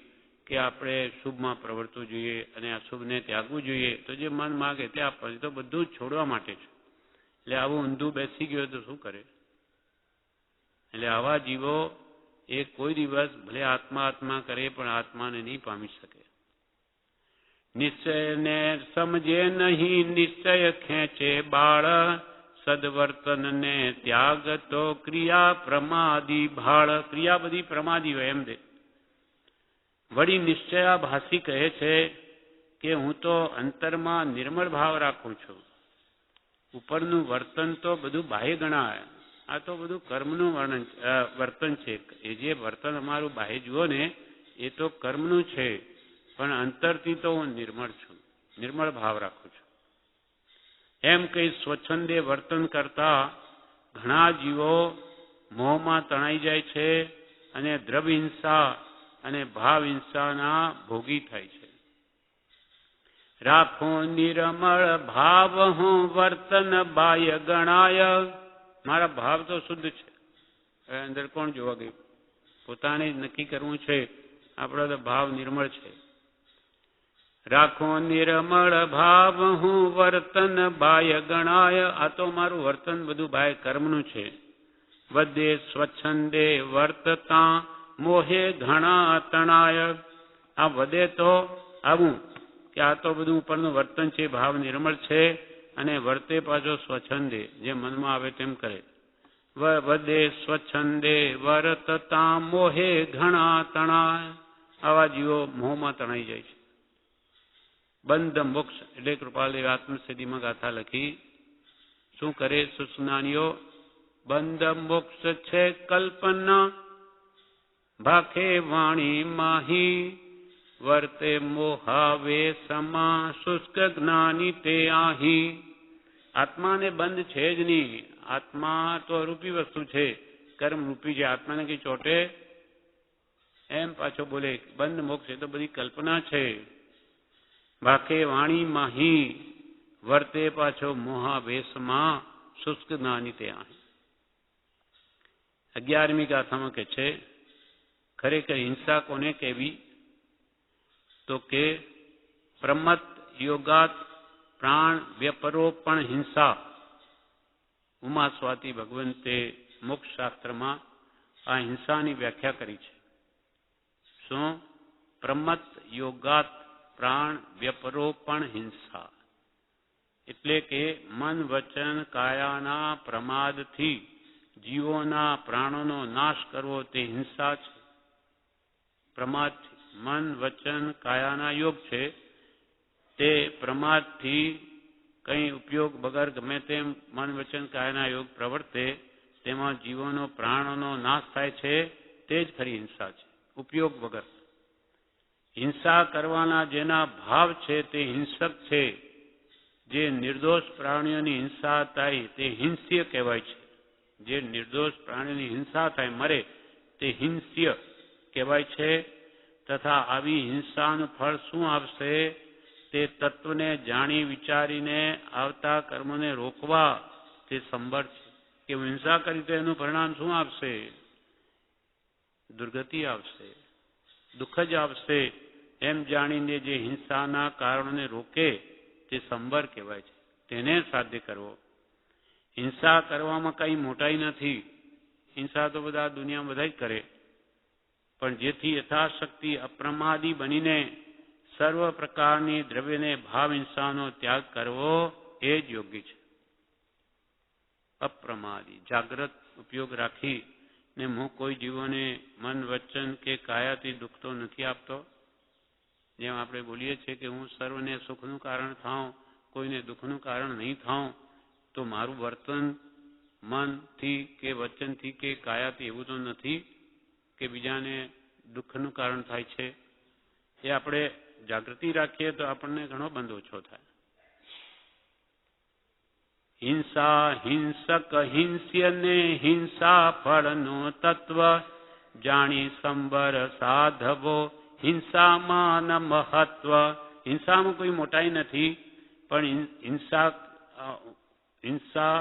કે આપણે શુભમાં પ્રવર્તવું જોઈએ અને અશુભને ત્યાગવું જોઈએ. તો જે મન માગે તે આપણને તો બધું જ છોડવા માટે છે. એટલે આવું ઊંધું બેસી ગયો તો શું કરે? એટલે આવા જીવો એ કોઈ દિવસ ભલે આત્મા કરે પણ આત્માને નહીં પામી શકે. નિશ્ચયને સમજે નહીં, નિશ્ચય ખેંચે બાળ, સદવર્તનને ત્યાગ તો ક્રિયા પ્રમાદી ભાળ. ક્રિયા બધી પ્રમાદી હોય એમ દે. વળી નિશ્ચયાભાસી કહે છે કે હું તો અંતરમાં નિર્મળ ભાવ રાખું છું. ઉપરનું વર્તન તો બધું બાહ્ય ગણાય. આ તો બધું કર્મનું વર્તન છે. એ જે વર્તન અમારું બાહ્ય જુઓ ને એ તો કર્મનું છે, પણ અંતરથી તો હું નિર્મળ છું, નિર્મળ ભાવ રાખું છું. એમ કઈ સ્વચ્છંદે વર્તન કરતા ઘણા જીવો મોહમાં તણાઈ જાય છે અને દ્રવ્ય હિંસા અને ભાવ હિંસાના ભોગી થાય છે. રાખો નિર્મળ ભાવ હું વર્તન બાહ્ય ગણાય. મારા ભાવ તો શુદ્ધ છે. અંદર કોણ જોવા ગયું? પોતાને જ નક્કી કરવું છે આપણો તો ભાવ નિર્મળ છે. રાખો નિર્મળ ભાવ હું વર્તન બાહ્ય ગણાય. આ તો મારું વર્તન બધું બાહ્ય કર્મનું છે. વધે સ્વચ્છંદે વર્તતા મોહે ઘણા તણાય. આ વધે તો આવું કે આ તો બધું ઉપરનું વર્તન છે, ભાવ નિર્મળ છે, અને વર્તે પાછો સ્વચ્છંદે, જે મનમાં આવે તેમ કરે. વધે સ્વચ્છંદે વર્તતા મોહે ઘણા તણાય. આવા જીવો મોહમાં તણાઈ જાય છે. બંધ મોક્ષ એટલે કૃપાલદેવ આત્મસિદ્ધિમાં ગાથા લખી. શું કરે સુસ્નાનીઓ? બંધ મોક્ષ છે કલ્પના, ભાખે વાણી માહી, વર્તે મોહાવે સમા, શુષ્ક જ્ઞાની તે આહી. આત્માને બંધ છે જ નહીં. આત્મા તો રૂપી વસ્તુ છે, કર્મ રૂપી છે. આત્માને કઈ ચોટે એમ પાછો બોલે. બંધ મોક્ષ એ તો બધી કલ્પના છે. ભાખે વાણી માહી, વર્તે પાછો મોહાવેશમાં, શુષ્ક જ્ઞાની તે આહી. 11મી ગાથામાં કે છે ખરેખર હિંસા કોને કહેવી? તો કે પ્રમત યોગાત પ્રાણ વ્યપરોપણ હિંસા. ઉમા સ્વાતિ ભગવંતે મોક્ષ શાસ્ત્રમાં આ હિંસાની વ્યાખ્યા કરી છે. શું? પ્રમત યોગાત પ્રાણ વ્યપરોપણ હિંસા. એટલે કે મન વચન કાયાના પ્રમાદથી જીવોના પ્રાણોનો નાશ કરવો તે હિંસા છે. પ્રમાદથી મન વચન કાયાના યોગ છે, તે પ્રમાદથી કંઈ ઉપયોગ વગર ગમે તેમ મન વચન કાયાના યોગ પ્રવર્તે તેમાં જીવોનો પ્રાણોનો નાશ થાય છે, તે જ ખરી હિંસા છે, ઉપયોગ વગર. હિંસા કરવાના જેના ભાવ છે તે હિંસક છે. જે નિર્દોષ પ્રાણીઓની હિંસા થાય તે હિંસ્ય કહેવાય છે. જે નિર્દોષ પ્રાણીની હિંસા થાય, મરે, તે હિંસ્ય કહેવાય છે. તથા આવી હિંસાનું ફળ શું આવશે તે તત્વને જાણી વિચારીને આવતા કર્મોને રોકવા તે સંભળ છે. કે હું હિંસા કરી તો એનું પરિણામ શું આવશે? દુર્ગતિ આવશે, દુઃખ જ આવશે. એમ જાણીને જે હિંસાના કારણોને રોકે તે સંબર કહેવાય છે. તેને સાધ્ય કરવો. હિંસા કરવામાં કઈ મોટાઈ નથી. હિંસા તો બધા દુનિયામાં બધા જ કરે. પણ જેથી યથાશક્તિ અપ્રમાદી બનીને સર્વ પ્રકારની દ્રવ્યને ભાવ હિંસાનો ત્યાગ કરવો એ જ યોગ્ય છે. અપ્રમાદી જાગ્રત ઉપયોગ રાખીને હું કોઈ જીવોને મન, વચન કે કાયાથી દુઃખ તો નથી આપતો. જેમ આપણે બોલીએ છીએ કે હું સર્વને સુખનું કારણ થાઉં, કોઈને દુઃખનું કારણ નહીં થાઉં, તો મારું વર્તન મનથી કે વચનથી કે કાયાથી એવું તો નથી કે બીજાને દુઃખનું કારણ થાય છે. એ આપણે જાગૃતિ રાખીએ તો આપણને ઘણો બંધ ઓછો થાય. હિંસા હિંસક હિંસ્યને હિંસા ફળનો તત્વ જાણી સંબર સાધવો હિંસામાં ન મહત્વ. હિંસામાં કોઈ મોટાઈ નથી, પણ હિંસા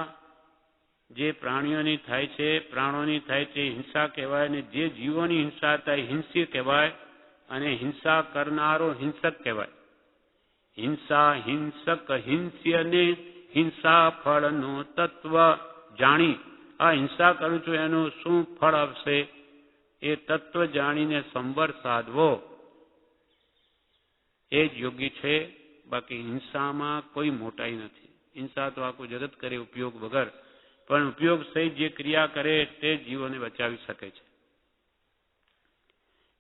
જે પ્રાણીઓની થાય છે, પ્રાણોની થાય છે, હિંસા કહેવાય. અને જે જીવોની હિંસા થાય હિંસ્ય કહેવાય, અને હિંસા કરનારો હિંસક કહેવાય. હિંસા હિંસક હિંસ્યને હિંસા ફળનો તત્વ જાણી, આ હિંસા કરું છું એનું શું ફળ આવશે એ તત્વ જાણીને સંબર સાધવો એ જ યોગ્ય છે. બાકી હિંસામાં કોઈ મોટાઈ નથી. હિંસા તો આખું જગત કરે ઉપયોગ વગર, પણ ઉપયોગ સહિત જે ક્રિયા કરે તે જીવોને બચાવી શકે છે.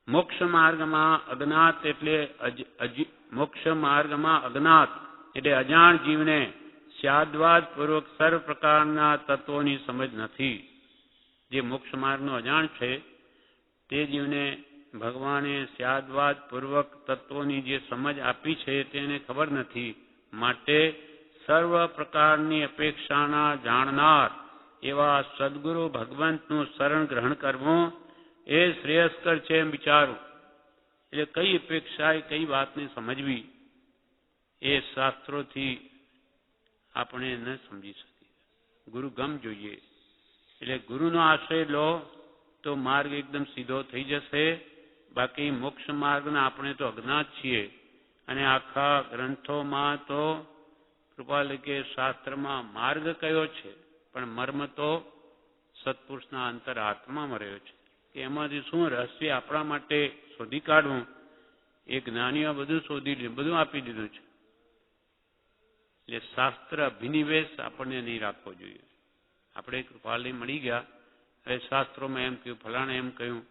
મોક્ષ માર્ગમાં અજ્ઞાત એટલે અજાણ જીવને સ્યાદ્વાદ પૂર્વક સર્વ પ્રકારના તત્વોની સમજ નથી. જે મોક્ષ માર્ગનો અજાણ છે તે જીવને ભગવાને સ્યાદ્વાદ પૂર્વક તત્વોની જે સમજ આપી છે તેને ખબર નથી. માટે સર્વ પ્રકારની અપેક્ષાના જાણનાર એવા સદગુરુ ભગવંતનું શરણ ગ્રહણ કરવું એ શ્રેયસ્કર છે એમ વિચારું. એટલે કઈ અપેક્ષા એ કઈ વાતને સમજવી એ શાસ્ત્રોથી આપણે ન સમજી શકીએ. ગુરુ ગમ જોઈએ. એટલે ગુરુનો આશ્રય લો તો માર્ગ એકદમ સીધો થઈ જશે. બાકી મોક્ષ માર્ગના આપણે તો અજ્ઞાત છીએ, અને આખા ગ્રંથોમાં તો કૃપાલ કે શાસ્ત્રમાં માર્ગ કયો છે, પણ મર્મ તો સત્પુરુષના અંતર આત્મામાં રહ્યો છે. કે એમાંથી શું રહસ્ય આપણા માટે શોધી કાઢવું એ જ્ઞાનીઓ બધું શોધી લીધું, બધું આપી દીધું છે. એટલે શાસ્ત્ર અભિનિવેશ આપણને નહીં રાખવો જોઈએ. આપણે કૃપાલને મળી ગયા, હવે શાસ્ત્રોમાં એમ કહ્યું, ફલાણે એમ કહ્યું,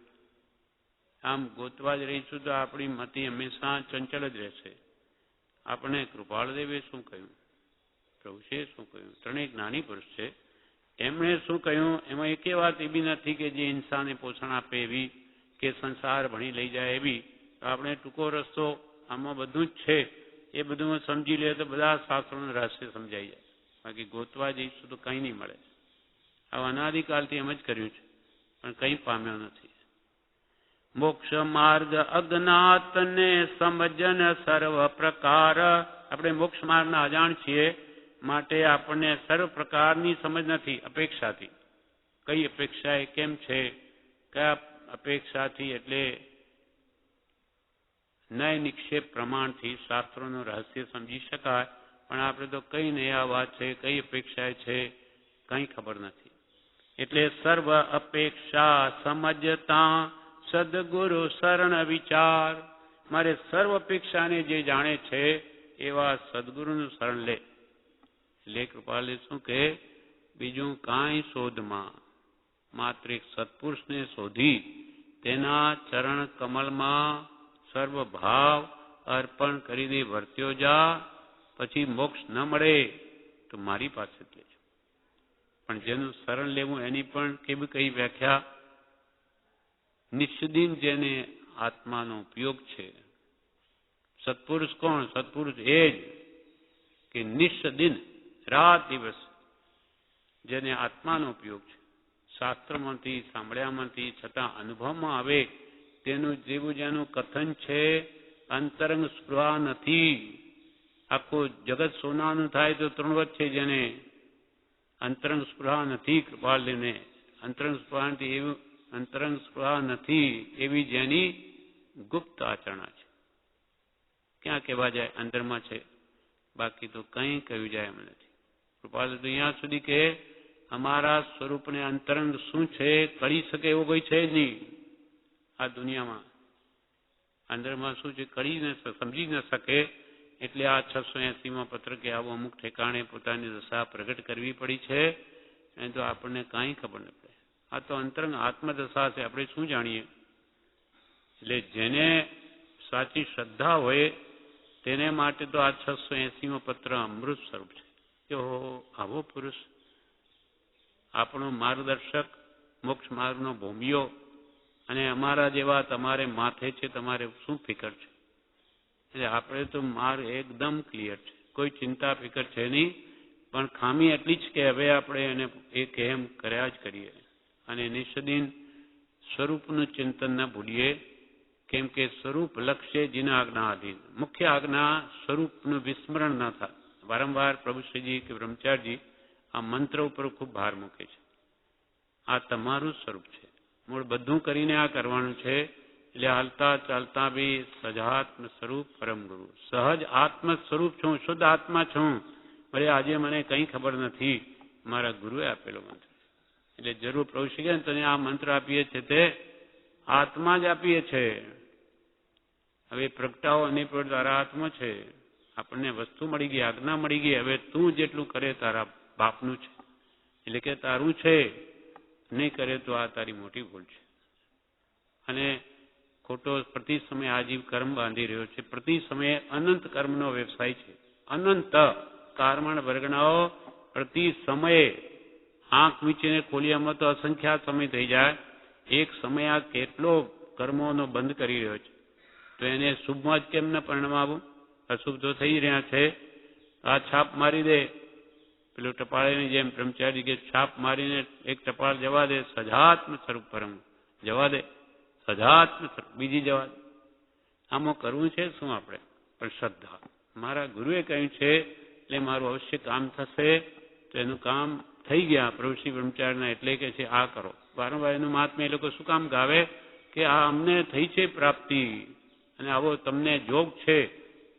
આમ ગોતવા જ રહીશું તો આપણી મતિ હંમેશા ચંચલ જ રહેશે. આપણે કૃપાળદેવે શું કહ્યું, પ્રભુએ શું કહ્યું, ત્રણેય જ્ઞાની પુરુષ છે, એમણે શું કહ્યું, એમાં એકે વાત એવી નથી કે જે ઇન્સાનને પોષણ આપે એવી, કે સંસાર ભણી લઈ જાય એવી. આપણે ટૂંકો રસ્તો આમાં બધું જ છે, એ બધું સમજી લે તો બધા શાસ્ત્રોનું રહસ્ય સમજાઈ જાય. બાકી ગોતવા જઈશું તો કંઈ નહીં મળે. આ અનાદિકાલથી એમ જ કર્યું છે, પણ કંઈ પામ્યો નથી. મોક્ષ માર્ગ અજ્ઞાતને સમજન સર્વ પ્રકાર. આપણે મોક્ષ માર્ગના અજાણ છીએ, માટે આપણને સર્વ પ્રકારની સમજ નથી. અપેક્ષાથી કઈ અપેક્ષા એ કેમ છે, કયા અપેક્ષાથી, એટલે નય નિક્ષેપ પ્રમાણથી શાસ્ત્રોનું રહસ્ય સમજી શકાય. પણ આપણે તો કઈ નયા વાત છે, કઈ અપેક્ષા છે, કંઈ ખબર નથી. એટલે સર્વ અપેક્ષા સમજતા સદગુરુ શરણ વિચાર. મારે સર્વ અપેક્ષાને જે જાણે છે એવા સદગુરુનું શરણ લે. લે કૃપાલે શું કે, બીજું કાંઈ શોધમાં, માત્ર એક સત્પુરુષને શોધી તેના ચરણ કમલમાં સર્વ ભાવ અર્પણ કરીને વર્ત્યો જા. પછી મોક્ષ ન મળે તો મારી પાસે જ લેજો, પણ જેનું શરણ લેવું એની પણ કેવી કઈ વ્યાખ્યા? નિષ્દિન જેને આત્માનો ઉપયોગ છે. સત્પુરુષ કોણ? સત્પુરુષ એ જ કે નિષ્દિન રાત દિવસ જેને આત્માનો ઉપયોગ છે, શાસ્ત્રમાંથી સાંભળ્યામાંથી છતાં અનુભવમાં આવે તેનું જેવું જેનું કથન છે, અંતરંગ સ્પૃહા નથી. આખું જગત સોનાનું થાય તો તૃણવત છે જેને અંતરંગ સ્પૃહા નથી, કૃપાળને અંતરંગ સ્પૃહાથી એવું અંતરંગ સ્પૃહા નથી એવી જેની ગુપ્ત આચરણા છે. ક્યાં કહેવા જાય? અંદરમાં છે, બાકી તો કંઈ કહ્યું જાય એમ નથી. કૃપાળ તો અહીંયા સુધી કે અમારા સ્વરૂપને અંતરંગ શું છે કરી શકે એવો કોઈ છે જ નહીં આ દુનિયામાં. અંદરમાં શું છે કરી ન સમજી ન શકે, એટલે આ 680માં પત્ર કે આવો અમુક ઠેકાણે પોતાની દશા પ્રગટ કરવી પડી છે. એ તો આપણને કાંઈ ખબર ન પડે. આ તો અંતરંગ આત્મદશા છે, આપણે શું જાણીએ? એટલે જેને સાચી શ્રદ્ધા હોય તેને માટે તો આ 680માં પત્ર અમૃત સ્વરૂપ છે. કે આવો પુરુષ આપણો માર્ગદર્શક, મોક્ષ માર્ગનો ભૂમિયો, અને અમારા જેવા તમારે માથે છે, તમારે શું ફિકર છે? એટલે આપણે તો માર્ગ એકદમ ક્લિયર છે, કોઈ ચિંતા ફિકર છે નહીં. પણ ખામી એટલી જ કે હવે આપણે એને એ કેમ કર્યા જ કરીએ, અને નિષ્દિન સ્વરૂપનું ચિંતન ન ભૂલીએ. કેમ કે સ્વરૂપ લક્ષ્ય જીના આજ્ઞાધીન. મુખ્ય આજ્ઞા સ્વરૂપનું વિસ્મરણ ન થાય. વારંવાર પ્રભુશ્રીજી કે બ્રહ્મચારીજી આ મંત્ર ઉપર ખૂબ ભાર મૂકે છે. આ તમારું સ્વરૂપ છે, મૂળ બધું કરીને આ કરવાનું છે. એટલે હાલતા ચાલતા બી સહજાત્મ સ્વરૂપ પરમ ગુરુ. સહજ આત્મ સ્વરૂપ છું, શુદ્ધ આત્મા છું. ભલે આજે મને કંઈ ખબર નથી, મારા ગુરુએ આપેલો મંત્ર. એટલે જરૂર પ્રભુશ્રી કે તને આ મંત્ર આપીએ છે તે આત્મા જ આપીએ છે. હવે પ્રગટાવો અને તારા હાથમાં છે. આપણને વસ્તુ મળી ગઈ, આજ્ઞા મળી ગઈ. હવે તું જેટલું કરે તારા બાપનું છે, એટલે કે તારું છે. નહીં કરે તો આ તારી મોટી ભૂલ છે. અને ખોટો પ્રતિ સમયે આજીવ કર્મ બાંધી રહ્યો છે. પ્રતિ સમયે અનંત કર્મનો વ્યવસાય છે. અનંત કારમણ વર્ગણાઓ પ્રતિ સમયે આંખ મીચીને ખોલિયામાં તો અસંખ્યાત સમય થઈ જાય. એક સમય આ કેટલો કર્મોનો બંધ કરી રહ્યો છે, તો એને શુભમાં જ કેમ ન પરિણમાવું? અશુભ તો થઈ રહ્યા છે. આ છાપ મારી દે, પેલું ટપાળીની જેમ બ્રહ્મચારી કે છાપ મારીને એક ટપાળ જવા દે, સજાત્મ સ્વરૂપ પરમ જવા દે, સજાત્મ સ્વરૂપ બીજી જવા દે. આમાં કરવું છે શું આપણે? પણ શ્રદ્ધા. મારા ગુરુએ કહ્યું છે એટલે મારું અવશ્ય કામ થશે. તો એનું કામ થઈ ગયા પ્રભુશ્રી બ્રહ્મચારીના. એટલે કે છે આ કરો. વારંવાર એનું મહાત્મ્ય એ લોકો શું કામ ગાવે? કે આ અમને થઈ છે પ્રાપ્તિ, અને આવો તમને જોગ છે,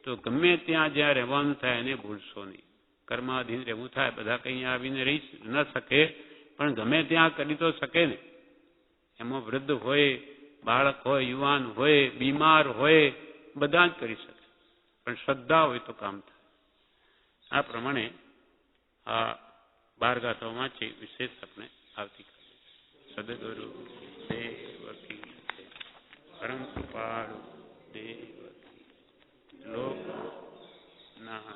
તો ગમે ત્યાં જ્યાં રહેવાનું થાય એને ભૂલશો નહીં. કર્માધીન રહેવું થાય, બધા કંઈ આવીને રહી ન શકે, પણ ગમે ત્યાં કરી તો શકે ને. એમાં વૃદ્ધ હોય, બાળક હોય, યુવાન હોય, બીમાર હોય, બધા જ કરી શકે. પણ શ્રદ્ધા હોય તો કામ થાય. આ પ્રમાણે આ 12 ગાથાઓમાં છે. વિશેષ આપણે આવતીકાલે સદગુરુ દેવકી પરમ કૃપાળુ દેવકી લોક ના